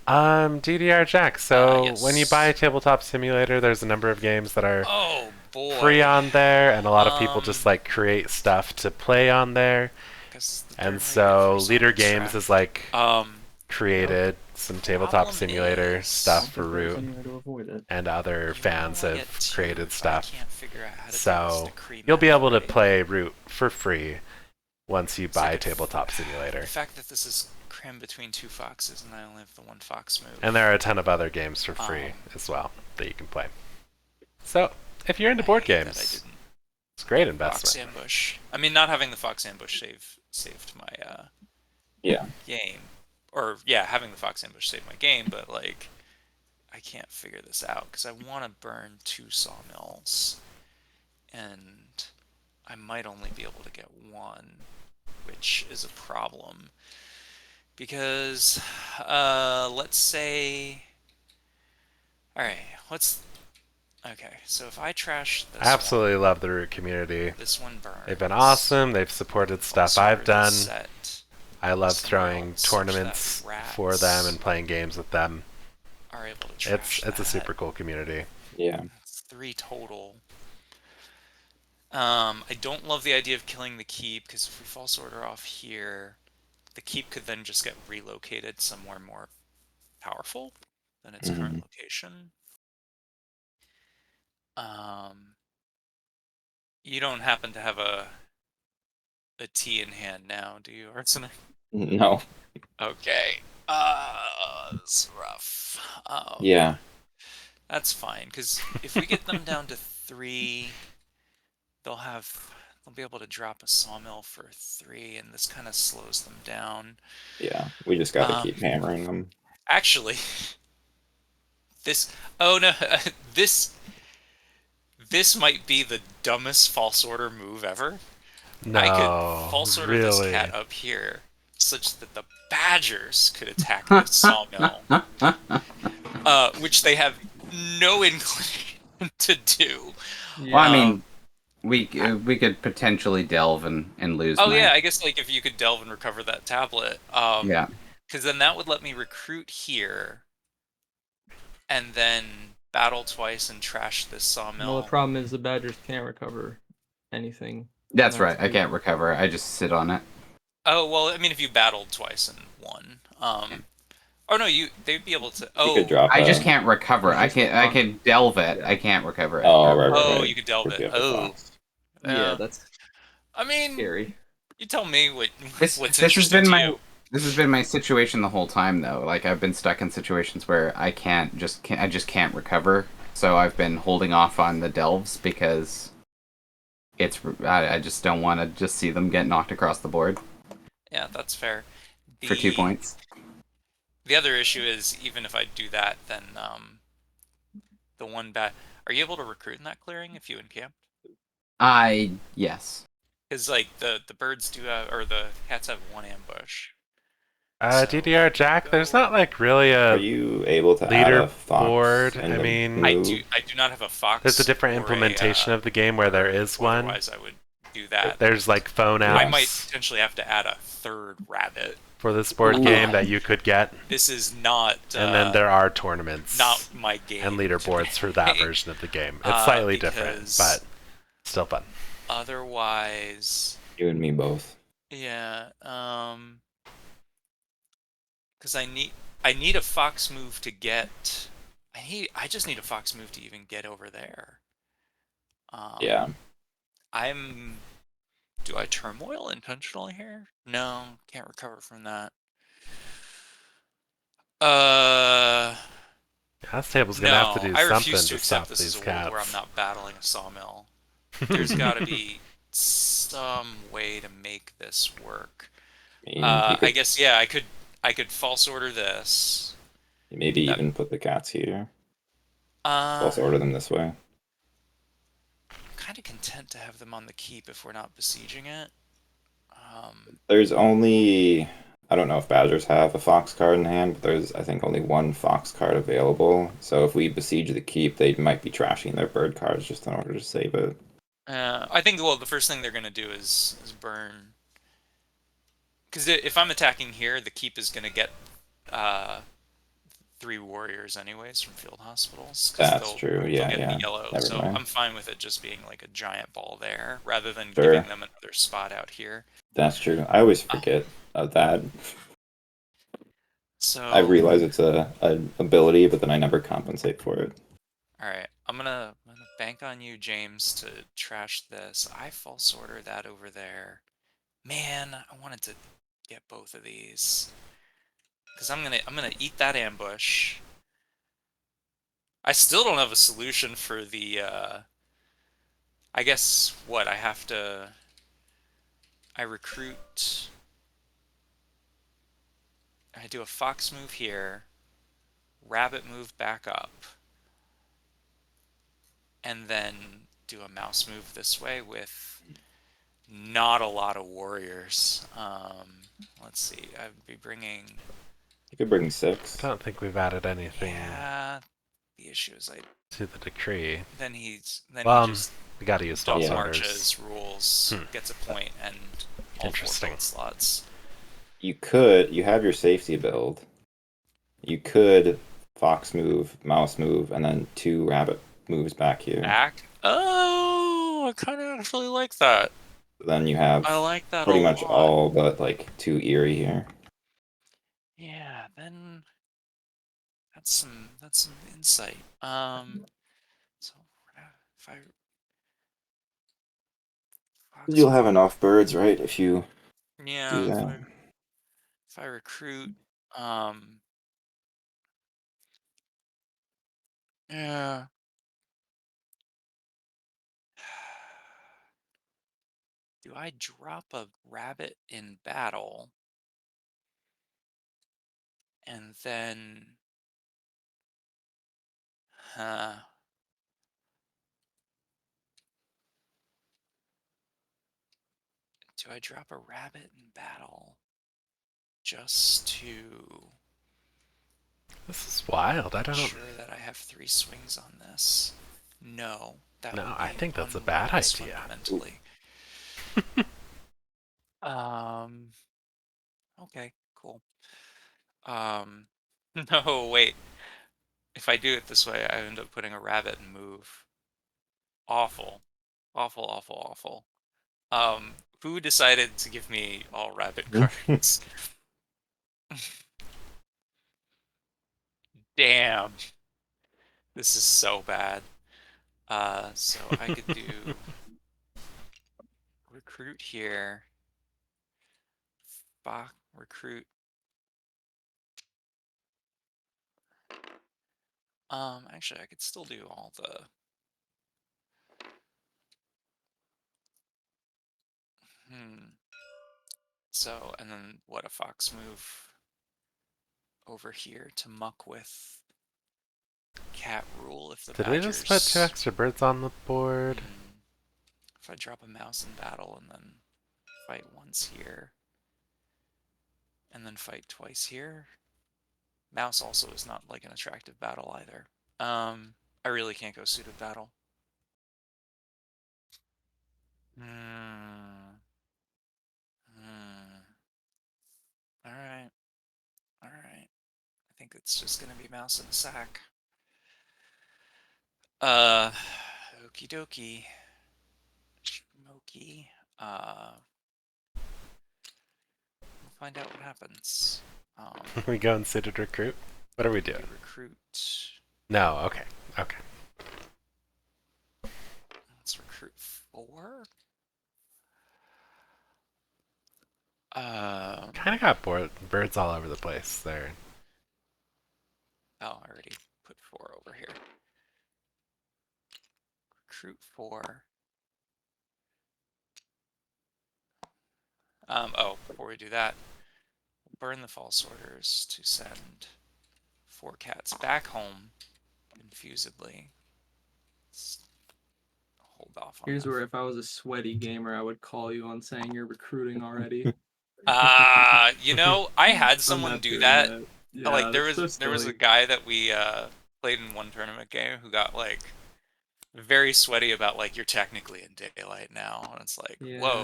DDR Jack. So Yes. when you buy Tabletop Simulator, there's a number of games that are Oh boy! free on there, and a lot of people just Um, like create stuff to play on there. Guess the And third so rate Leader versus Games Track. is like Um, created some Tabletop problem Simulator is- stuff for Root, Anywhere to avoid it. and other you know fans I have get to created if I stuff. can't figure out how to do this So decree you'll be match able to right. play Root for free once you It's like buy a- Tabletop Simulator. The fact that this is crammed between 2 foxes and I only have the 1 fox move. And there are a ton of other games for free as well that you can play. So if you're into I board hate that I games, didn't it's a great Fox investment. ambush. I mean, not having the fox ambush saved my Yeah. game, or yeah, having the fox ambush saved my game. But like, I can't figure this out because I want to burn 2 sawmills, and I might only be able to get one, which is a problem. Because, let's say... Alright, okay, so if I trash this I absolutely love the Root community. this one burns. They've been awesome. They've supported stuff False I've Order done. this set, I love somewhere throwing else such tournaments that for them rats and playing games with them. are able to trash It's a that. super cool community. Yeah. That's 3 total. I don't love the idea of killing the keep, because if we false order off here, the keep could then just get relocated somewhere more powerful than its current location. You don't happen to have a T in hand now, do you, Arsenic? No. Okay. It's rough. Yeah. That's fine, because if we get them down to 3, they'll be able to drop a sawmill for 3, and this kind of slows them down. Yeah. We just got to keep hammering them. Actually, oh no, this might be the dumbest false order move ever. No, I could false order this really. cat up here, such that the badgers could attack this sawmill, which they have no inclination to do. Well, I mean, we could potentially delve and lose. Oh my... yeah, I guess like if you could delve and recover that tablet. Yeah. Because then that would let me recruit here, and then battle twice and trash this sawmill. Well, the problem is the Badgers can't recover anything. That's right. I can't recover. I just sit on it. Oh well, I mean, if you battled twice and won, oh no, they'd be able to. You Oh, could drop I just can't recover. I can delve it. I can't recover it. Oh, right, oh, right. you could delve it. Forget the Oh, fox. Yeah, that's I mean, scary. you tell me This what's has interesting been to my you. this has been my situation the whole time though. Like I've been stuck in situations where I just can't recover. So I've been holding off on the delves because I just don't want to just see them get knocked across the board Yeah, that's fair. for 2 points. The other issue is even if I do that, then the one bad. Are you able to recruit in that clearing if you encamp? Yes. Because like the birds do have, or the cats have 1 ambush. DDR Jack, there's not like really Are a you able to add a fox leaderboard. in I the mean, move? I do not have a fox. there's a different or implementation of the game where there is one. Otherwise, I would do that. There's like phone I might apps potentially have to add a 3rd rabbit. for this board game that you could get, This is not. and then there are tournaments not my game. and leaderboards for that today. version of the game. It's slightly different, because but still fun. Otherwise, You and me both. yeah. Because I need a fox move to get. I just need a fox move to even get over there. Yeah. Do I turmoil intentionally here? No, can't recover from that. This table's gonna have to do I something refuse to to accept stop this these as a world where I'm cats. not battling a sawmill. There's got to be some way to make this work. I mean, you I could guess yeah. I could false order this. maybe that- even put the cats here. False order them this way. Kind of content to have them on the keep if we're not besieging it. There's only, I don't know if Badgers have a fox card in hand, but there's, I think, only 1 fox card available. So if we besiege the keep, they might be trashing their bird cards just in order to save it. I think the first thing they're gonna do is burn. Because if I'm attacking here, the keep is gonna get 3 warriors anyways from field hospitals. That's true. They'll Yeah, get yeah. the yellow, Never so mind. I'm fine with it just being like a giant ball there, rather than Sure. giving them another spot out here. That's true. I always forget of that. So I realize it's a ability, but then I never compensate for it. all right, I'm gonna bank on you, James, to trash this. I false order that over there. Man, I wanted to get both of these because I'm gonna eat that ambush. I still don't have a solution for the. I guess what I have to. I recruit. I do a fox move here, rabbit move back up, and then do a mouse move this way with not a lot of warriors. Let's see. I'd be bringing. You could bring I 6. don't think we've added anything Yeah. The issue is to the decree. then he Well, just we gotta use false Yeah. orders. marches, rules, Hmm. gets a point, and all 4 Interesting. build slots. You have your safety build. You could fox move, mouse move, and then 2 rabbit moves back here. Back? Oh, I kind of actually like that. Then you have I like that pretty a much lot. all but like 2 Eerie here. Yeah, then that's some insight. So if I fox You'll have enough birds, right? If you yeah, do if that. I recruit, yeah. Do I drop a rabbit in battle and then, huh? Do I drop a rabbit in battle just to This is wild. I don't. ensure that I have 3 swings on this? No, that No, would I be think that's a bad unwise idea. fundamentally. Okay, cool. No, wait. If I do it this way, I end up putting a rabbit in move. Awful. Awful, awful, awful. Who decided to give me all rabbit cards? Damn. This is so bad. So I could do recruit here. Bach, recruit. Actually, I could still do all the. So, and then what a fox move over here to muck with cat rule if the Did we just put 2 extra birds on the board? If I drop a mouse in battle and then fight once here, and then fight twice here. Mouse also is not like an attractive battle either. I really can't go suited battle. Alright. Alright. I think it's just gonna be mouse in a sack. Okie dokie. Smoky. We'll find out what happens. We go and suited recruit? What are we doing? Recruit. No, okay. Okay. Let's recruit 4. Kind of got birds all over the place there. Oh, I already put 4 over here. Recruit 4. Oh, before we do that, burn the false orders to send 4 cats back home confusedly. Let's hold off on Here's that. where if I was a sweaty gamer, I would call you on saying you're recruiting already. You know, I had someone do that. Yeah, Like there that's so was a silly. guy that we played in one tournament game who got like very sweaty about like you're technically in daylight now, and it's like, Yeah. whoa.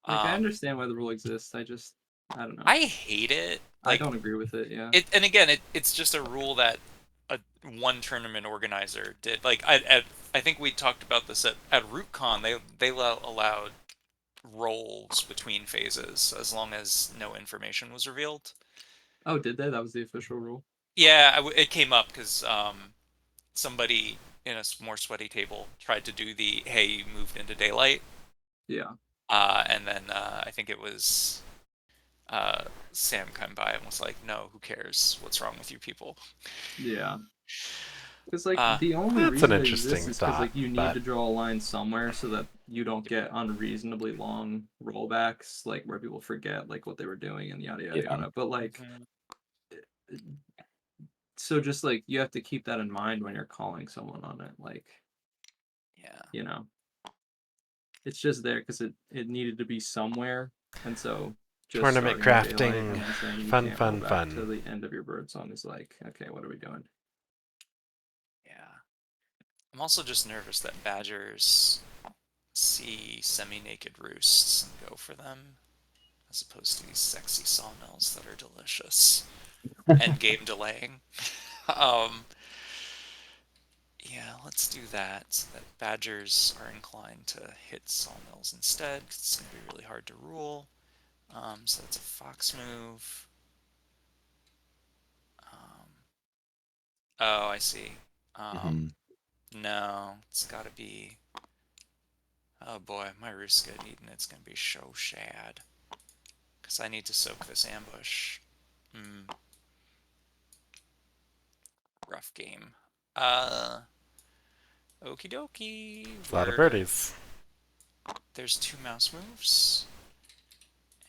Like I understand why the rule exists. I don't know. I hate it. Like, I don't agree with it. Yeah. and again, it's just a rule that one tournament organizer did. Like I think we talked about this at RootCon. They allowed rolls between phases as long as no information was revealed. Oh, did they? That was the official rule. Yeah, it came up because somebody in a more sweaty table tried to do the hey, you moved into daylight. Yeah. And then I think it was Sam come by and was like, no, who cares? What's wrong with you people? Yeah. Because like the only That's reason an it exists interesting is because like thought, you need but- to draw a line somewhere so that you don't get unreasonably long rollbacks, like where people forget like what they were doing and yada yada Yeah. yada. But like, so just like you have to keep that in mind when you're calling someone on it, like, Yeah. you know. it's just there because it needed to be somewhere, and so just Tournament starting daylight crafting. and then saying you Fun, can't fun, roll back fun. to the end of your bird song is like, okay, what are we doing? Yeah. I'm also just nervous that badgers see semi-naked roosts and go for them, as opposed to these sexy sawmills that are delicious and game delaying. Um, yeah, let's do that. So that badgers are inclined to hit sawmills instead, 'cause it's going to be really hard to rule. So that's a fox move. Oh, I see. No, it's got to be. Oh boy, my roost's getting eaten. It's going to be so shad. Because I need to soak this ambush. Rough game. Okie dokie. It's a lot of birdies. There's 2 mouse moves.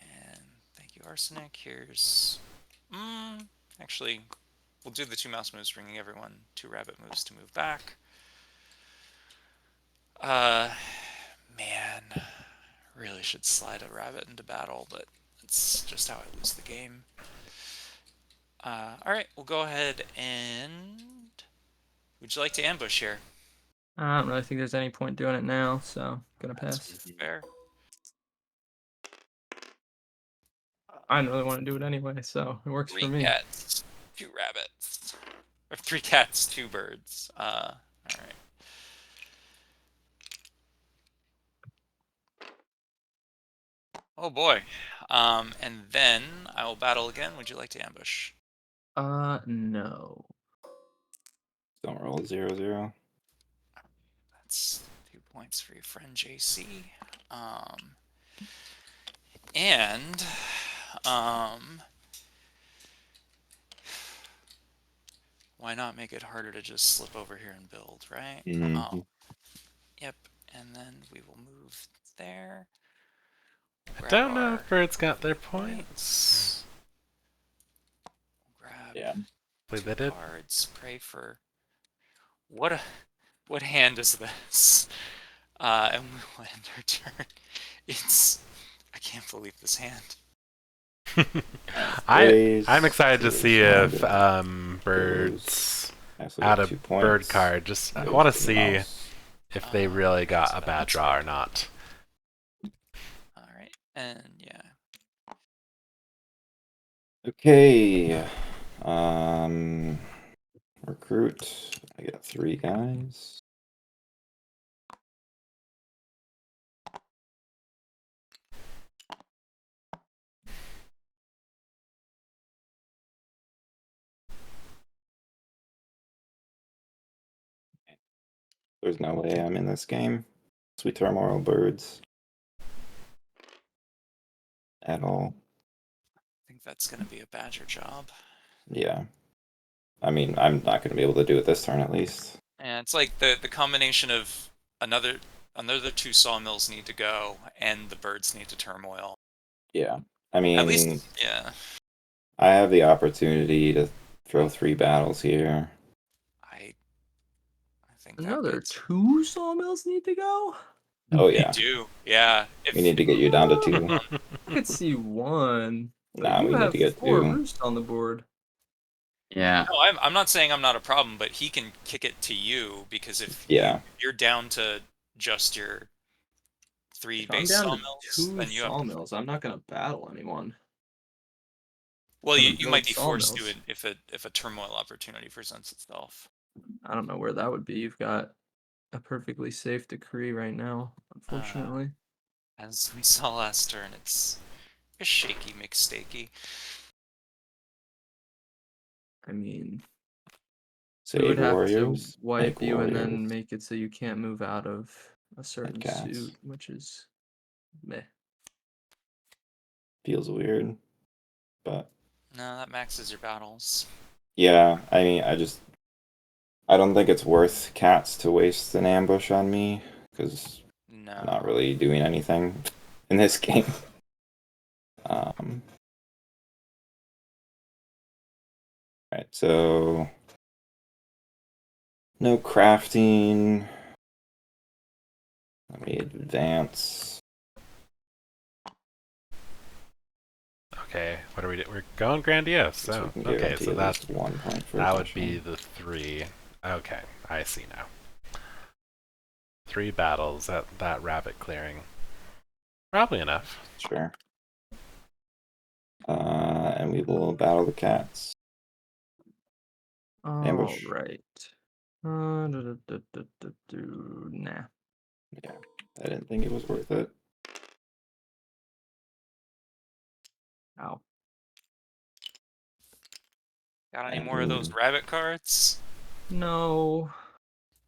And thank you, Arsenic. Here's... actually, we'll do the 2 mouse moves, bringing everyone 2 rabbit moves to move back. Man. Really should slide a rabbit into battle, but it's just how I lose the game. Alright, we'll go ahead and... Would you like to ambush here? I don't really think there's any point doing it now, so gonna That's pass. fair. I don't really want to do it anyway, so it works 3 for me. cats, 2 rabbits. Or 3 cats, 2 birds. Alright. Oh boy. And then I will battle again. Would you like to ambush? No. Don't roll 0-0. That's 2 points for your friend JC. And why not make it harder to just slip over here and build, right? Mhm. Yep. And then we will move there. I don't know if birds got their points. Grab Yeah. Hopefully 2 they did. cards. Pray for what hand is this? And we will end our turn. I can't believe this hand. I'm excited to see if birds add a 2 bird points. card. Just I Goes want to to the see mouse. if they really got a that's bad draw or not. Alright, and yeah. Okay. Recruit. I got 3 guys. There's no way I'm in this game. Sweet Turmoil Birds. At all. I think that's gonna be a badger job. Yeah. I mean, I'm not going to be able to do it this turn at least. And it's like the combination of another 2 sawmills need to go, and the birds need to turmoil. Yeah. I At mean, least, yeah. I have the opportunity to throw 3 battles here. I think that Another beats- 2 sawmills need to go? Oh, They yeah. do, yeah. We need to get you down to 2. I could see 1. But Nah, you we need have to get 4 2. roosts on the board. Yeah. No, I'm not saying I'm not a problem, but he can kick it to you, because if Yeah. you're down to just your 3 If I'm base down sawmills, to 2 then you have to... sawmills, I'm not gonna battle anyone. Well, you build might be forced to sawmills. if a turmoil opportunity presents itself. I don't know where that would be. You've got a perfectly safe decree right now, unfortunately. As we saw last turn, it's a shaky McStakey. I mean, Save we would have warriors. to wipe make you and then warriors. make it so you can't move out of a certain cats. suit, which is meh. Feels weird. But No, that maxes your battles. yeah, I mean, I don't think it's worth cats to waste an ambush on me, because No. I'm not really doing anything in this game. Right, so no crafting. Let me advance. Okay, what are we doing? We're going grandiose. So So we can okay, guarantee so at that's least 1 point for that would be attention. the 3. Okay, I see now. 3 battles at that rabbit clearing. Probably enough. Sure. And we will battle the cats. All Ambush. right. Nah. Yeah, I didn't think it was worth it. Ow. Got any And more of those we- rabbit cards? No.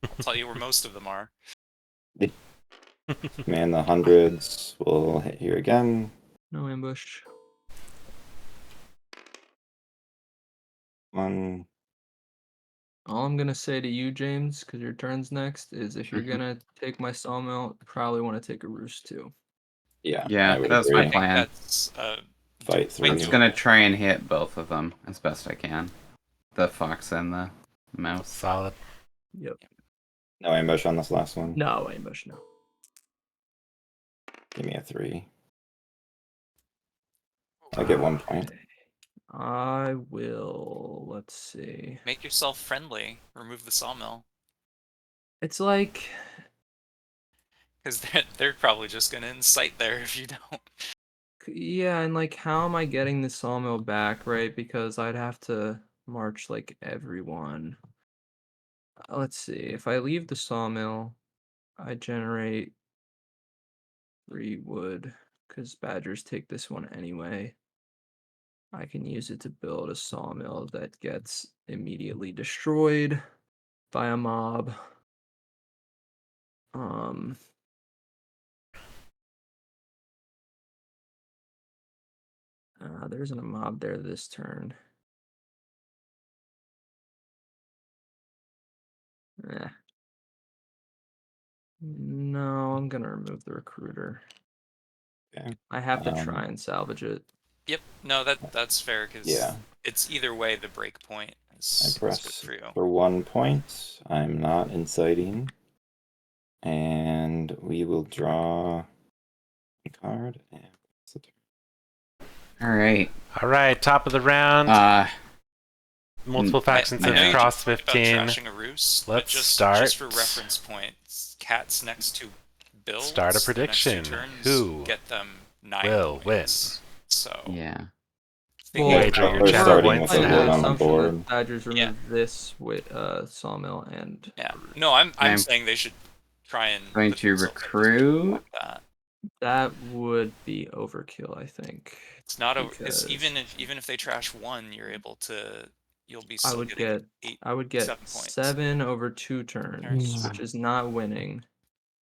I'll tell you where most of them are. Man, the hundreds will hit here again. No ambush. 1. All I'm gonna say to you, James, because your turn's next, is if you're Mhm. gonna take my sawmill, you probably want to take a roost too. Yeah, Yeah, I would that's agree. my I think plan. that's Fight quite I'm through. just gonna doable. try and hit both of them as best I can. The fox and the mouse. Solid. Yep. No ambush on this last one. No ambush. No. Give me a 3. I get 1 point. Okay. I will. Let's see. Make yourself friendly. Remove the sawmill. It's like Because they're probably just going to incite there if you don't. yeah, and like how am I getting the sawmill back, right? Because I'd have to march like everyone. Let's see. If I leave the sawmill, I generate 3 wood because badgers take this one anyway. I can use it to build a sawmill that gets immediately destroyed by a mob. There isn't a mob there this turn. Eh. No, I'm gonna remove the recruiter. Okay. I have to try and salvage it. Yep. No, that's fair because Yeah. it's either way the break point I is good press for you. for 1 point. I'm not inciting. And we will draw a card. And that's the turn. All right. All right, top of the round. Multiple factions I know have you crossed talked about 15. trashing a roost, but Let's just start. for reference points, cats next to builds. Start a the next two prediction. turns Who get them 9 will points. So Yeah. thinking Well, Wager about your we're channel starting points with a under wood the on the assumption board. that Badgers remove Yeah. this with sawmill and yeah. No, I'm I'm saying they should try and going put to themselves in a position recruit. like that. that would be overkill, I think. It's not over because because even if they trash 1, you'll be I still would getting get 8. I would get 7 points. 7 over 2 turns, Yeah. which is not winning.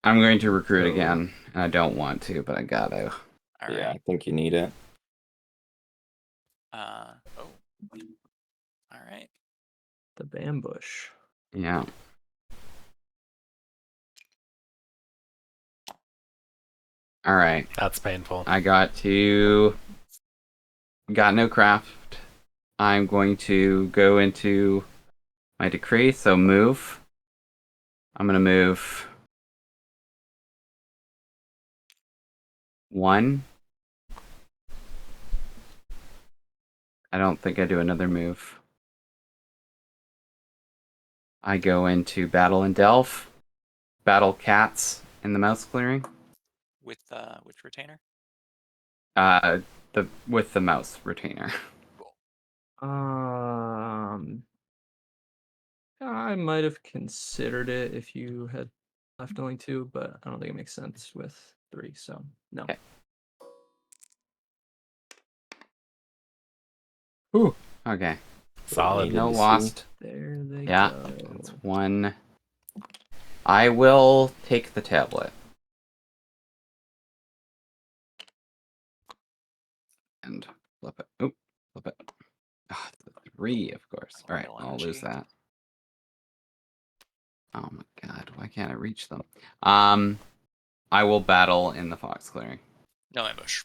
I'm going to recruit So- again. And I don't want to, but I gotta. All Yeah, I right. think you need it. Oh. All right. The bambush. Yeah. All right. That's painful. I got no craft. I'm going to go into my decree, so move. I'm gonna move 1. I don't think I do another move. I go into battle and delve. Battle cats in the mouse clearing. With which retainer? With the mouse retainer. I might have considered it if you had left only 2, but I don't think it makes sense with 3, so no. Okay. Ooh. Okay. Solid. No to see. lost. There they Yeah. go. That's 1. I will take the tablet. And flip it. Oop. Flip it. Ah, it's a 3, of course. All right. Real I'll lose energy. that. Oh my god. Why can't I reach them? I will battle in the fox clearing. No ambush.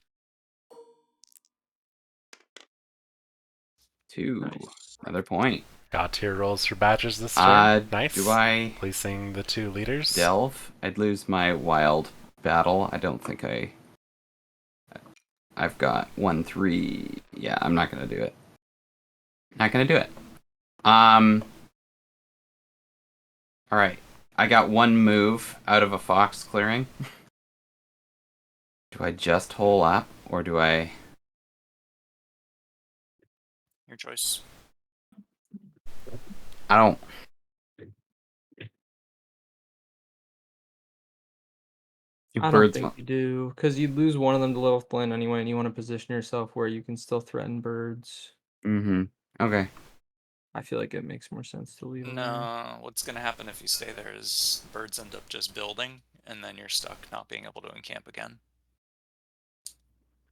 2. Nice. Another point. God tier rolls for badgers this Uh, turn. Nice. do I Placing the 2 leaders. delve? I'd lose my wild battle. I don't think I've got 1-3. Yeah, I'm not gonna do it. Not gonna do it. Alright. I got 1 move out of a fox clearing. Do I just hole up, or do I... Your choice. I don't... Do I don't birds think want... you do, because you'd lose one of them to Lilith Blend anyway, and you want to position yourself where you can still threaten birds. Mm-hmm. Okay. I feel like it makes more sense to leave them there. No, what's gonna happen if you stay there is birds end up just building, and then you're stuck not being able to encamp again.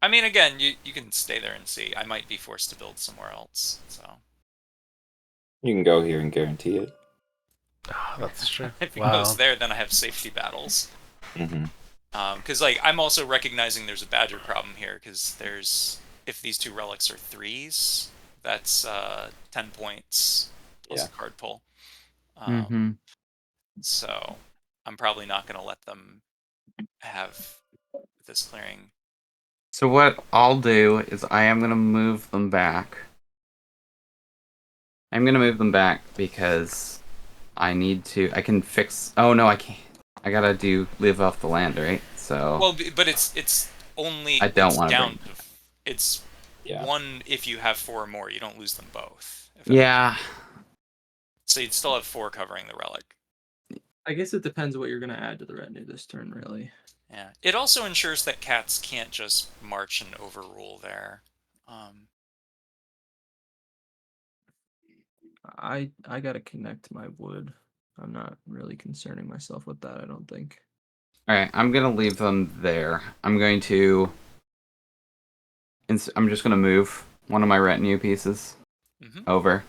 I mean, again, you can stay there and see. I might be forced to build somewhere else, so. You can go here and guarantee it. Oh, that's true. If he Wow. goes there, then I have safety battles. Mm-hmm. Because like I'm also recognizing there's a badger problem here, because if these 2 relics are 3s, that's 10 points plus Yeah. a card pull. Mm-hmm. So I'm probably not going to let them have this clearing. So what I'll do is I am gonna move them back. I'm gonna move them back because I need to... I can fix... Oh, no, I can't. I gotta live off the land, right? So... Well, but it's only I don't it's wanna down bring- to it's Yeah. 1 if you have 4 or more. You don't lose them both. Yeah. So you'd still have 4 covering the relic. I guess it depends what you're going to add to the retinue this turn, really. Yeah. It also ensures that cats can't just march and overrule there. I got to connect my wood. I'm not really concerning myself with that, I don't think. Alright, I'm gonna leave them there. I'm going to... I'm just gonna move one of my retinue pieces Mhm. over.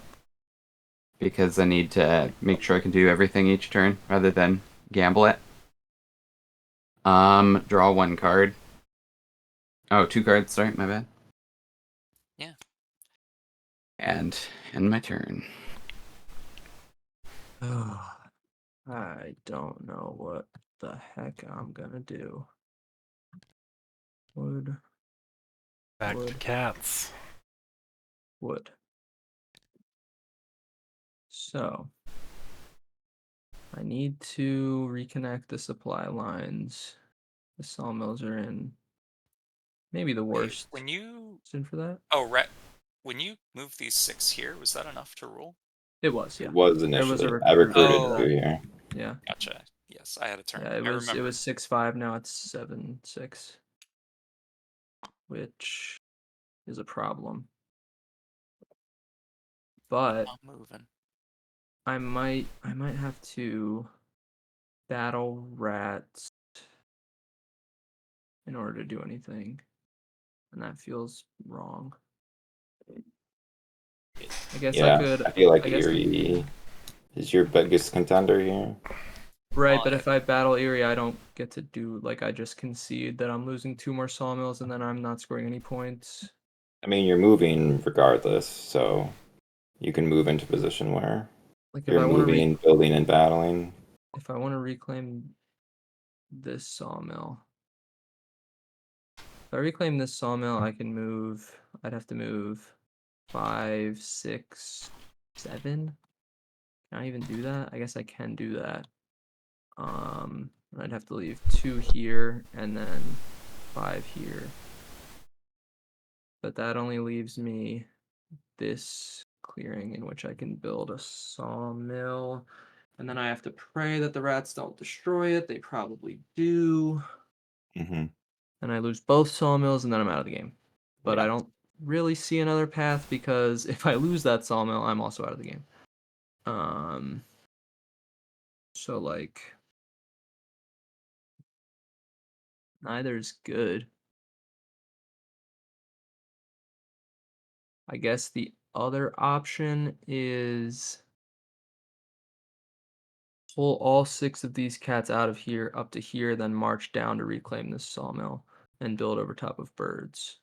Because I need to make sure I can do everything each turn, rather than gamble it. Draw 1 card. Oh, 2 cards, sorry, my bad. Yeah. And end my turn. I don't know what the heck I'm gonna do. Wood, Back to Wood. cats. wood. So, I need to reconnect the supply lines. The sawmills are in maybe the Wait, worst when you position for that. when you moved these 6 here, was that enough to rule? It was, yeah. It was There was a initially. I recruit recruited Oh. 2 here. Yeah. Gotcha. Yes, I had a turn. Yeah, I it remember. was 6-5, now it's 7-6. Which is a problem. But Not moving. I might have to battle rats in order to do anything. And that feels wrong. I guess Yeah, I could I feel like I guess- Eerie is your biggest contender here. Right, but if I battle Eerie, I don't get to do like I just concede that I'm losing 2 more sawmills and then I'm not scoring any points. I mean, you're moving regardless, so you can move into a position where Like if you're I want to moving, building, and battling. if I want to reclaim this sawmill. If I reclaim this sawmill, I can move. I'd have to move 5, 6, 7. Can I even do that? I guess I can do that. I'd have to leave 2 here and then 5 here. But that only leaves me this clearing in which I can build a sawmill. And then I have to pray that the rats don't destroy it. They probably do. Mm-hmm. And I lose both sawmills and then I'm out of the game. But Yeah. I don't really see another path because if I lose that sawmill, I'm also out of the game. So like neither is good. I guess the other option is pull all 6 of these cats out of here up to here, then march down to reclaim this sawmill and build over top of birds.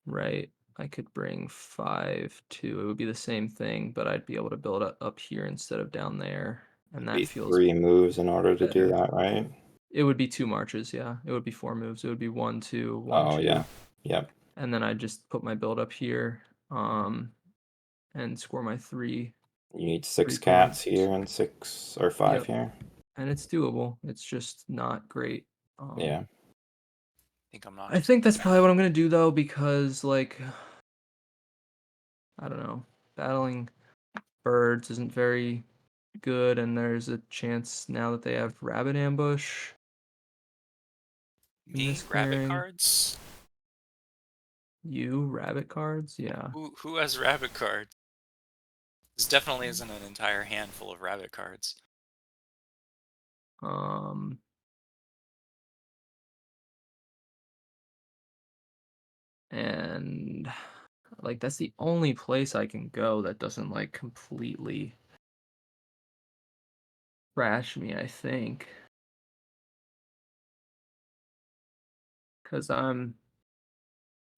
Right. I could bring 5 2. It would be the same thing, but I'd be able to build up here instead of down there, and Be that feels 3 moves in order to do better. that, right? It would be 2 marches, yeah. It would be 4 moves. It would be 1 2 1 Oh 2. yeah. Yep. And then I just put my build up here, and score my 3. You need 6 3 cats points. here and 6 or 5 Yep. here. And it's doable. It's just not great. Yeah. I think I'm not. I think that's probably what I'm gonna do though, because like, I don't know, battling birds isn't very good, and there's a chance now that they have rabbit ambush. Me, this rabbit clearing. cards. You rabbit cards, yeah. Who has rabbit cards? This definitely isn't an entire handful of rabbit cards. And like that's the only place I can go that doesn't like completely crash me, I think. Cause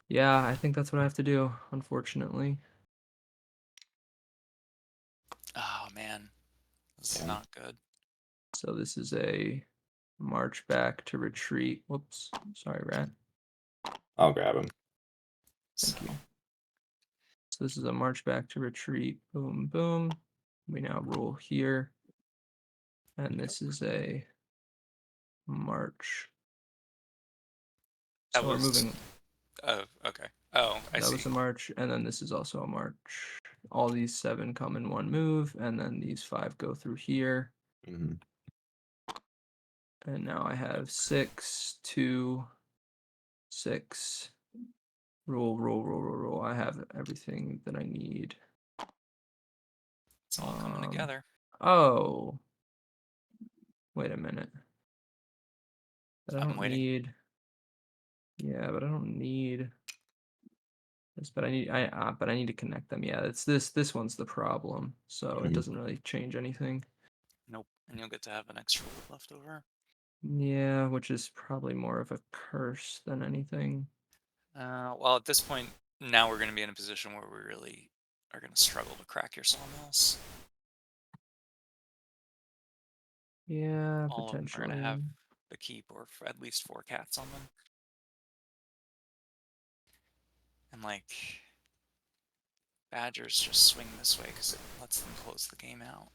yeah, I think that's what I have to do, unfortunately. Oh man, this is Yeah. not good. So this is a march back to retreat. Whoops, sorry, rat. I'll grab him. So, Thank you. So this is a march back to retreat. Boom, boom. We now rule here. And this is a march. That So we're was- moving. oh, okay. Oh, I That see. was a march, and then this is also a march. All these 7 come in one move, and then these 5 go through here. Mhm. And now I have 6, 2, 6. Rule. I have everything that I need. It's all coming together. Oh. Wait a minute. But I I'm don't waiting. need. Yeah, but I don't need this. But I need to connect them. Yeah, it's this one's the problem. So it Mhm. doesn't really change anything. Nope. And you'll get to have an extra wood left over. Yeah, which is probably more of a curse than anything. Well, at this point, now we're going to be in a position where we really are going to struggle to crack your sawmills. Yeah, All of them are going to potentially. have the keep or at least 4 cats on them. And like, badgers just swing this way because it lets them close the game out.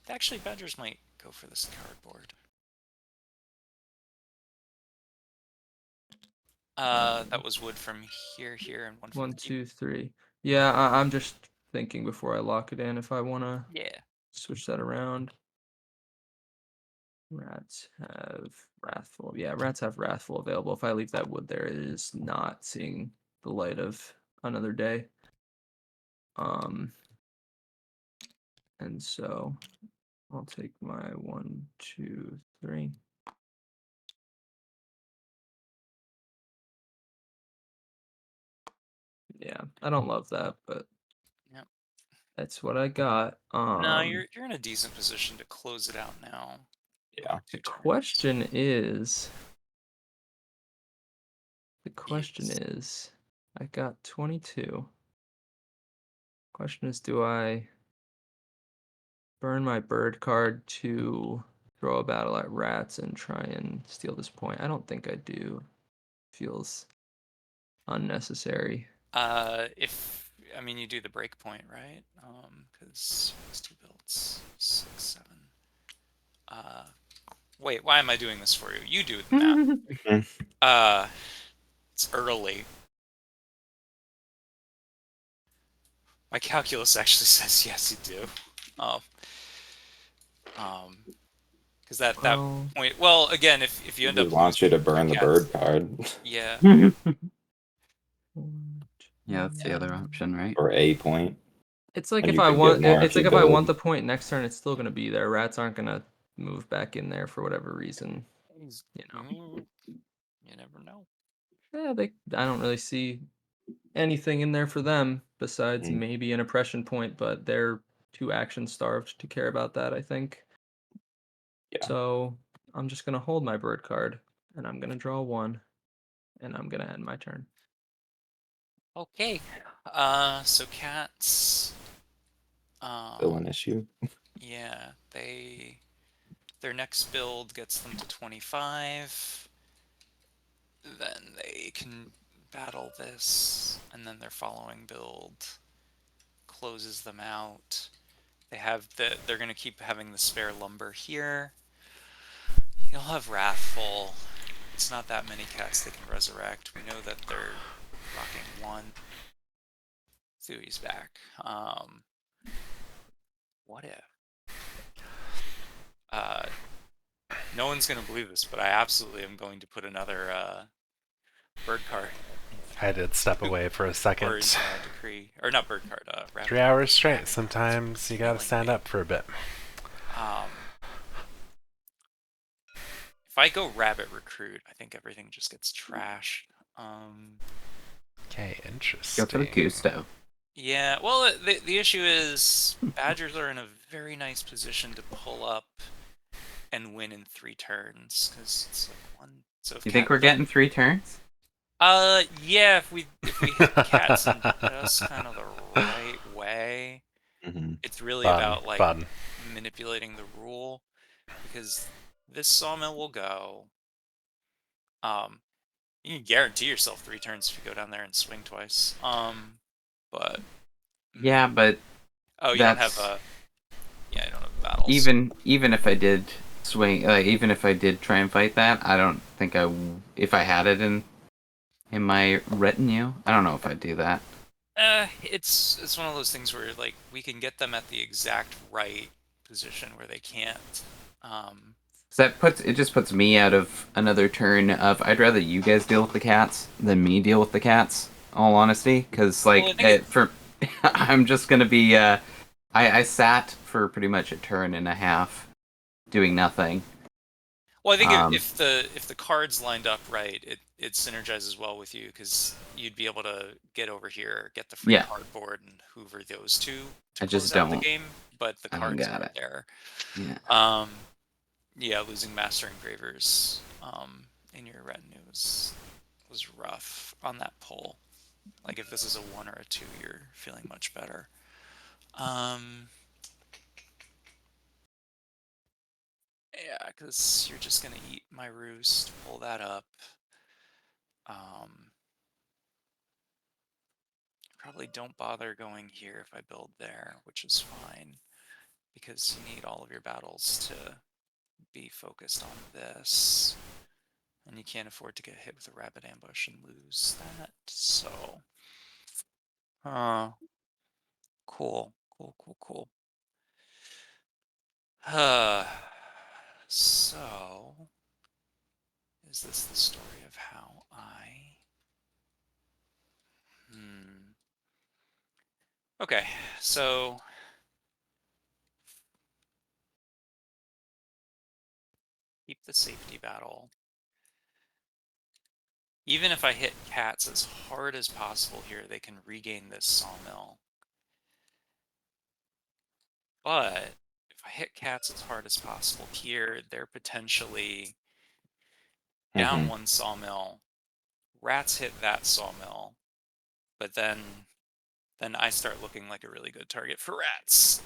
Actually, badgers might go for this cardboard. That was wood from here, and one from 1, the keep. 2, 3. Yeah, I'm just thinking before I lock it in if I want to Yeah. switch that around. Rats have Wrathful. Yeah, rats have Wrathful available. If I leave that wood there, it is not seeing the light of another day. And so I'll take my 1, 2, 3. Yeah, I don't love that, but Yep. that's what I got. No, you're in a decent position to close it out now. Yeah. The question is, I got 22. Question is, do I burn my bird card to throw a battle at rats and try and steal this point? I don't think I do. Feels unnecessary. I mean, you do the break point, right? Because it's 2 builds, 6, 7. Wait, why am I doing this for you? You do the math. It's early. My calculus actually says yes, you do. Because that Well, point. Well, again, if you end Just up wants you to burn the cats- bird card Yeah. Yeah, that's the other option, right? or a point. it's like And if you I could want, get more it's if like you if I want build. the point next turn, it's still gonna be there. Rats aren't gonna move back in there for whatever reason. You know. You never know. Yeah, I don't really see anything in there for them besides Mm. maybe an oppression point, but they're too action starved to care about that, I think. Yeah. So I'm just gonna hold my bird card and I'm gonna draw 1 and I'm gonna end my turn. Okay. So cats. Still an issue. Yeah, their next build gets them to 25. Then they can battle this, and then their following build closes them out. They're gonna keep having the spare lumber here. You'll have Wrathful. It's not that many cats they can resurrect. We know that they're rocking one. Thui's back. What if? No one's gonna believe this, but I absolutely am going to put another bird card I did step away for a second. or decree, or not bird card. 3 hours straight. Sometimes you gotta Killing stand me. up for a bit. If I go rabbit recruit, I think everything just gets trashed. Okay, Go interesting. for the Gusto. Yeah, well, the issue is Badgers are in a very nice position to pull up and win in 3 turns because it's like one. So if You think we're getting 3 turns? Yeah, if we hit cats in just kind of the right way, Mm-hmm. it's really Fun, about like fun. manipulating the rule because this sawmill will go. You can guarantee yourself 3 turns if you go down there and swing twice. But Yeah, but oh, you don't have yeah, you don't have battles. even if I did swing, even if I did try and fight that, I don't think if I had it in my retinue, I don't know if I'd do that. It's one of those things where like we can get them at the exact right position where they can't. So it just puts me out of another turn of I'd rather you guys deal with the cats than me deal with the cats. All honesty, because like I'm just gonna be I sat for pretty much a turn and a half doing nothing. Well, I think if the cards lined up right, it synergizes well with you because you'd be able to get over here, get the free cardboard, and hoover those two to close out the game. But the cards aren't there. Yeah. Yeah, losing Master Engravers in your retinue was rough on that pull. Like if this is a 1 or a 2, you're feeling much better. Yeah, because you're just gonna eat my roost, pull that up. Probably don't bother going here if I build there, which is fine, because you need all of your battles to be focused on this. And you can't afford to get hit with a rabbit ambush and lose that, so... Cool. So... Is this the story of how I... Okay, so... Keep the safety battle. Even if I hit cats as hard as possible here, they can regain this sawmill. But if I hit cats as hard as possible here, they're potentially down 1 sawmill. Rats hit that sawmill, but then I start looking like a really good target for rats.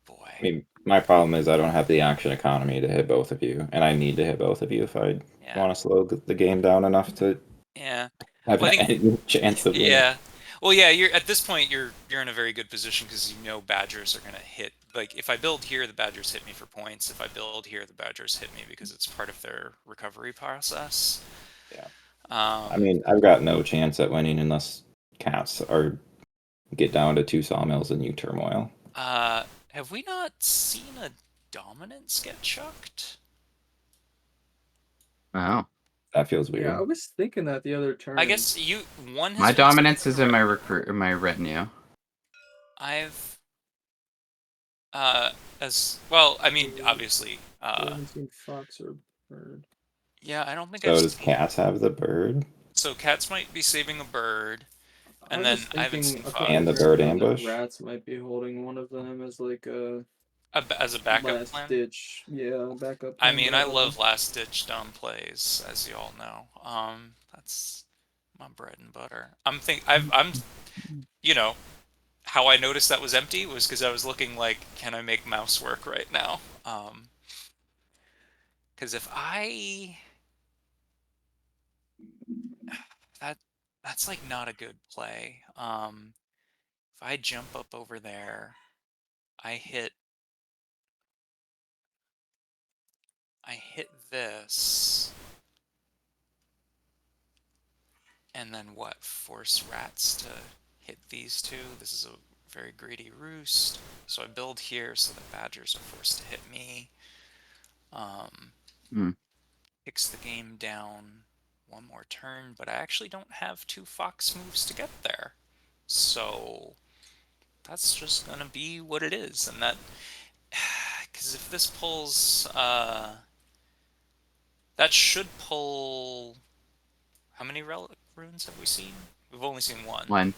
Boy. I mean, my problem is I don't have the action economy to hit both of you, and I need to hit both of you if I want to slow the game down enough to have any chance of winning. Yeah. Well, yeah. You're at this point. You're in a very good position because you know Badgers are gonna hit. Like if I build here, the Badgers hit me for points. If I build here, the Badgers hit me because it's part of their recovery process. Yeah. I mean, I've got no chance at winning unless cats get down to 2 sawmills and you turmoil. Have we not seen a dominance get chucked? Oh. That feels weird. Yeah, I was thinking that the other turn. I guess one has my dominance is in my retinue. I've as well. I mean, obviously. I haven't seen fox or bird. Yeah, I don't think. So does cats have the bird? So cats might be saving a bird, and then I haven't seen fox. And the bird ambush. Rats might be holding one of them as like as a backup last plan. Ditch, yeah, backup. I mean, I love last ditch dumb plays, as you all know. That's my bread and butter. I'm you know, how I noticed that was empty was because I was looking like, can I make mouse work right now? Because if I that's like not a good play. If I jump up over there, I hit this, and then what? Force rats to hit these two. This is a very greedy roost. So I build here so that badgers are forced to hit me. Kicks the game down one more turn, but I actually don't have 2 fox moves to get there. So that's just gonna be what it is, and that, because if this pulls, that should pull. How many relic runes have we seen? We've only seen one. One.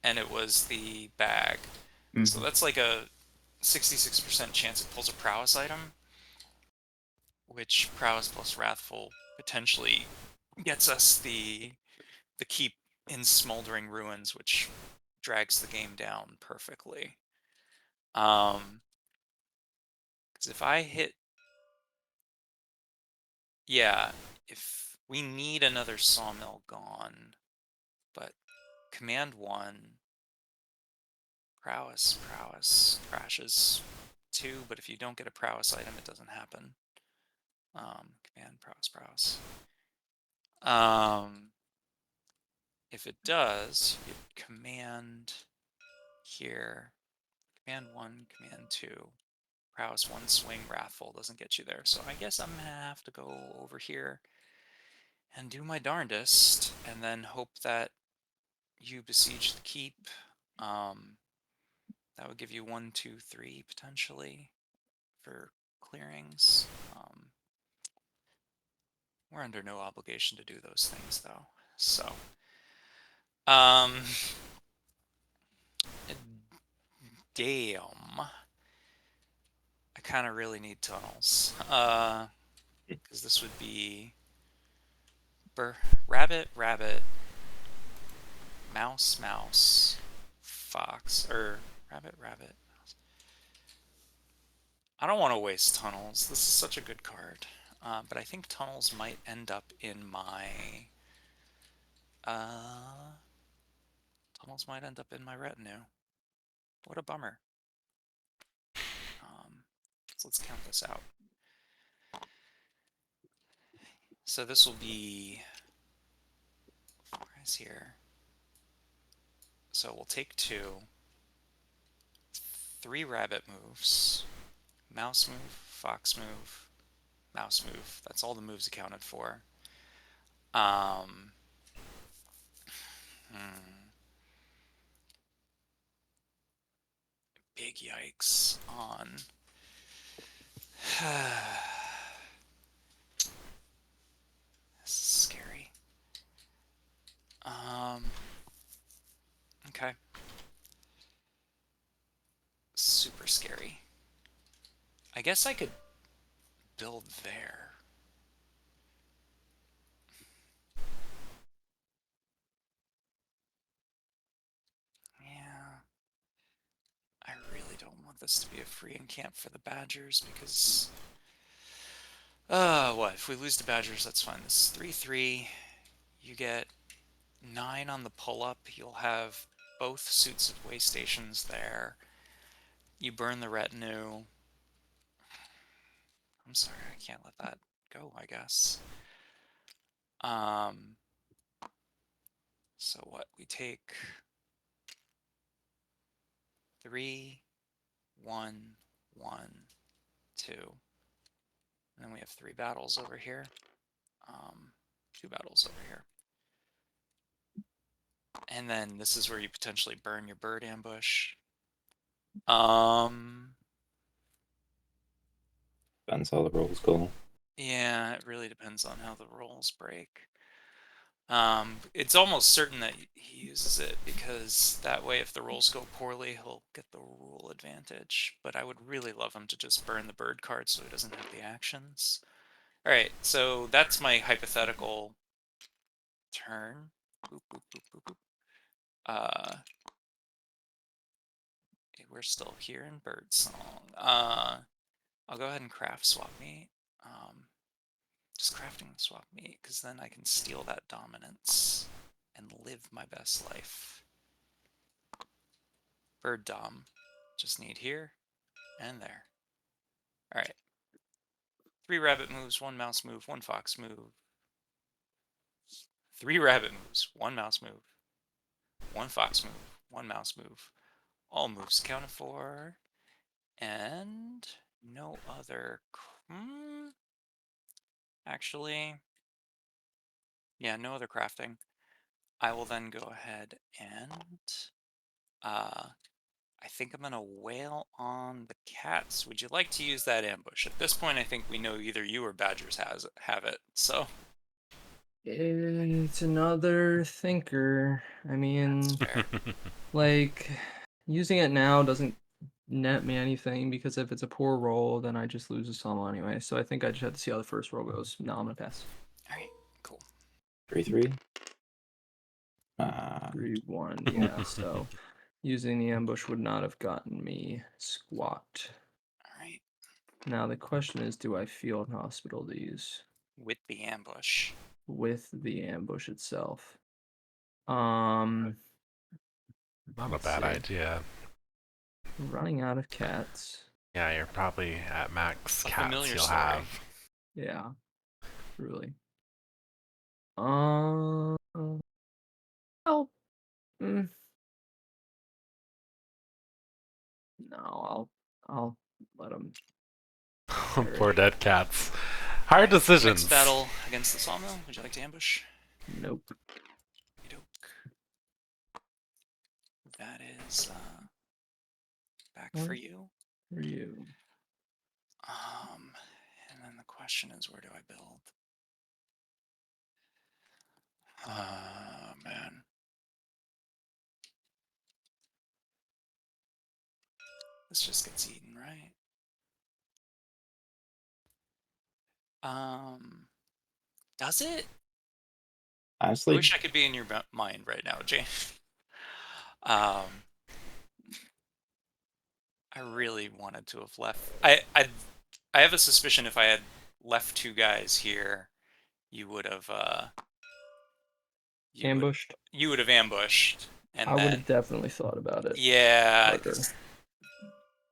And it was the bag. So that's like a 66% chance it pulls a prowess item, which prowess plus wrathful potentially gets us the keep in Smoldering Ruins, which drags the game down perfectly. Because if I hit, yeah, if we need another sawmill gone, but command 1, prowess crashes 2, but if you don't get a prowess item, it doesn't happen. Command prowess. If it does, you command here, command 1, command 2, prowess 1, swing, wrathful doesn't get you there. So I guess I'm gonna have to go over here and do my darndest, and then hope that you besiege the keep. That would give you 1, 2, 3 potentially for clearings. We're under no obligation to do those things, though. So, damn. I kind of really need tunnels. Because this would be rabbit, mouse, fox, or rabbit. I don't want to waste tunnels. This is such a good card. But I think tunnels might end up in my retinue. What a bummer. So let's count this out. So this will be 4 guys here. So we'll take 2, 3 rabbit moves, mouse move, fox move, mouse move. That's all the moves accounted for. Big yikes on. This is scary. Okay. Super scary. I guess I could build there. Yeah. I really don't want this to be a free encamp for the Badgers because... what? If we lose the Badgers, that's fine. This is 3-3. You get 9 on the pull-up. You'll have both suits of way stations there. You burn the retinue. I'm sorry, I can't let that go, I guess. So what? We take 3, 1, 1, 2. And then we have 3 battles over here. 2 battles over here. And then this is where you potentially burn your bird ambush. Depends how the rolls go. Yeah, it really depends on how the rolls break. It's almost certain that he uses it because that way if the rolls go poorly, he'll get the rule advantage. But I would really love him to just burn the bird card so he doesn't have the actions. Alright, so that's my hypothetical turn. Boop, boop, boop, boop, boop. We're still here in Birdsong. I'll go ahead and craft swap meat. Just crafting the swap meat, because then I can steal that dominance and live my best life. Bird dom. Just need here and there. Alright. 3 rabbit moves, 1 mouse move, 1 fox move. 3 rabbit moves, 1 mouse move, 1 fox move, 1 mouse move. All moves accounted for. And no other... Actually... Yeah, no other crafting. I will then go ahead and... I think I'm gonna wail on the cats. Would you like to use that ambush? At this point, I think we know either you or Badgers have it, so... It's another thinker. I mean, That's fair. like, using it now doesn't net me anything because if it's a poor roll, then I just lose a summon anyway. So I think I just have to see how the first roll goes. No, I'm gonna pass. Alright, cool. 3-3. 3-1, yeah. So using the ambush would not have gotten me squat. Alright. Now the question is, do I field hospital these With the ambush. with the ambush itself? Not a Let's bad see. idea. Running out of cats. Yeah, you're probably at max A cats familiar you'll story. have. Yeah, truly. Oh, mm. No, I'll let him. Poor dead cats. Hard decisions. Next battle against the sawmill. Would you like to ambush? Nope. Okey-doke. That is back for you. For you. And then the question is, where do I build? Man. This just gets eaten, right? Does it? I Honestly, wish I could be in your mind right now, Jane. I really wanted to have left. I have a suspicion if I had left 2 guys here, you would have Ambushed. You would have ambushed, and I would then have definitely thought about it. yeah, harder. 'cause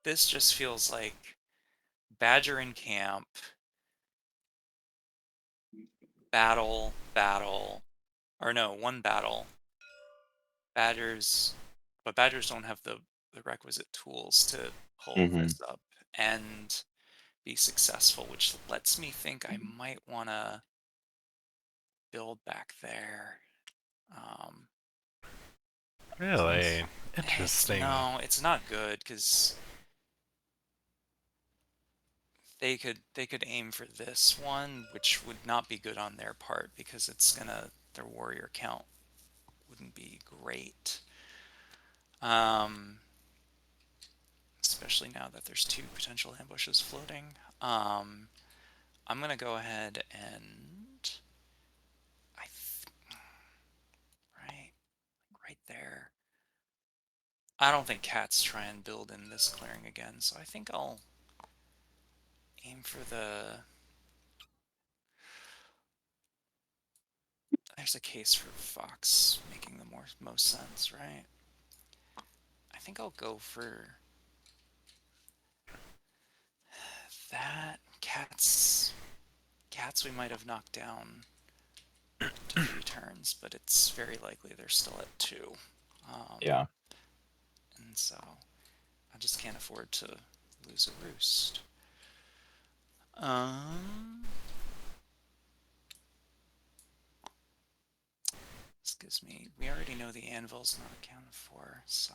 this just feels like Badger in camp, battle, or no, 1 battle. Badgers, but Badgers don't have the requisite tools to hold this up and be successful, which lets me think I might want to build back there. Really interesting. No, it's not good because they could aim for this one, which would not be good on their part because it's gonna their warrior count wouldn't be great. Especially now that there's 2 potential ambushes floating. I'm gonna go ahead and right there. I don't think cats try and build in this clearing again, so I think I'll aim for the... There's a case for fox making the most sense, right? I think I'll go for that. Cats we might have knocked down to 3 turns, but it's very likely they're still at 2. yeah. And so I just can't afford to lose a roost. This gives me... We already know the anvil's not accounted for, so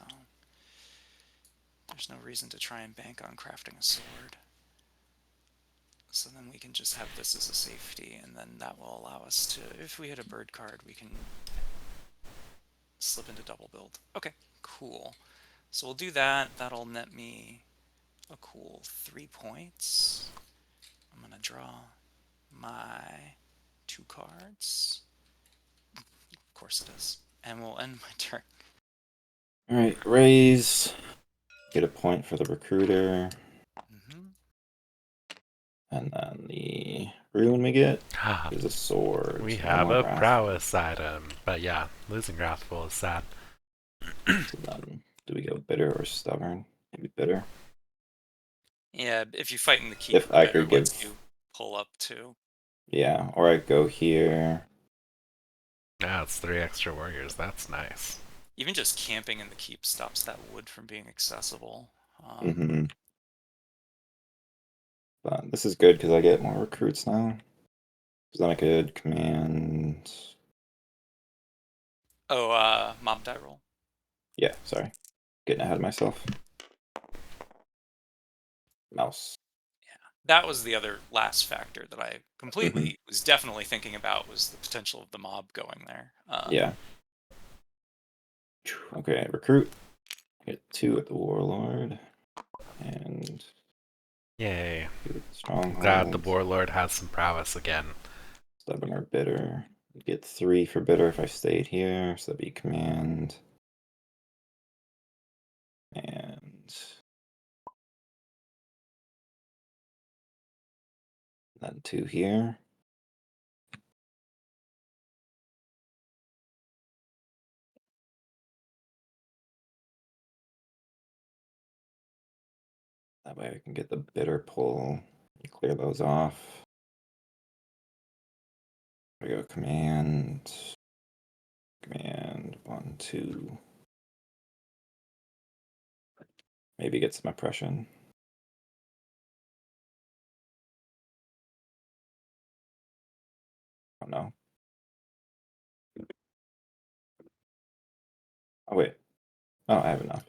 there's no reason to try and bank on crafting a sword. So then we can just have this as a safety, and then that will allow us to... If we hit a bird card, we can slip into double build. Okay, cool. So we'll do that. That'll net me a cool 3 points. I'm gonna draw my 2 cards. course it is. And we'll end my turn. All right, raise. Get a point for the recruiter, Mm-hmm. and then the rune we get Ah, is a sword. we so no have more a wrath. prowess item. But yeah, losing Wrathful is sad. So then, do we go bitter or stubborn? Maybe bitter. Yeah, if you fight in the keep, If I better could lets give- you pull up too. Yeah, or I go here. Yeah, it's 3 extra warriors. That's nice. Even just camping in the keep stops that wood from being accessible. Mm-hmm. But this is good because I get more recruits now. So then I could command. Oh, mob die roll. Yeah, sorry. Getting ahead of myself. Mouse. That was the other last factor that I completely was definitely thinking about, was the potential of the mob going there. Yeah. Okay, recruit. Get 2 at the warlord. And Yay. 2 at the stronghold. Glad the warlord has some prowess again. Stubborn or bitter. Get 3 for bitter if I stayed here. So that'd be command. And then 2 here. That way I can get the bitter pull. Clear those off. There we go. Command. Command 1, 2. Maybe get some oppression. Oh no. Oh wait. Oh, I have enough.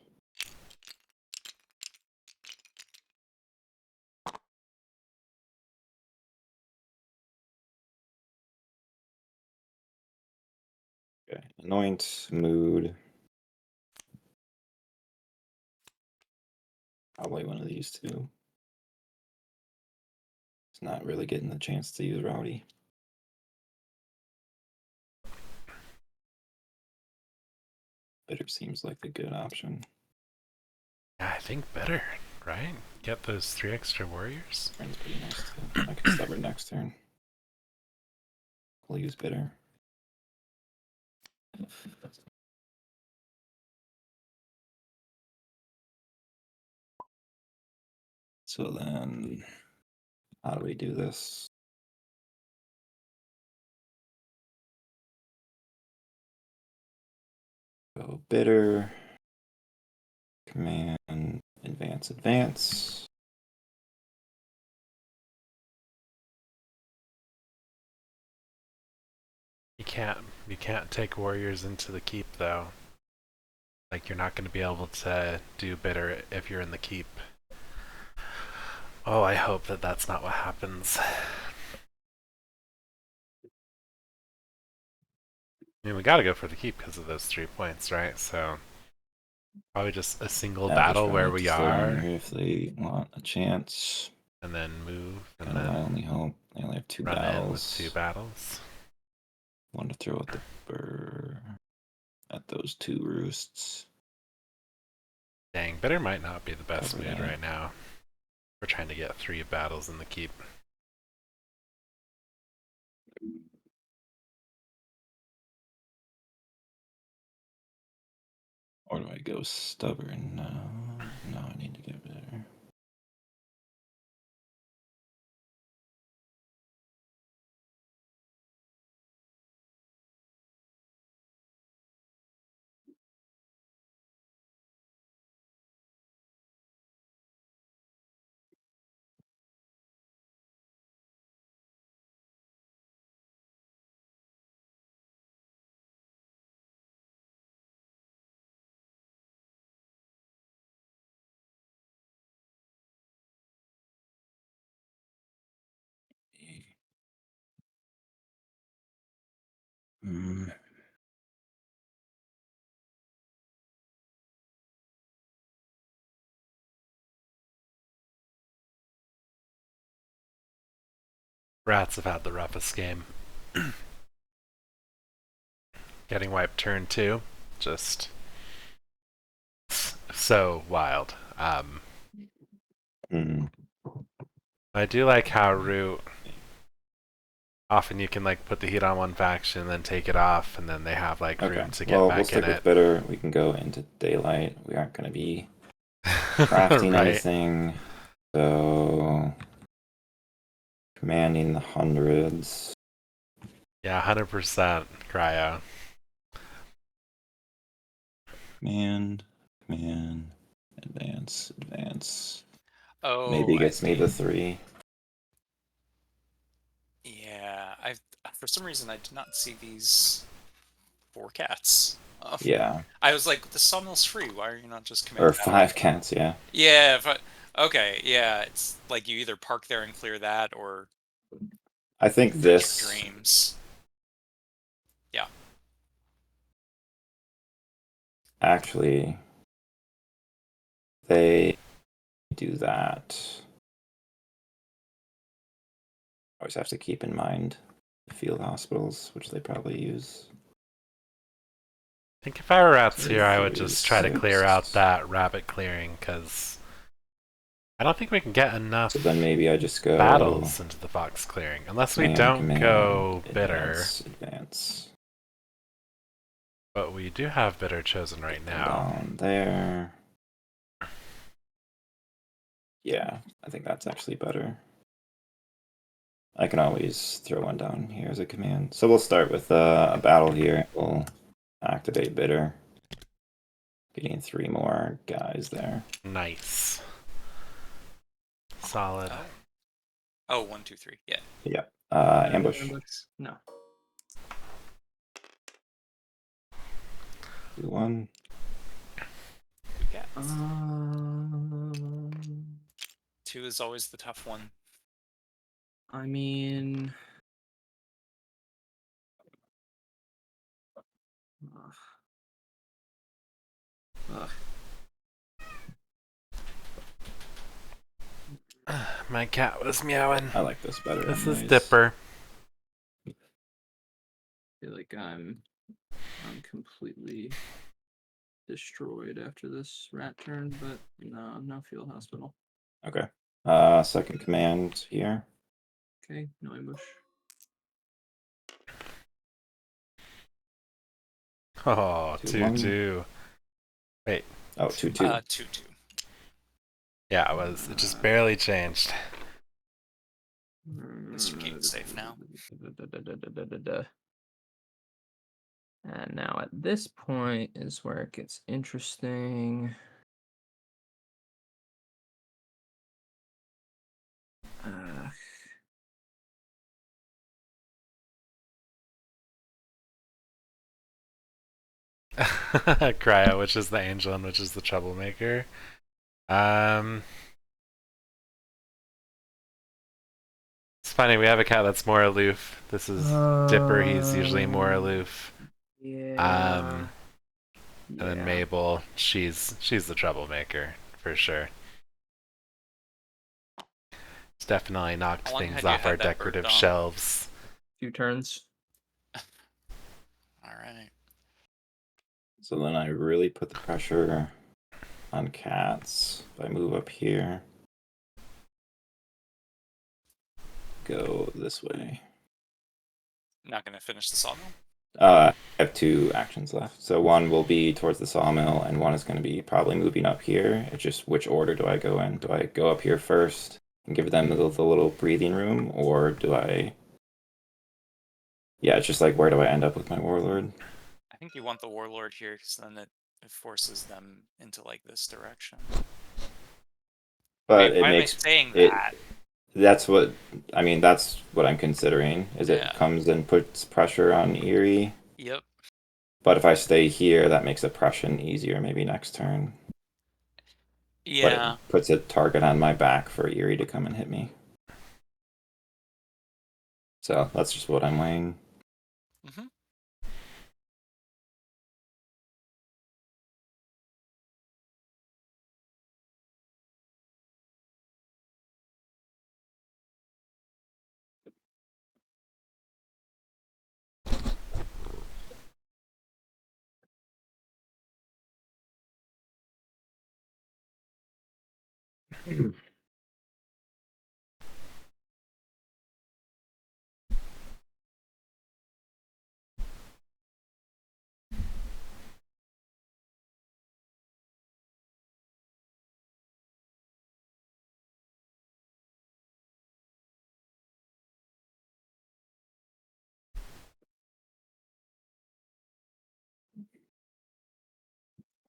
Okay. Anoint, mood. Probably one of these two. It's not really getting the chance to use Rowdy. Bitter seems like a good option. Yeah, I think better, right? Get those 3 extra warriors. Stubborn's pretty nice too. I can stubborn next turn. We'll use bitter. So then, how do we do this? Go bitter. Command, advance, advance. You can't take warriors into the keep though. Like you're not going to be able to do bitter if you're in the keep. Oh, I hope that that's not what happens. I mean, we gotta go for the keep because of those 3 points, right? So probably just a single Yeah, battle just where run we to start are, here if they want a chance. and then move, and Kind of my then only hope. They only have 2 run in battles. with 2 battles. One to throw at the at those 2 roosts. Dang, bitter might not be the best Cover mood that. right now. We're trying to get 3 battles in the keep. Or do I go stubborn? No, I need to get bitter. Mm. Rats have had the roughest game. getting wiped turn 2. Just so wild. Hmm. I do like how Root, often you can like put the heat on one faction, then take it off, and then they have like Okay. room to get Well, back we'll stick in with it. bitter. We can go into daylight. We aren't going to be crafting Right. anything. So commanding the hundreds. Yeah, 100% cryo. Command, advance. Oh, Maybe I gets me see. the 3. Yeah, I for some reason I did not see these 4 cats. Yeah. I was like, the sawmill's free. Why are you not just Or commanding that? 5 cats, yeah. Yeah. Okay. Yeah. It's like you either park there and clear that, or I think fetch this your dreams. Yeah. actually they do that. Always have to keep in mind the field hospitals, which they probably use. I think if I were rats Three, here, I would three, just try to clear 6. out that rabbit clearing, because I don't think we can get enough So then maybe I just go battles into the fox clearing, unless we don't go bitter. advance. But we do have bitter chosen right now. Down there. Yeah, I think that's actually better. I can always throw one down here as a command. So we'll start with a battle here. We'll activate bitter. Getting 3 more guys there. Nice. Solid. Oh, 1, 2, 3. Yeah. Yeah. Ambush. No. 2-1. Good cats. 2 2 is always the tough one. I mean, ugh. My cat was meowing. I like this better. This is anyways. Dipper. I feel like I'm completely destroyed after this rat turn, but no field hospital. Okay. Second command here. Okay, no ambush. Oh, 2-1. 2-2. Wait. Oh, 2-2. 2, 2. Yeah, it just barely changed. Mr. Keaton's safe now. And now at this point is where it gets interesting. Cryo, which is the angel and which is the troublemaker. It's funny, we have a cat that's more aloof. This is Dipper, he's usually more aloof. Yeah. And then Mabel, she's the troublemaker, for sure. It's definitely knocked How long things had you off our had that bird, decorative Dom? shelves. 2 turns. Alright. So then I really put the pressure on cats. If I move up here, go this way. Not gonna finish the sawmill? I have 2 actions left. So one will be towards the sawmill, and one is going to be probably moving up here. It's just which order do I go in? Do I go up here first and give them the little breathing room, or do I? Yeah, it's just like, where do I end up with my warlord? I think you want the warlord here, because then it forces them into like this direction. But Wait, it why makes am I saying it. that? That's what I mean. That's what I'm considering. Is Yeah. it comes and puts pressure on Eerie. Yep. But if I stay here, that makes oppression easier. Maybe next turn. Yeah. But it puts a target on my back for Eerie to come and hit me. So that's just what I'm weighing. Mm-hmm.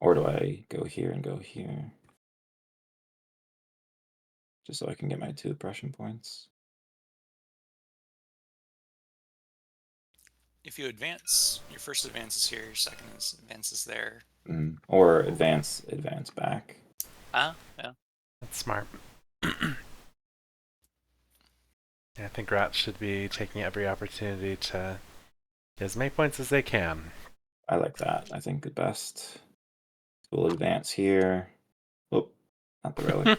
Or do I go here and go here? Just so I can get my 2 oppression points. If you advance, your first advance is here, your second advance is there. Or advance back. Ah, yeah. That's smart. I think rats should be taking every opportunity to get as many points as they can. I like that. I think the best. We'll advance here. Oh, not the relic.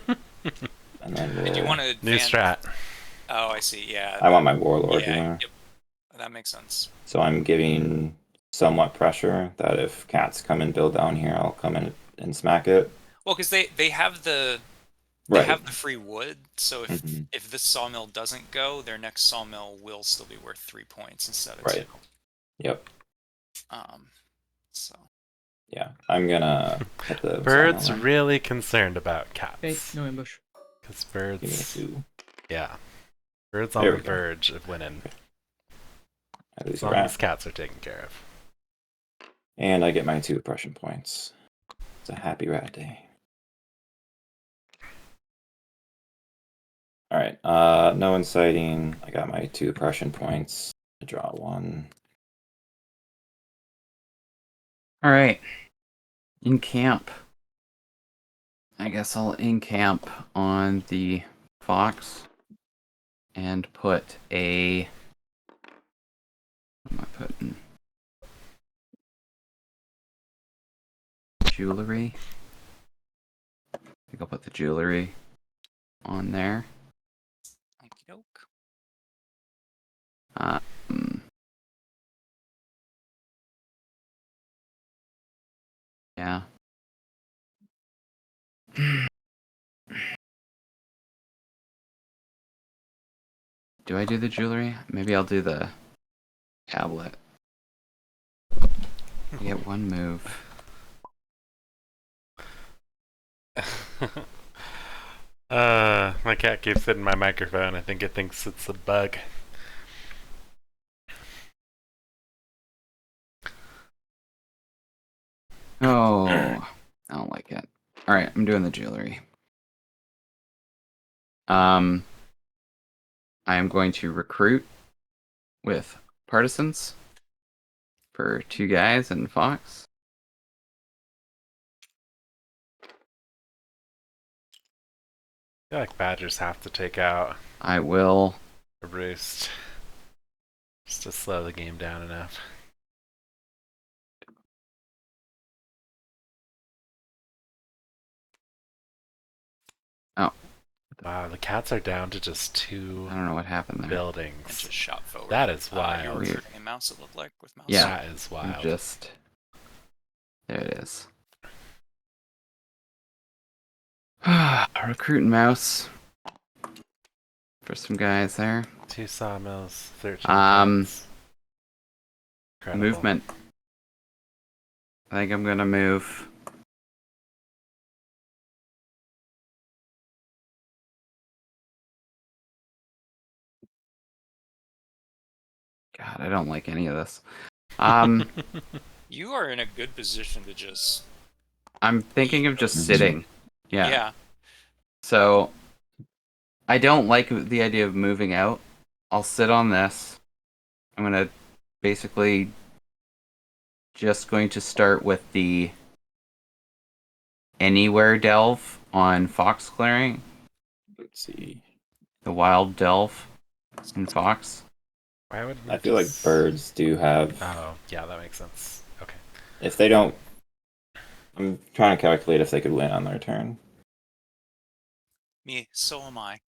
And then Did you we'll... want to New advance? strat. Oh, I see. Yeah. I want my warlord Yeah. here. Yep. That makes sense. So I'm giving somewhat pressure that if cats come and build down here, I'll come in and smack it. Well, because they have the Right. have the free wood, so if Mhm. if this sawmill doesn't go, their next sawmill will still be worth 3 points instead of Right. 2. Yep. So Yeah. I'm gonna hit the Birds sawmill then. really concerned about cats. Hey, no ambush. Because Give me a birds, 2. yeah. Birds on There the we go. verge of winning. I lose As a long as rat. cats are taken care of. And I get my 2 oppression points. It's a happy rat day. Alright, no inciting. I got my 2 oppression points. I draw 1. All right. In camp. I guess I'll in camp on the fox and put a. What am I putting? Jewelry. I think I'll put the jewelry on there. okie doke. Yeah. Do I do the jewelry? Maybe I'll do the tablet. I get 1 move. My cat keeps hitting my microphone. I think it thinks it's a bug. Oh, I don't like it. All right, I'm doing the jewelry. I am going to recruit with partisans for 2 guys and fox. I feel like badgers have to take out I will. a roost just to slow the game down enough. Oh. Wow, the cats are down to just 2 I don't know what happened there. And buildings. just shot forward. That is You're wild. recruiting a mouse, it looked like, with mouse. Yeah. That is I'm wild. just. There it is. Recruiting mouse for some guys there. 2 sawmills, 13 cats. Incredible. Movement. I think I'm gonna move. God, I don't like any of this. You are in a good position to just I'm thinking of just sitting. yeah. So I don't like the idea of moving out. I'll sit on this. I'm gonna basically just going to start with the anywhere delve on fox clearing, Let's see. the wild delve in fox. Why would I feel like birds do have... Oh, yeah, that makes sense. Okay. If they don't... I'm trying to calculate if they could win on their turn. Me, so am I.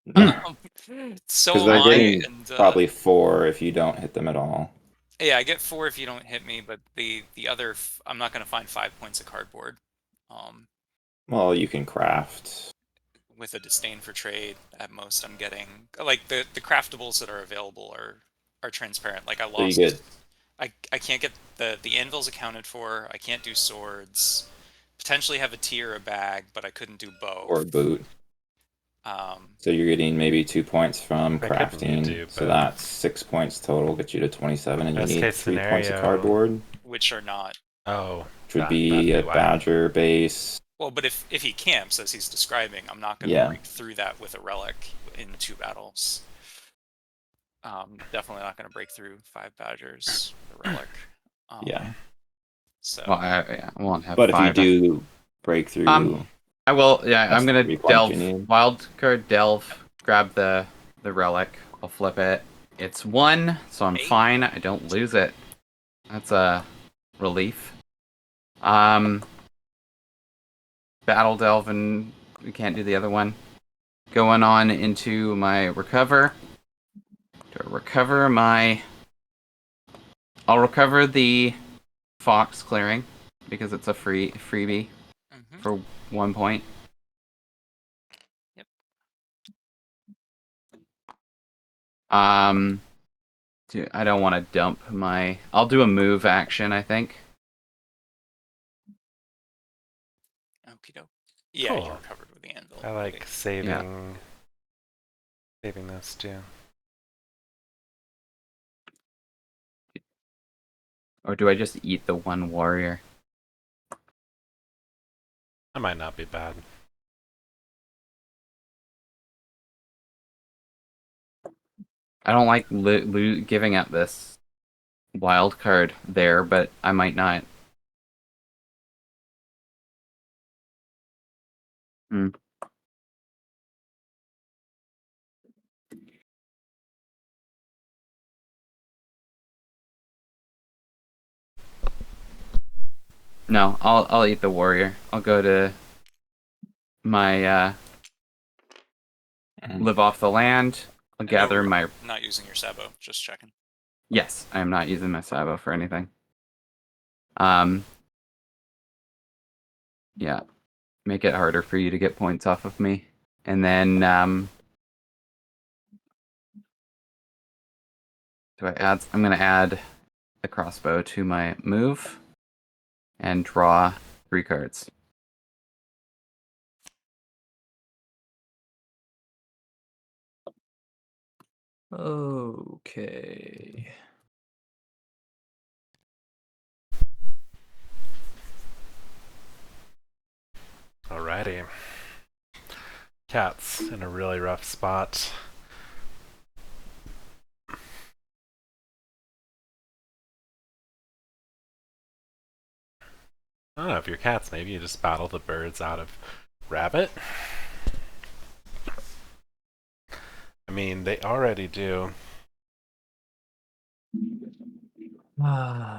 Because So am they're I, getting and probably 4 if you don't hit them at all. yeah, I get 4 if you don't hit me, but the other I'm not gonna find 5 points of cardboard. Well, you can craft. with a disdain for trade. At most, I'm getting like the craftables that are available are transparent. Like I So you lost. get I can't get the anvils accounted for. I can't do swords. Potentially have a tea or a bag, but I couldn't do both. or boot. Um, So you're getting maybe 2 points from Why couldn't you crafting. do So both? that's 6 points total, get you to 27, and you Best need case 3 points of scenario. cardboard, which are not. Oh, which would that'd be a why. badger base. Well, but if he camps as he's describing, I'm not going to Yeah. break through that with a relic in 2 battles. Definitely not going to break through 5 badgers with a relic. Yeah. So Well, I won't have But if you 5. do break through, I will. Yeah, That's I'm gonna 3 points delve. you need. Wild card delve. Grab the relic. I'll flip it. It's 1, so I'm Hey. fine. I don't lose it. That's a relief. Battle delve, and we can't do the other one. Going on into my recover. To recover my. I'll recover the fox clearing because it's a freebie mhm. for 1 point. Yep. I don't want to dump my. I'll do a move action, I think. Okie doke. Yeah, Cool. you recovered with the anvil. I like Okay. saving those two. Or do I just eat the 1 warrior? That might not be bad. I don't like giving up this wild card there, but I might not. No, I'll eat the warrior. I'll go to my live off the land. I'll gather No, my. Not using your sabo, just checking. Yes, I am not using my sabo for anything. Yeah, make it harder for you to get points off of me, and then do I add? I'm gonna add the crossbow to my move, and draw 3 cards. Okay. Alrighty. Cat's in a really rough spot. I don't know if you're cats, maybe you just battle the birds out of rabbit. I mean, they already do.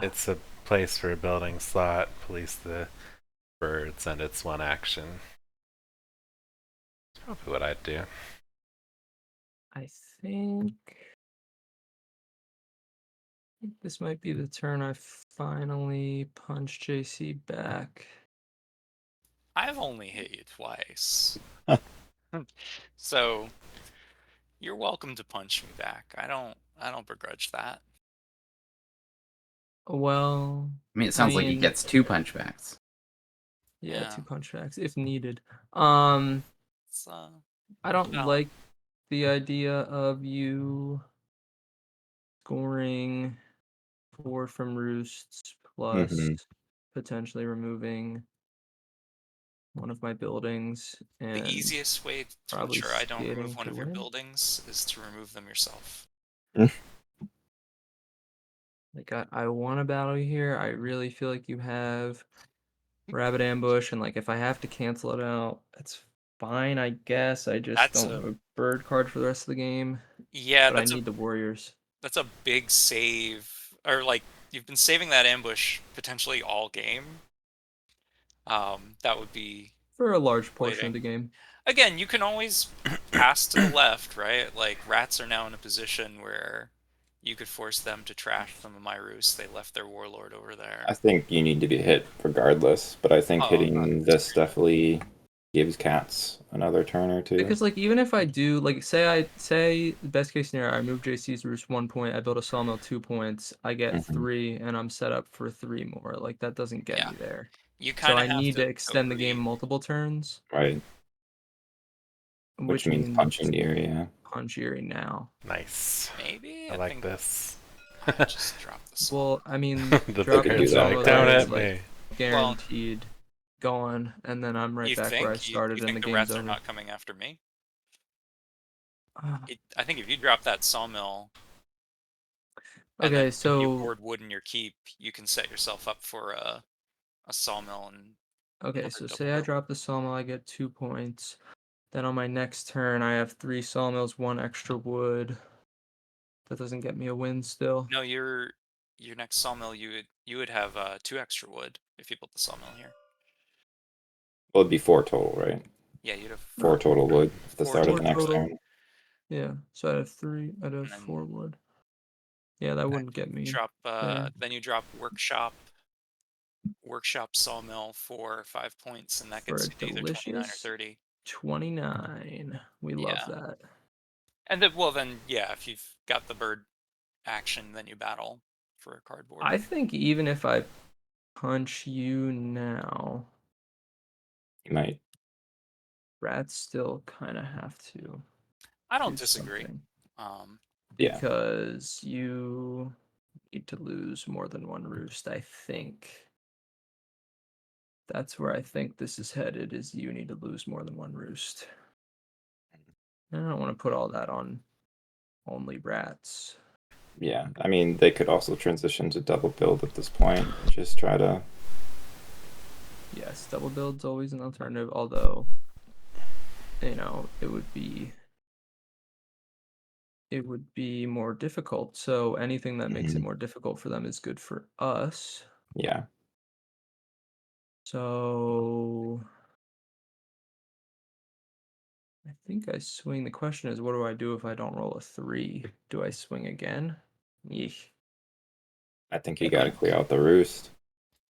It's a place for a building slot, police the birds, and it's 1 action. That's probably what I'd do. I think this might be the turn I finally punch JC back. I've only hit you twice. So you're welcome to punch me back. I don't begrudge that. Well, I mean, it sounds like he mean- gets 2 punchbacks. yeah, Yeah. 2 punch backs if needed. It's, I don't No. like the idea of you scoring 4 from roosts plus Mhm. potentially removing one of my buildings and the easiest way to probably ensure I don't skating remove one to of your win. buildings is to remove them yourself. Like I want to battle you here. I really feel like you have rabbit ambush, and like if I have to cancel it out, that's fine. I guess I just That's don't have a bird card for the rest of the game. Yeah, But I that's need the warriors a big save, or like you've been saving that ambush potentially all game. That would be for a large portion of Waiting. the game. again. You can always pass to the left, right? Like rats are now in a position where you could force them to trash some of my roosts. They left their warlord over there. I think you need to be hit regardless, but I think Oh, hitting this definitely gives cats another turn or two. Because like even if I do like say best case scenario I move JC's roost 1 point, I build a sawmill 2 points, I get Mhm. 3, and I'm set up for 3 more. Like that doesn't get Yeah. me there. You So kind I of have need to to extend the game agree. multiple turns, Right. Which means punching deer, yeah. punch Eerie now. Nice. Maybe I like think this. I might just drop this one. Well, I mean, The dropping could do players that. are sawmill like, there don't is at like me. guaranteed gone, and then I'm right You back where I think? started, You and think the the game's rats are over. not coming after me? Ah, I think if you drop that sawmill and okay, then you so board wood in your keep, you can set yourself up for a sawmill and okay, another so double say I bill. drop the sawmill, I get 2 points. Then on my next turn, I have 3 sawmills, 1 extra wood. That doesn't get me a win still. No, your next sawmill you would have 2 extra wood if you built the sawmill here. Well, it'd be 4 total, right? Yeah, you'd have 4 total wood at the 4 start of the total. next 4 turn. Yeah, so I'd have 3. I'd have and then 4 wood. Yeah, that wouldn't get me. drop there. then you drop workshop sawmill for 5 points, and that For gets a you to either 29 or delicious 30. 29. We love Yeah. that. And then, well, then, yeah, if you've got the bird action, then you battle for a cardboard. I think even if I punch you now, You might. rats still kind of have to I don't do disagree. something. Yeah. Because you need to lose more than 1 roost, I think. That's where I think this is headed, is you need to lose more than 1 roost. And I don't want to put all that on only rats. Yeah. I mean, they could also transition to double build at this point. Just try to. Yes, double build's always an alternative, although, you know, it would be more difficult. So anything that makes it Mhm. more difficult for them is good for us. Yeah. So I think I swing. The question is, what do I do if I don't roll a 3? Do I swing again? Yeesh. I think you got to clear out the roost.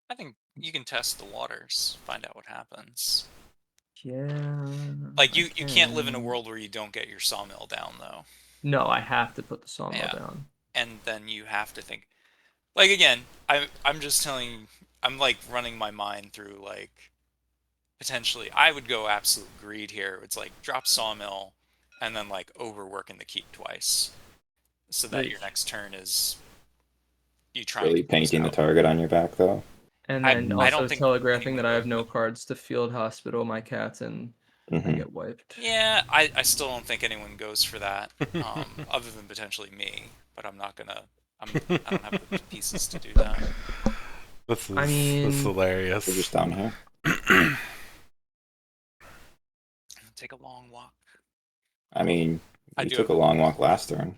I think you can test the waters, find out what happens. Yeah. Like, I you can't live in a can. world where you don't get your sawmill down, though. No, I have to put the sawmill Yeah. down. And then you have to think, like, again, I'm just telling you, I'm like running my mind through, like, potentially I would go absolute greed here. It's like drop sawmill and then like overwork in the keep twice, so that your Yeesh. next turn is you try Really and close painting the out. target on your back, though. And I then don't also think telegraphing anyone that I have would, no but cards to field hospital my cats, and I Hmm. get wiped. yeah, I still don't think anyone goes for that, other than potentially me. But I'm not gonna. I don't have the pieces to do that. This is I mean, hilarious. We're just down here. Take a long walk. I mean, I you do took have a long walk last turn.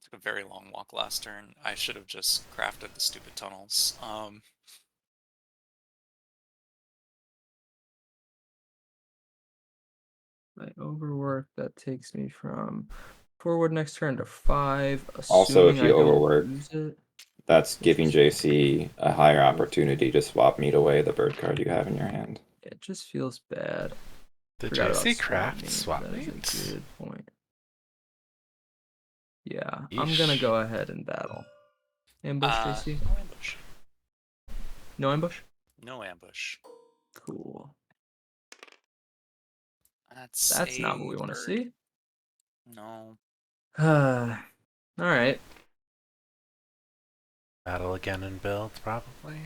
took a very long walk last turn. I should have just crafted the stupid tunnels. I overwork. That takes me from forward next turn to 5. Also, if Assuming you I don't overwork, lose it. that's giving JC a higher opportunity to swap meat away the bird card you have in your hand. It just feels bad. Did Forgot JC about craft meat. swap That is meats? a good point. Yeah, I'm gonna Yeesh. go ahead and battle. Ambush, JC? No ambush. No ambush? No ambush. Cool. That's not what we want to see. No. Alright. Battle again and build, probably.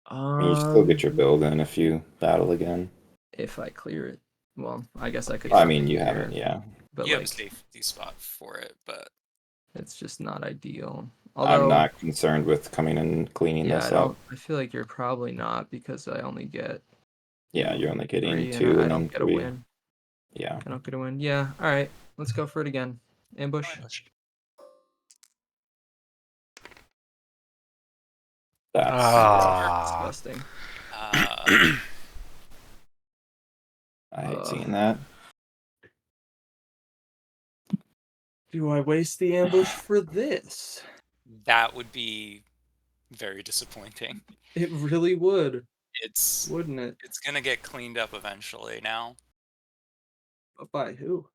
I mean, you still get your build in if you battle again. If I clear it. Well, I guess I could. I mean, still you clear haven't, it, yeah. But You have a like, safety spot for it, but it's just not ideal. I'm Although, not concerned with coming and cleaning yeah, this I don't. up. I feel like you're probably not, because I only get Yeah, you're only getting 3 and 2 I and then don't get a 3. win. Yeah. I don't get a win. Yeah. All right. Let's go for it again. no Ambush. ambush. That's Ah. Disgusting. Uh, I hate Ugh. seeing that. Do I waste the ambush for this? that would be very disappointing. It really would, It's wouldn't it? it's gonna get cleaned up eventually now. By who?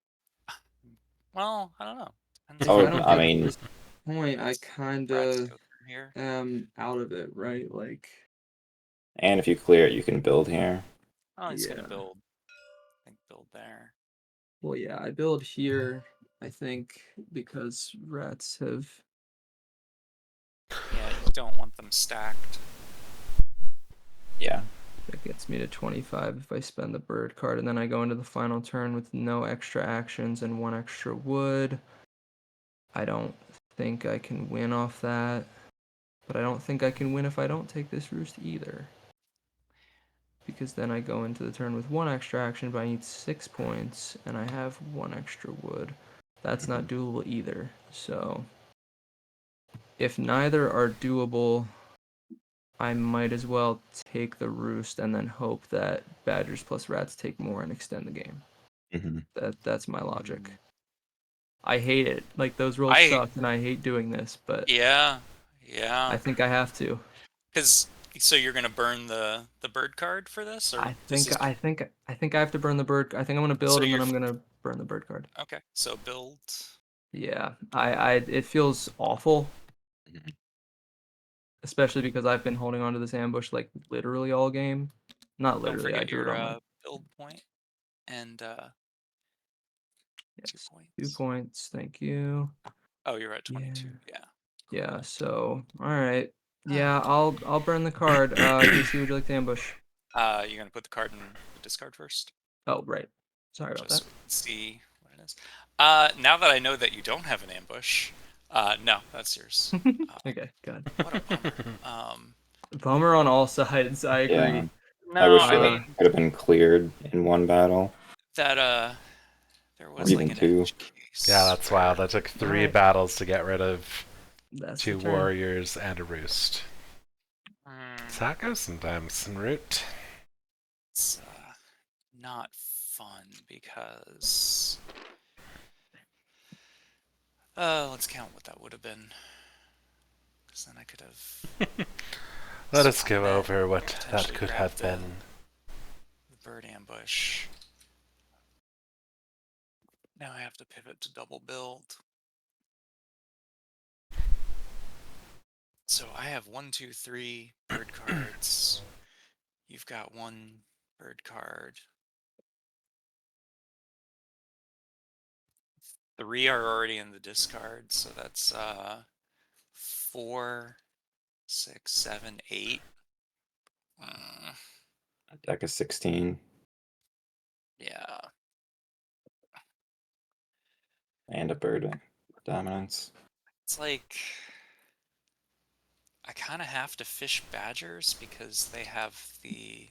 Well, I don't know. Depends If Oh, I on don't I get mean, first point, I kind rats of go through here. am out of it, right? Like, and if you clear it, you can build here. Oh, he's gonna yeah. build. I think build there. Well, yeah, I build here, I think, because rats have. Yeah, you don't want them stacked. Yeah. That gets me to 25 if I spend the bird card, and then I go into the final turn with no extra actions and 1 extra wood. I don't think I can win off that, but I don't think I can win if I don't take this roost either. Because then I go into the turn with 1 extra action, but I need 6 points, and I have 1 extra wood. That's not doable either. So, if neither are doable, I might as well take the roost and then hope that badgers plus rats take more and extend the game. hmm That's my logic. I hate it. Like, those rolls I- suck, and I hate doing this, but Yeah, I yeah. think I have to. Because so you're gonna burn the bird card for this, or I this think is I think I think I have to burn the bird. I think I'm gonna build, So and then you're I'm gonna burn the bird card. okay? So build. Yeah, I it feels awful, Mhm. especially because I've been holding on to this ambush like literally all game. Not Don't literally, I forget drew it your on my build point and 2 yes, points. 2 points. Thank you. Oh, you're at Yeah. 22. Yeah. Yeah. So all right. Yeah, I'll burn the card. JC, would you like to ambush? You're gonna put the card in the discard first, Oh, right. Sorry about just that. so we can see what it is. Now that I know that you don't have an ambush, no, that's yours. Okay, good. What a bummer. Bummer on all sides. I agree. Yeah. No, I wish I that mean could have been cleared in one battle. that there Or was like even an two. edge case. Yeah, that's where- wild. That took 3 Alright. battles to get rid of That's 2 the turn. warriors and a roost. Hmm, So that goes sometimes in root. it's not fun because let's count what that would have been. Because then I could have Let us swapped go that, over what that potentially could grabbed have been. the bird ambush. Now I have to pivot to double build. So I have 1, 2, 3 bird cards. You've got 1 bird card. 3 are already in the discard, so that's 4, 6, 7, 8. A deck of 16 Yeah. and a bird dominance. It's like I kind of have to fish badgers because they have the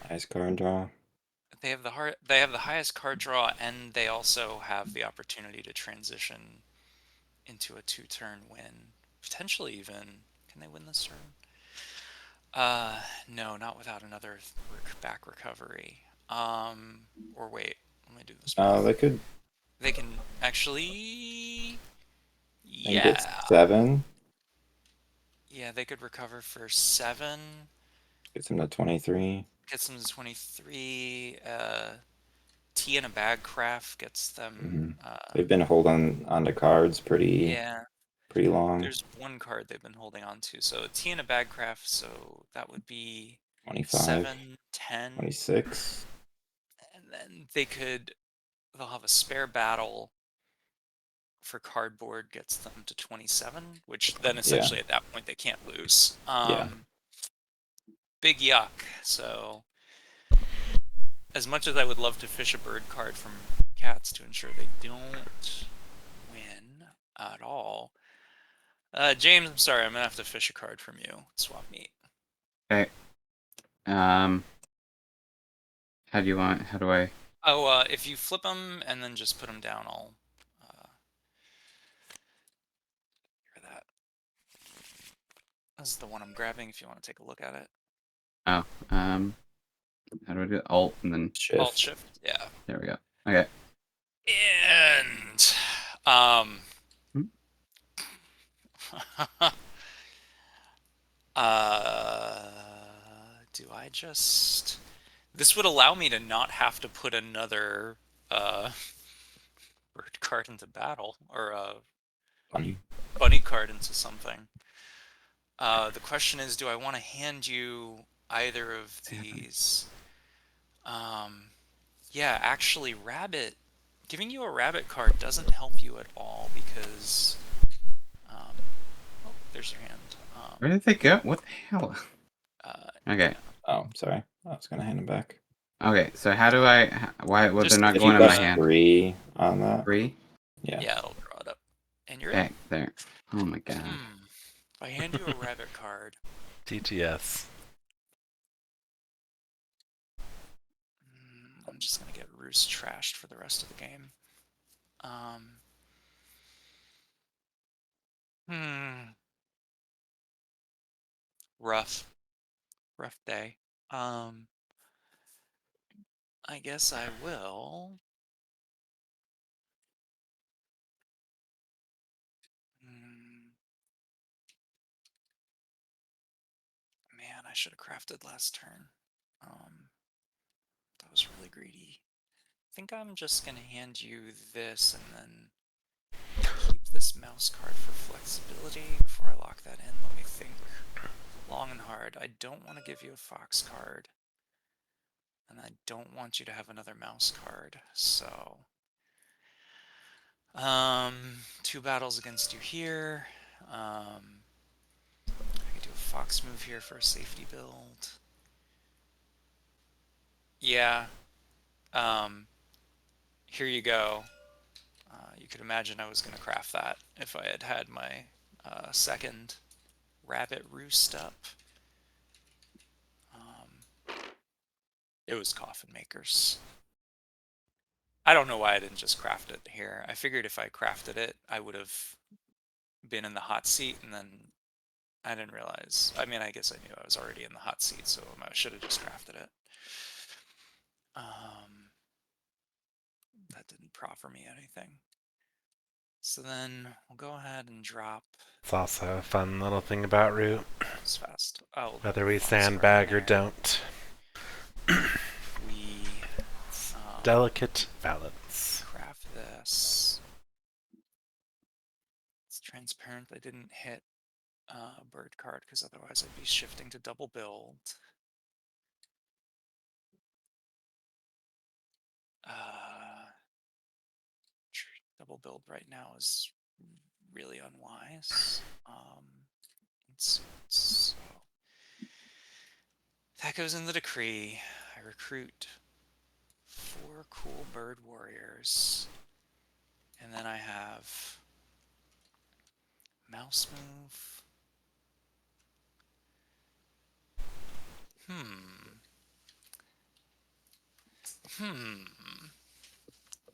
Ice card draw. they have the highest card draw, and they also have the opportunity to transition into a 2-turn win. Potentially even, can they win this turn? No, not without another back recovery. Or wait, let me do this. They could They can actually, and get yeah, 7. yeah, they could recover for 7. Gets him to 23. Gets them to 23. Tea in a bag craft gets them. They've been holding onto cards pretty Yeah, long. there's 1 card they've been holding on to. So tea in a bag craft. So that would be 25, 7, 10, 26. and then they'll have a spare battle for cardboard gets them to 27, which then essentially at that point they can't lose. Yeah. Big yuck. So as much as I would love to fish a bird card from cats to ensure they don't win at all, James, I'm sorry, I'm gonna have to fish a card from you. Swap meet. Okay. How do I? Oh, if you flip them and then just put them down, I'll hear that. This is the one I'm grabbing. If you want to take a look at it. Oh, how do I do it? Alt and then Shift. Alt shift. Yeah. there we go. Okay. And do I just This would allow me to not have to put another bird card into battle, or a Bunny. bunny card into something. The question is, do I want to hand you either of these? Yeah, actually, rabbit. Giving you a rabbit card doesn't help you at all because. Oh, there's your hand. Where did they go? What the hell? Okay. Oh, sorry. I was gonna hand him back. Okay. So how do I? Why? Well, they're Just not If going you in my press hand. 3 on that, 3. yeah. Yeah, it'll draw it up. And you're Okay. There. Oh my god. If I hand you a rabbit card, TTS. I'm just gonna get Roost trashed for the rest of the game. Rough day. I guess I will. Man, I should have crafted last turn. That was really greedy. I think I'm just gonna hand you this and then keep this mouse card for flexibility before I lock that in. Let me think long and hard. I don't want to give you a fox card. And I don't want you to have another mouse card, so 2 battles against you here. I could do a fox move here for a safety build. Yeah. Here you go. You could imagine I was going to craft that if I had had my second rabbit roost up. It was Coffin Makers. I don't know why I didn't just craft it here. I figured if I crafted it, I would have been in the hot seat, and then I didn't realize. I mean, I guess I knew I was already in the hot seat, so I should have just crafted it. That didn't proffer me anything. So then we'll go ahead and drop It's also a fun little thing about Root, this fast. Oh, whether we fox card sandbag in or there. don't. We Delicate balance. craft this. It's transparent. I didn't hit a bird card because otherwise I'd be shifting to double build. Double build right now is really unwise. So that goes in the decree. I recruit 4 cool bird warriors, and then I have mouse move.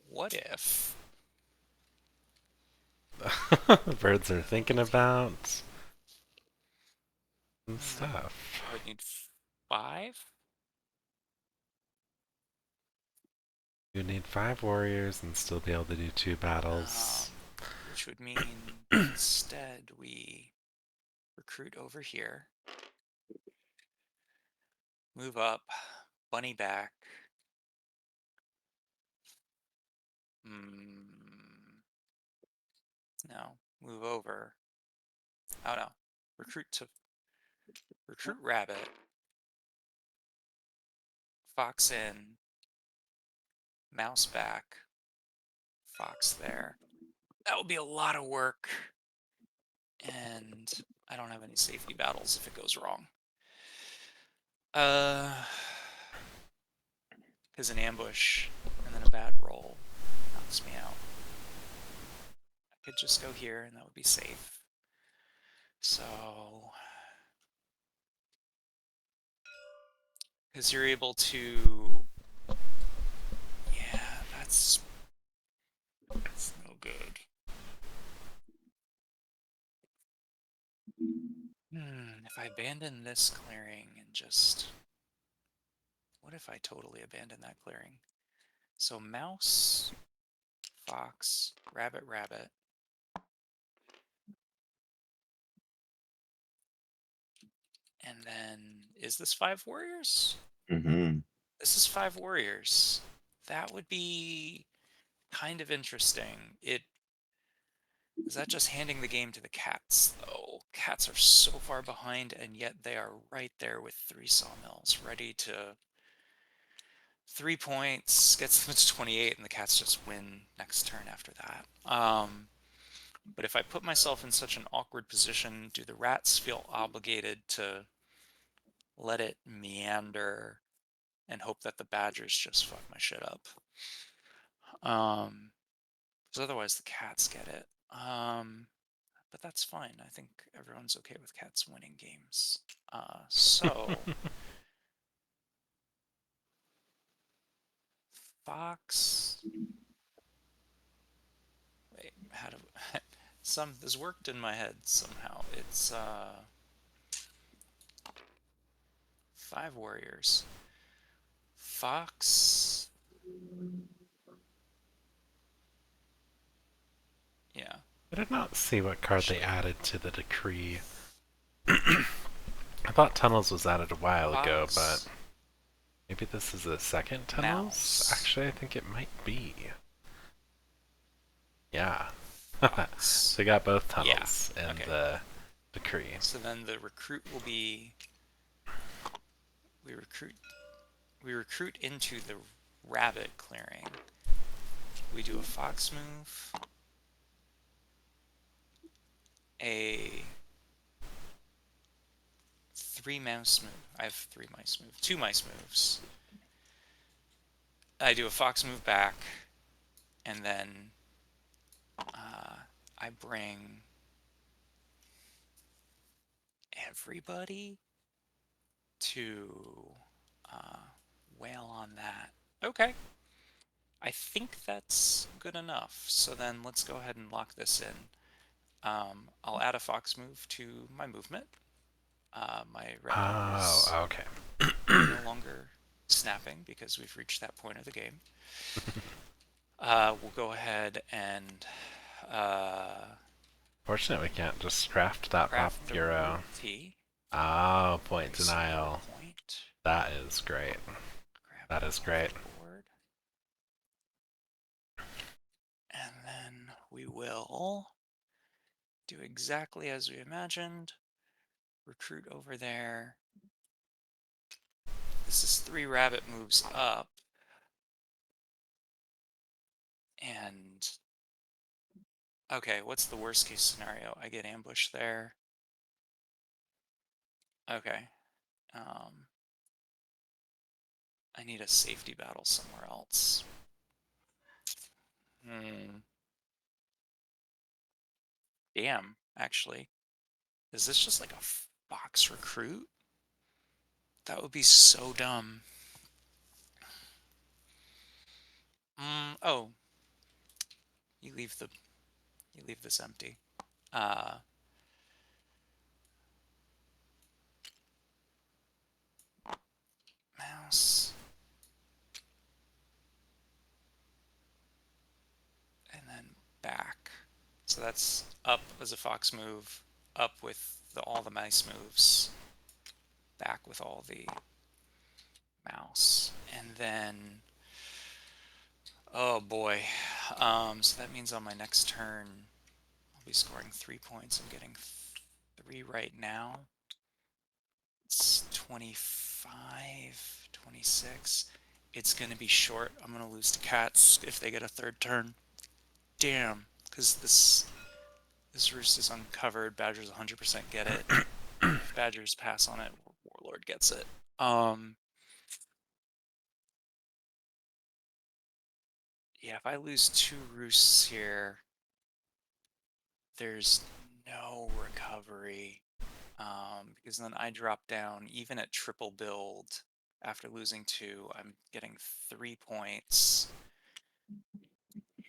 What if? Birds are thinking about some stuff. I would need 5. You need 5 warriors and still be able to do 2 battles. Which would mean instead we recruit over here, move up, bunny back. No, move over. Oh no, recruit rabbit, fox in, mouse back, fox there. That would be a lot of work, and I don't have any safety battles if it goes wrong. Because an ambush and then a bad roll knocks me out. I could just go here and that would be safe. So, because you're able to, yeah, that's no good. If I abandon this clearing and just, what if I totally abandon that clearing? So mouse, fox, rabbit, rabbit. And then, is this 5 warriors? Mm-hmm. This is 5 warriors. That would be kind of interesting. Is that just handing the game to the cats, though? Cats are so far behind, and yet they are right there with 3 sawmills, ready to 3 points, gets them to 28, and the cats just win next turn after that. But if I put myself in such an awkward position, do the rats feel obligated to let it meander and hope that the badgers just fuck my shit up? Because otherwise the cats get it. But that's fine. I think everyone's okay with cats winning games. So Fox. Wait, how do this worked in my head somehow. It's 5 warriors. Fox. Yeah. I did not see what card they added to the decree. I thought Tunnels was added a while ago, but Fox. maybe this is the second Tunnels? Mouse. Actually, I think it might be. Yeah. Fox. So we got both Tunnels in okay. the decree. So then the recruit will be we recruit into the rabbit clearing. We do a fox move, a 3 mouse move. I have 3 mice moves, 2 mice moves. I do a fox move back, and then I bring everybody to wail on that. Okay. I think that's good enough. So then let's go ahead and lock this in. I'll add a fox move to my movement. My red is okay. no longer snapping because we've reached that point of the game. We'll go ahead and Fortunately, we can't just craft that craft pop the bureau. root tea. Oh, point Big score denial. Point. That is great. Grab That it is off great. the board. And then we will do exactly as we imagined. Recruit over there. This is 3 rabbit moves up. And okay, what's the worst case scenario? I get ambushed there. Okay. I need a safety battle somewhere else. Damn, actually. Is this just like a fox recruit? That would be so dumb. Oh. You leave this empty. Mouse. And then back. So that's up as a fox move, up with all the mice moves, back with all the mouse. And then, oh boy. So that means on my next turn, I'll be scoring 3 points. I'm getting 3 right now. It's 25, 26. It's going to be short. I'm going to lose to cats if they get a 3rd turn. Damn, because this roost is uncovered. Badgers 100% get it. If Badgers pass on it, Warlord gets it. Yeah, if I lose 2 roosts here, there's no recovery. Because then I drop down, even at triple build, after losing 2, I'm getting 3 points.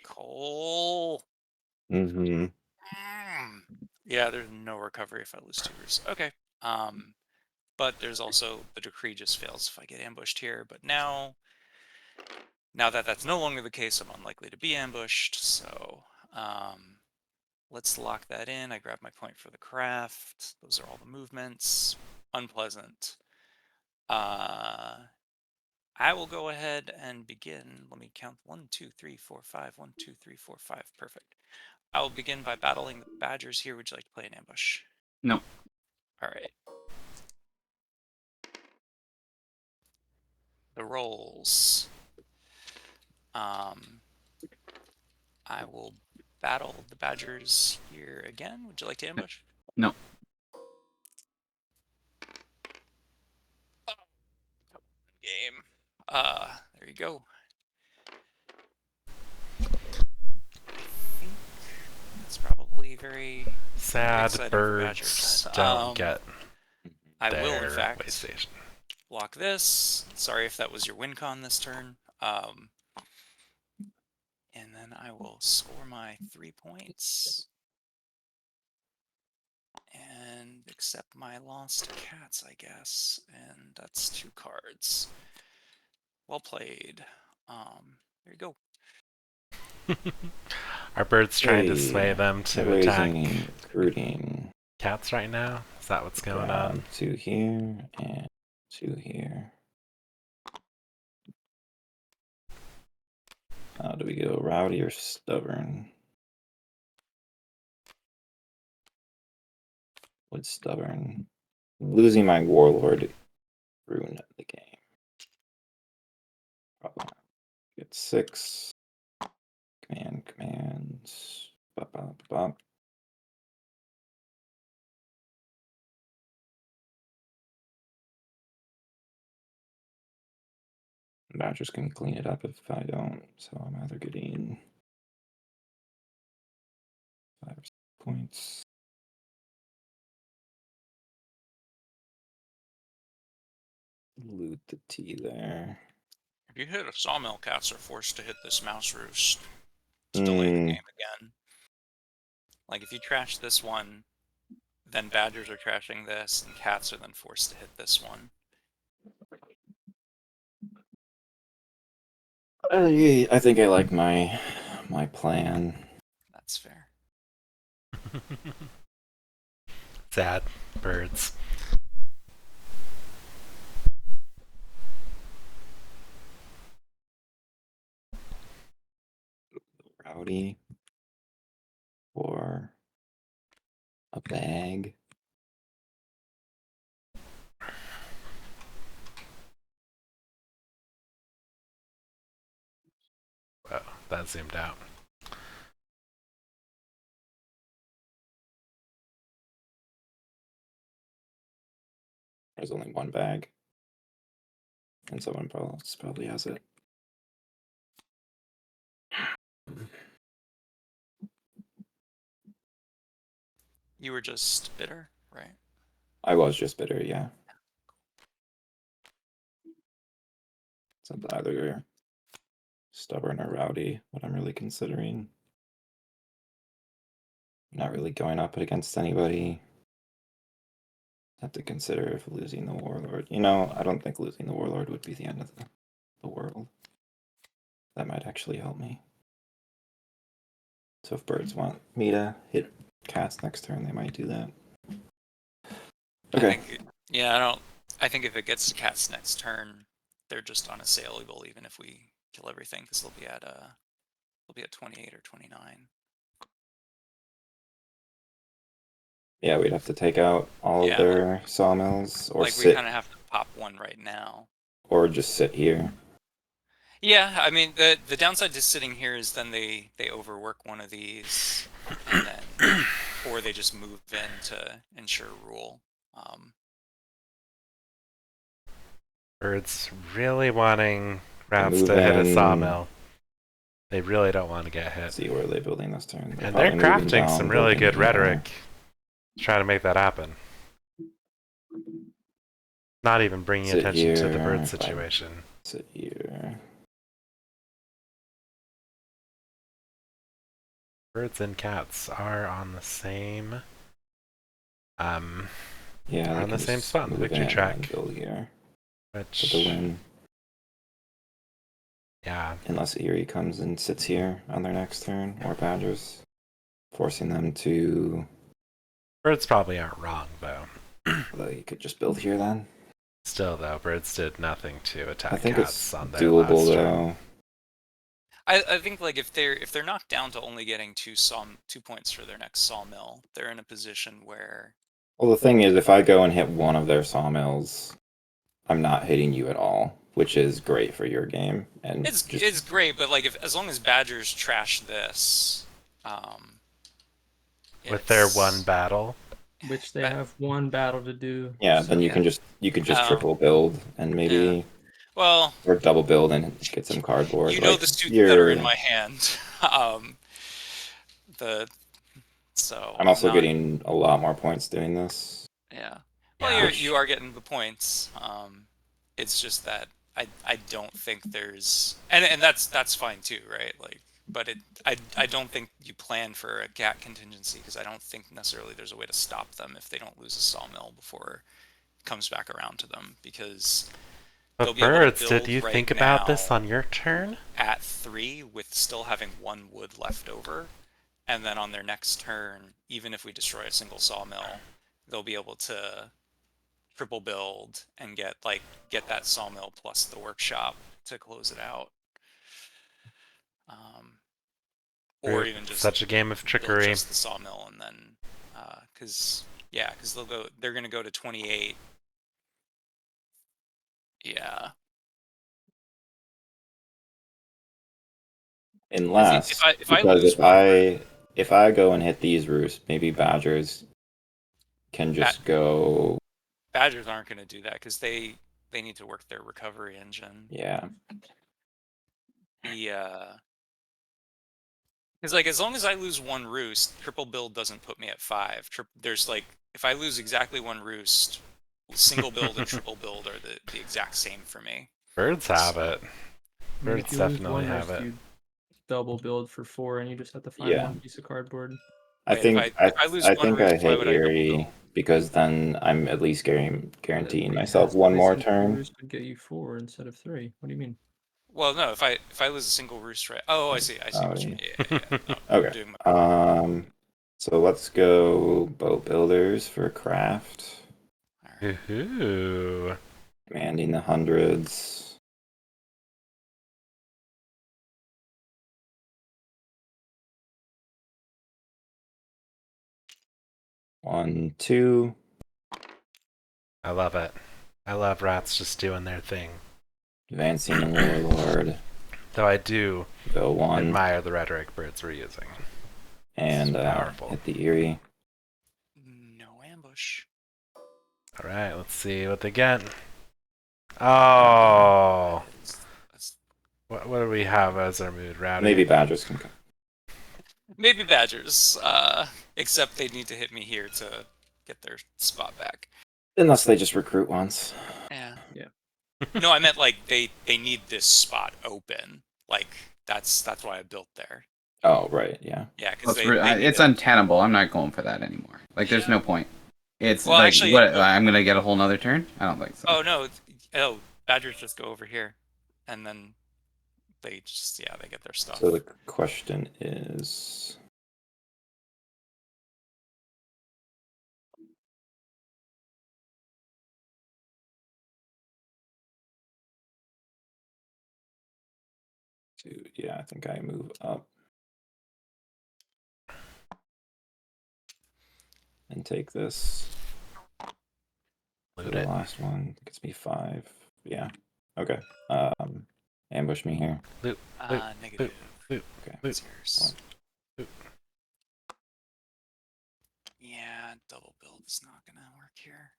Cole! Mm-hmm. Yeah, there's no recovery if I lose 2 roosts. Okay. But there's also the decree just fails if I get ambushed here. But now that that's no longer the case, I'm unlikely to be ambushed. So let's lock that in. I grab my point for the craft. Those are all the movements. Unpleasant. I will go ahead and begin. Let me count 1, 2, 3, 4, 5. 1, 2, 3, 4, 5. Perfect. I will begin by battling the badgers here. Would you like to play an ambush? No. All right. The rolls. I will battle the badgers here again. Would you like to ambush? No. Game. There you go. That's probably very Sad exciting for birds badgers. don't get I will, in their fact, PlayStation. block this. Sorry if that was your win con this turn. And then I will score my 3 points. And accept my loss to cats, I guess. And that's 2 cards. Well played. There you go. Are birds trying to Hey, sway them to attack raising, recruiting. cats right now? Is that what's going on? Grab 2 here and 2 here. How do we go? Rowdy or stubborn? What's stubborn? Losing my warlord ruined the game. Probably not. Get 6. Commands. Bop, bop, bop. Badgers can clean it up if I don't, so I'm either getting 5 or 6 points. Loot the T there. If you hit a sawmill, cats are forced to hit this mouse roost to delay the game again. Like if you trash this one, then badgers are trashing this, and cats are then forced to hit this one. I think I like my plan. That's fair. Sad birds. Rowdy or a bag. Whoa, that zoomed out. There's only one bag, and someone probably has it. You were just bitter, right? I was just bitter, yeah. So either stubborn or rowdy, what I'm really considering. Not really going up against anybody. Have to consider if losing the warlord. You know, I don't think losing the warlord would be the end of the world. That might actually help me. So if birds want me to hit cats next turn, they might do that. Okay. I think if it gets to cats next turn, they're just unassailable, even if we kill everything, because they'll be at 28 or 29. Yeah, we'd have to take out all of their sawmills, or Like we sit, kind of have to pop one right now. or just sit here. Yeah, I mean the downside to sitting here is then they overwork one of these, and then or they just move in to ensure rule. Birds really wanting routes to hit a sawmill. They really don't want to get hit. See where they're building this turn. And they're crafting some really good rhetoric to try to make that happen. Not even bringing attention to the bird situation. Sit here. Birds and cats are on the same Yeah, on the same spot, the victory track. Build here. Which For the win. Yeah. Unless Eerie comes and sits here on their next turn, or Badgers, forcing them to. Birds probably aren't wrong though. Although you could just build here then. Still, though, birds did nothing to attack I think cats it's on their doable last turn. though. I think like if they're knocked down to only getting 2 points for their next sawmill, they're in a position where Well, the thing is, if I go and hit one of their sawmills, I'm not hitting you at all, which is great for your game. And it's great, but like if as long as Badgers trash this, With their it's- one battle. Which they Ba- have one battle to do. yeah, so- then you could just Oh. triple build and maybe well, or double build and get some cardboard. you know like, the suits you're... that are in my hand. I'm also not- getting a lot more points doing this. Yeah. Yeah. Well, you are getting the points. It's just that I don't think there's and that's fine too, right? Like, but I don't think you plan for a cat contingency because I don't think necessarily there's a way to stop them if they don't lose a sawmill before it comes back around to them because they'll But be able to birds, did build you right think about this now on your turn? at 3 with still having 1 wood left over, and then on their next turn, even if we destroy a single sawmill, they'll be able to triple build and get that sawmill plus the workshop to close it out. Or We're even just such a game of build trickery. just the sawmill and then because they're gonna go to 28. Yeah. Unless if I because lose one if I go and hit these roosts, maybe Badgers can just go. Badgers aren't going to do that because they need to work their recovery engine. Yeah. Because like as long as I lose 1 roost, triple build doesn't put me at 5. There's like if I lose exactly 1 roost, single build and triple build are the exact same for me. Birds have it. I mean, Birds if you lose definitely one have roost, it. you double build for 4, and you just have to find Yeah. one piece of cardboard. I Wait, think if I lose I one think I roost, why hit would I double Erie build? because then I'm at least guaranteeing Because myself one more the turn. roost would get you 4 instead of 3. What do you mean? Well, no, if I lose a single roost, right? Oh, I see. Oh, what you mean. Yeah. No, Okay. I'm doing my- So let's go boat builders for craft. all right. Ooh. Commanding the hundreds. One, two. I love it. I love rats just doing their thing. Advancing the warlord. Though I do Go one. admire the rhetoric birds were using. And It's powerful. hit the Erie. No ambush. All right, let's see what they get. Oh, That's- what do we have as our mood? Rowdy. Maybe Badgers can come. Maybe Badgers, except they need to hit me here to get their spot back. Unless they just recruit once. Yeah. Yeah. No, I meant like they need this spot open. Like that's why I built there. Oh, right, yeah. Yeah, because It's untenable. I'm not going for that anymore. Like, there's no point. It's Well, like, actually- what? I'm gonna get a whole nother turn? I don't think so. Oh no! Badgers just go over here, and then they just they get their stuff. So the question is. Yeah, I think I move up. And take this. For Loot the it. last one gets me 5. Yeah. Okay. Ambush me here. Negative. Loot. Okay. What's yours? Loot. Yeah, double build is not gonna work here.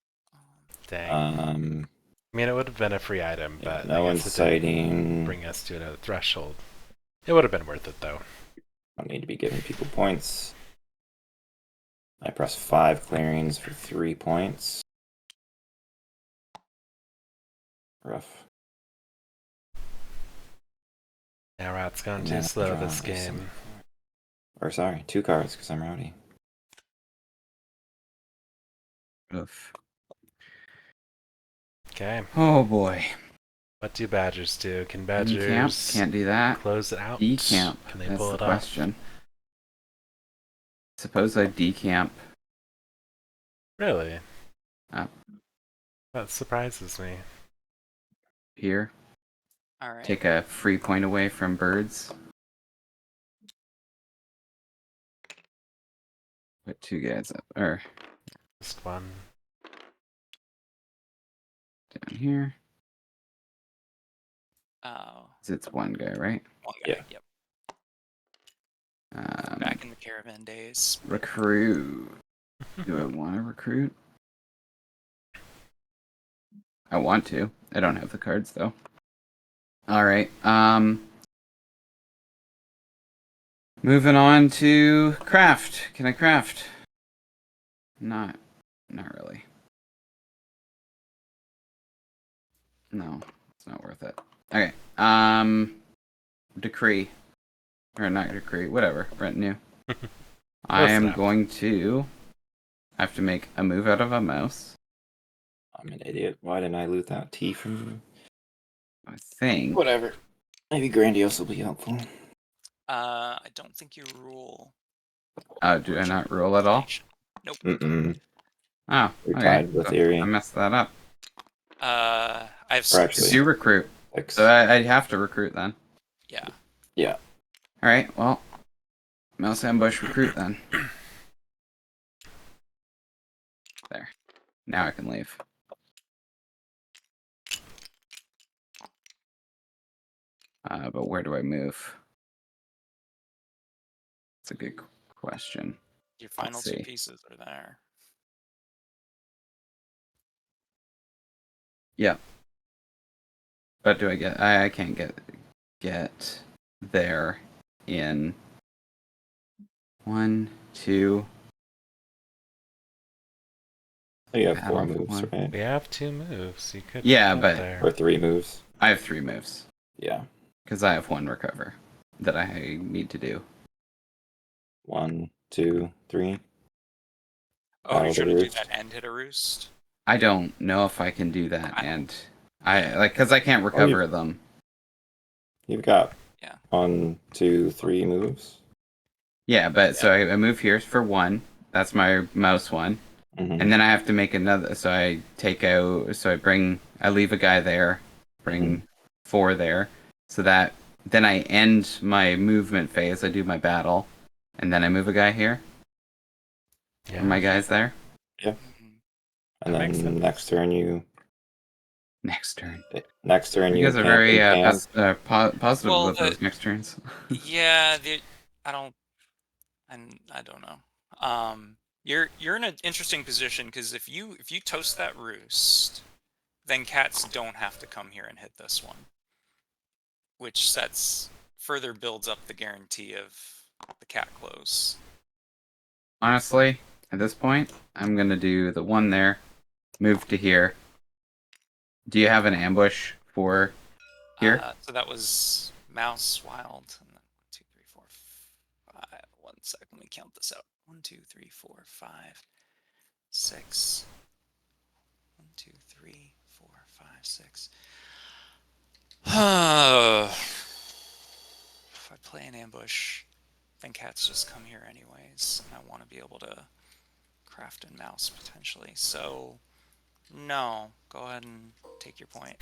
Dang. Um, I mean, it would have been a free item, yeah, but no I one's guess it didn't citing. bring us to another threshold. It would have been worth it, though. Don't need to be giving people points. I press 5 clearings for 3 points. Rough. Yeah, rat's going And too then I slow draw this this game. and- Or sorry, 2 cards because I'm rowdy. Oof. Okay, Oh boy. what do Badgers do? Can Decamp? Badgers Can't do that. close it out? Decamp. Can they That's pull the it off? question. Suppose I decamp. Really? That surprises me. Here. All right. Take a free point away from birds. Put 2 guys up, or Just one. down here. Oh, 'Cause it's 1 guy, right? one guy. Yeah. Yep. Um, Back in the caravan days. recruit. Do I want to recruit? I want to. I don't have the cards though. All right. Moving on to craft. Can I craft? Not really. No, it's not worth it. Okay. Decree. Or not decree, whatever. Retinue. I am snap. going to have to make a move out of a mouse. I'm an idiot. Why didn't I loot that tea from? I think. Whatever. Maybe Grandiose will be helpful. I don't think you rule. Do I not roll at all? Nope. Mm-mm. Oh, You're okay. tied with So Erie. I messed that up. I have Or 6. actually- Do recruit. 6. So I have to recruit then. Yeah. Yeah. Alright, well. Mouse ambush recruit then. There. Now I can leave. But where do I move? That's a good question. Your final Let's 2 see. pieces are there. Yeah. But do I get? I can't get there in 1, 2. So you have I 4 don't know, moves, one. right? We have 2 moves. You could. Yeah, get but- there. Or 3 moves. I have 3 moves Yeah. because I have 1 recover that I need to do. 1, 2, 3. Oh, you're Battle trying to the do Roost. that and hit a roost? I don't know if I can do that, I- and I like because I can't recover them. You've got Yeah. 1, 2, 3 moves. Yeah, but so I move here for 1. That's my mouse one, Mhm. and then I have to make another. So I take out. So I leave a guy there, bring 4 there, so that then I end my movement phase. I do my battle, and then I move a guy here. Yeah. And my guy's there. Mhm. And That makes then sense. next turn you Next turn. you You guys are camp very and camp. positive Well, about those next turns. Yeah, I don't know. You're in an interesting position because if you toast that roost, then cats don't have to come here and hit this one, which further builds up the guarantee of the cat close. Honestly, at this point, I'm gonna do the 1 there, move to here. Do you have an ambush for here? So that was mouse wild. And then 1, 2, 3, 4, 5. 1 sec. Let me count this out. 1, 2, 3, 4, 5, 6. 1, 2, 3, 4, 5, 6. If I play an ambush, then cats just come here anyways, and I want to be able to craft and mouse potentially. So, no, go ahead and take your point.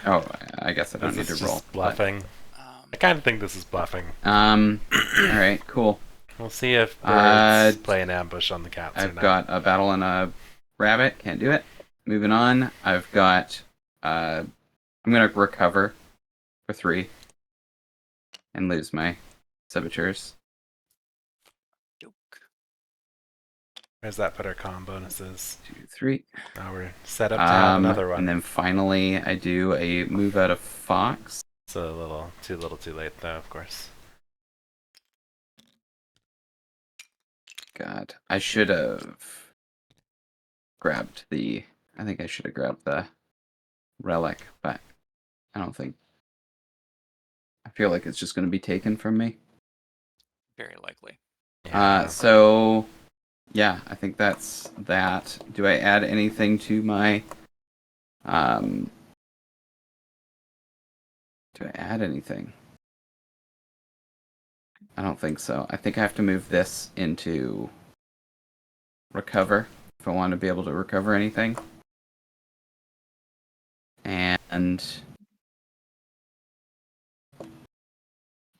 Oh, I guess I don't This need is to roll. just bluffing. Um, I kind of think this is bluffing. All right, cool. We'll see if Uh, birds play an ambush on the cats or I've not. got a battle and a rabbit. Can't do it. Moving on. I've got. I'm gonna recover for 3 and lose my saboteurs. Yoke. Where's that put our con bonuses? 2, 3. Now we're set up to have another one. And then finally, I do a move out of fox. It's a little too late though, of course. God, I should have grabbed the. I think I should have grabbed the relic, but I don't think. I feel like it's just going to be taken from me. Very likely. Yeah. So, yeah, I think that's that. Do I add anything to my? Do I add anything? I don't think so. I think I have to move this into recover if I want to be able to recover anything. And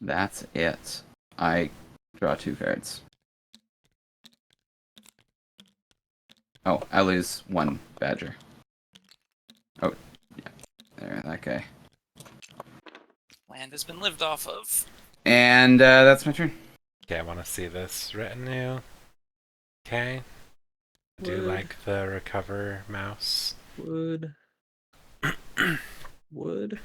that's it. I draw 2 cards. Oh, I lose 1 badger. Oh, yeah. There, that guy. Land has been lived off of. And that's my turn. Okay, I want to see this retinue. Okay. I do Wood. like the recover mouse. Wood. Wood.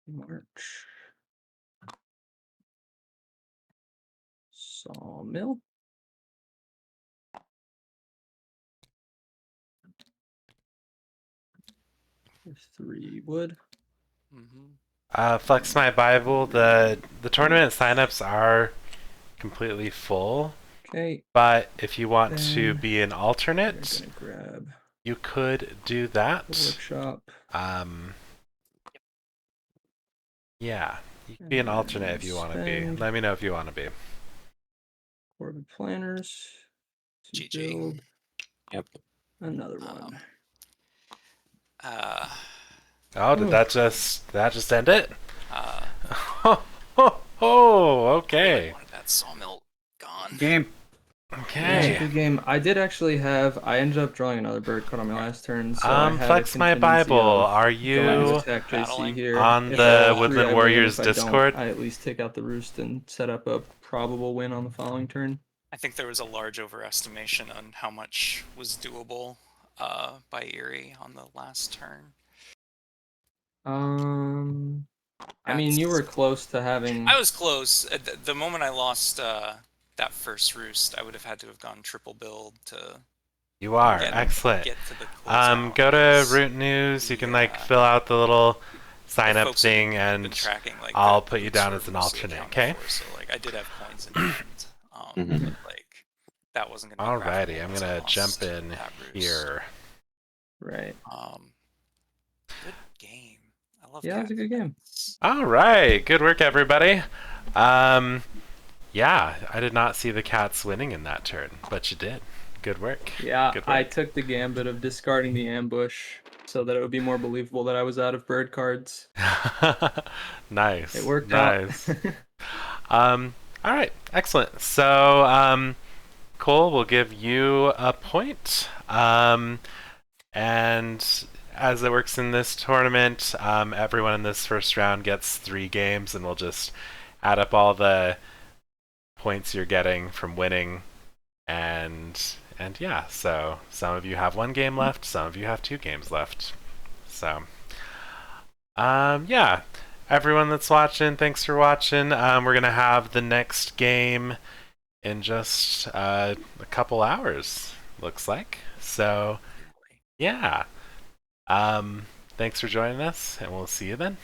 March. Sawmill. With 3 wood. Flex my Bible. The tournament signups are completely full, Okay. but if you want to Then be an We're alternate, gonna grab you could do the that. workshop. Yeah, you can be an And alternate if you want to be. spend. Let me know if you want to be. Corbin planners. To GG. build Yep. another one. Oh, did Ooh. that just end it? Uh, Oh, okay. wanted that sawmill gone. Game. Yeah, it's a Okay. good game. I did actually have. I ended up drawing another bird card on my last turn. So I had a Flex my contingency Bible. of Are going to you attack JC battling here. on If the I roll 3, Woodland I win. Warriors If I don't, Discord? I at least take out the roost and set up a probable win on the following turn. I think there was a large overestimation on how much was doable by Erie on the last turn. I mean, you were close to having. I was close. The moment I lost that first roost, I would have had to have gone triple build to You are. get, Excellent. get to the closeout. Go to because Root News. You can like Yeah. fill out the little the sign up folks who've thing, been and tracking, like, I'll the put you roots down were as an mostly alternate. accounted Okay. for, so like I did have coins in hand. Mhm. Like that wasn't gonna be Alrighty, craftable I'm once I gonna lost jump in that roost. here. Right. Good game. I love Yeah, it was a good game. All right, good work, everybody. Yeah, I did not see the cats winning in that turn, but you did. Good work. Yeah, Good I work. took the gambit of discarding the ambush so that it would be more believable that I was out of bird cards. Nice. It worked nice. out. All right, excellent. So, Cole, we'll give you a point. And as it works in this tournament, everyone in this first round gets 3 games, and we'll just add up all the points you're getting from winning, and yeah. So some of you have 1 game left, some of you have 2 games left. So, yeah. Everyone that's watching, thanks for watching. We're gonna have the next game in just a couple hours, looks like. So, yeah. Thanks for joining us, and we'll see you then.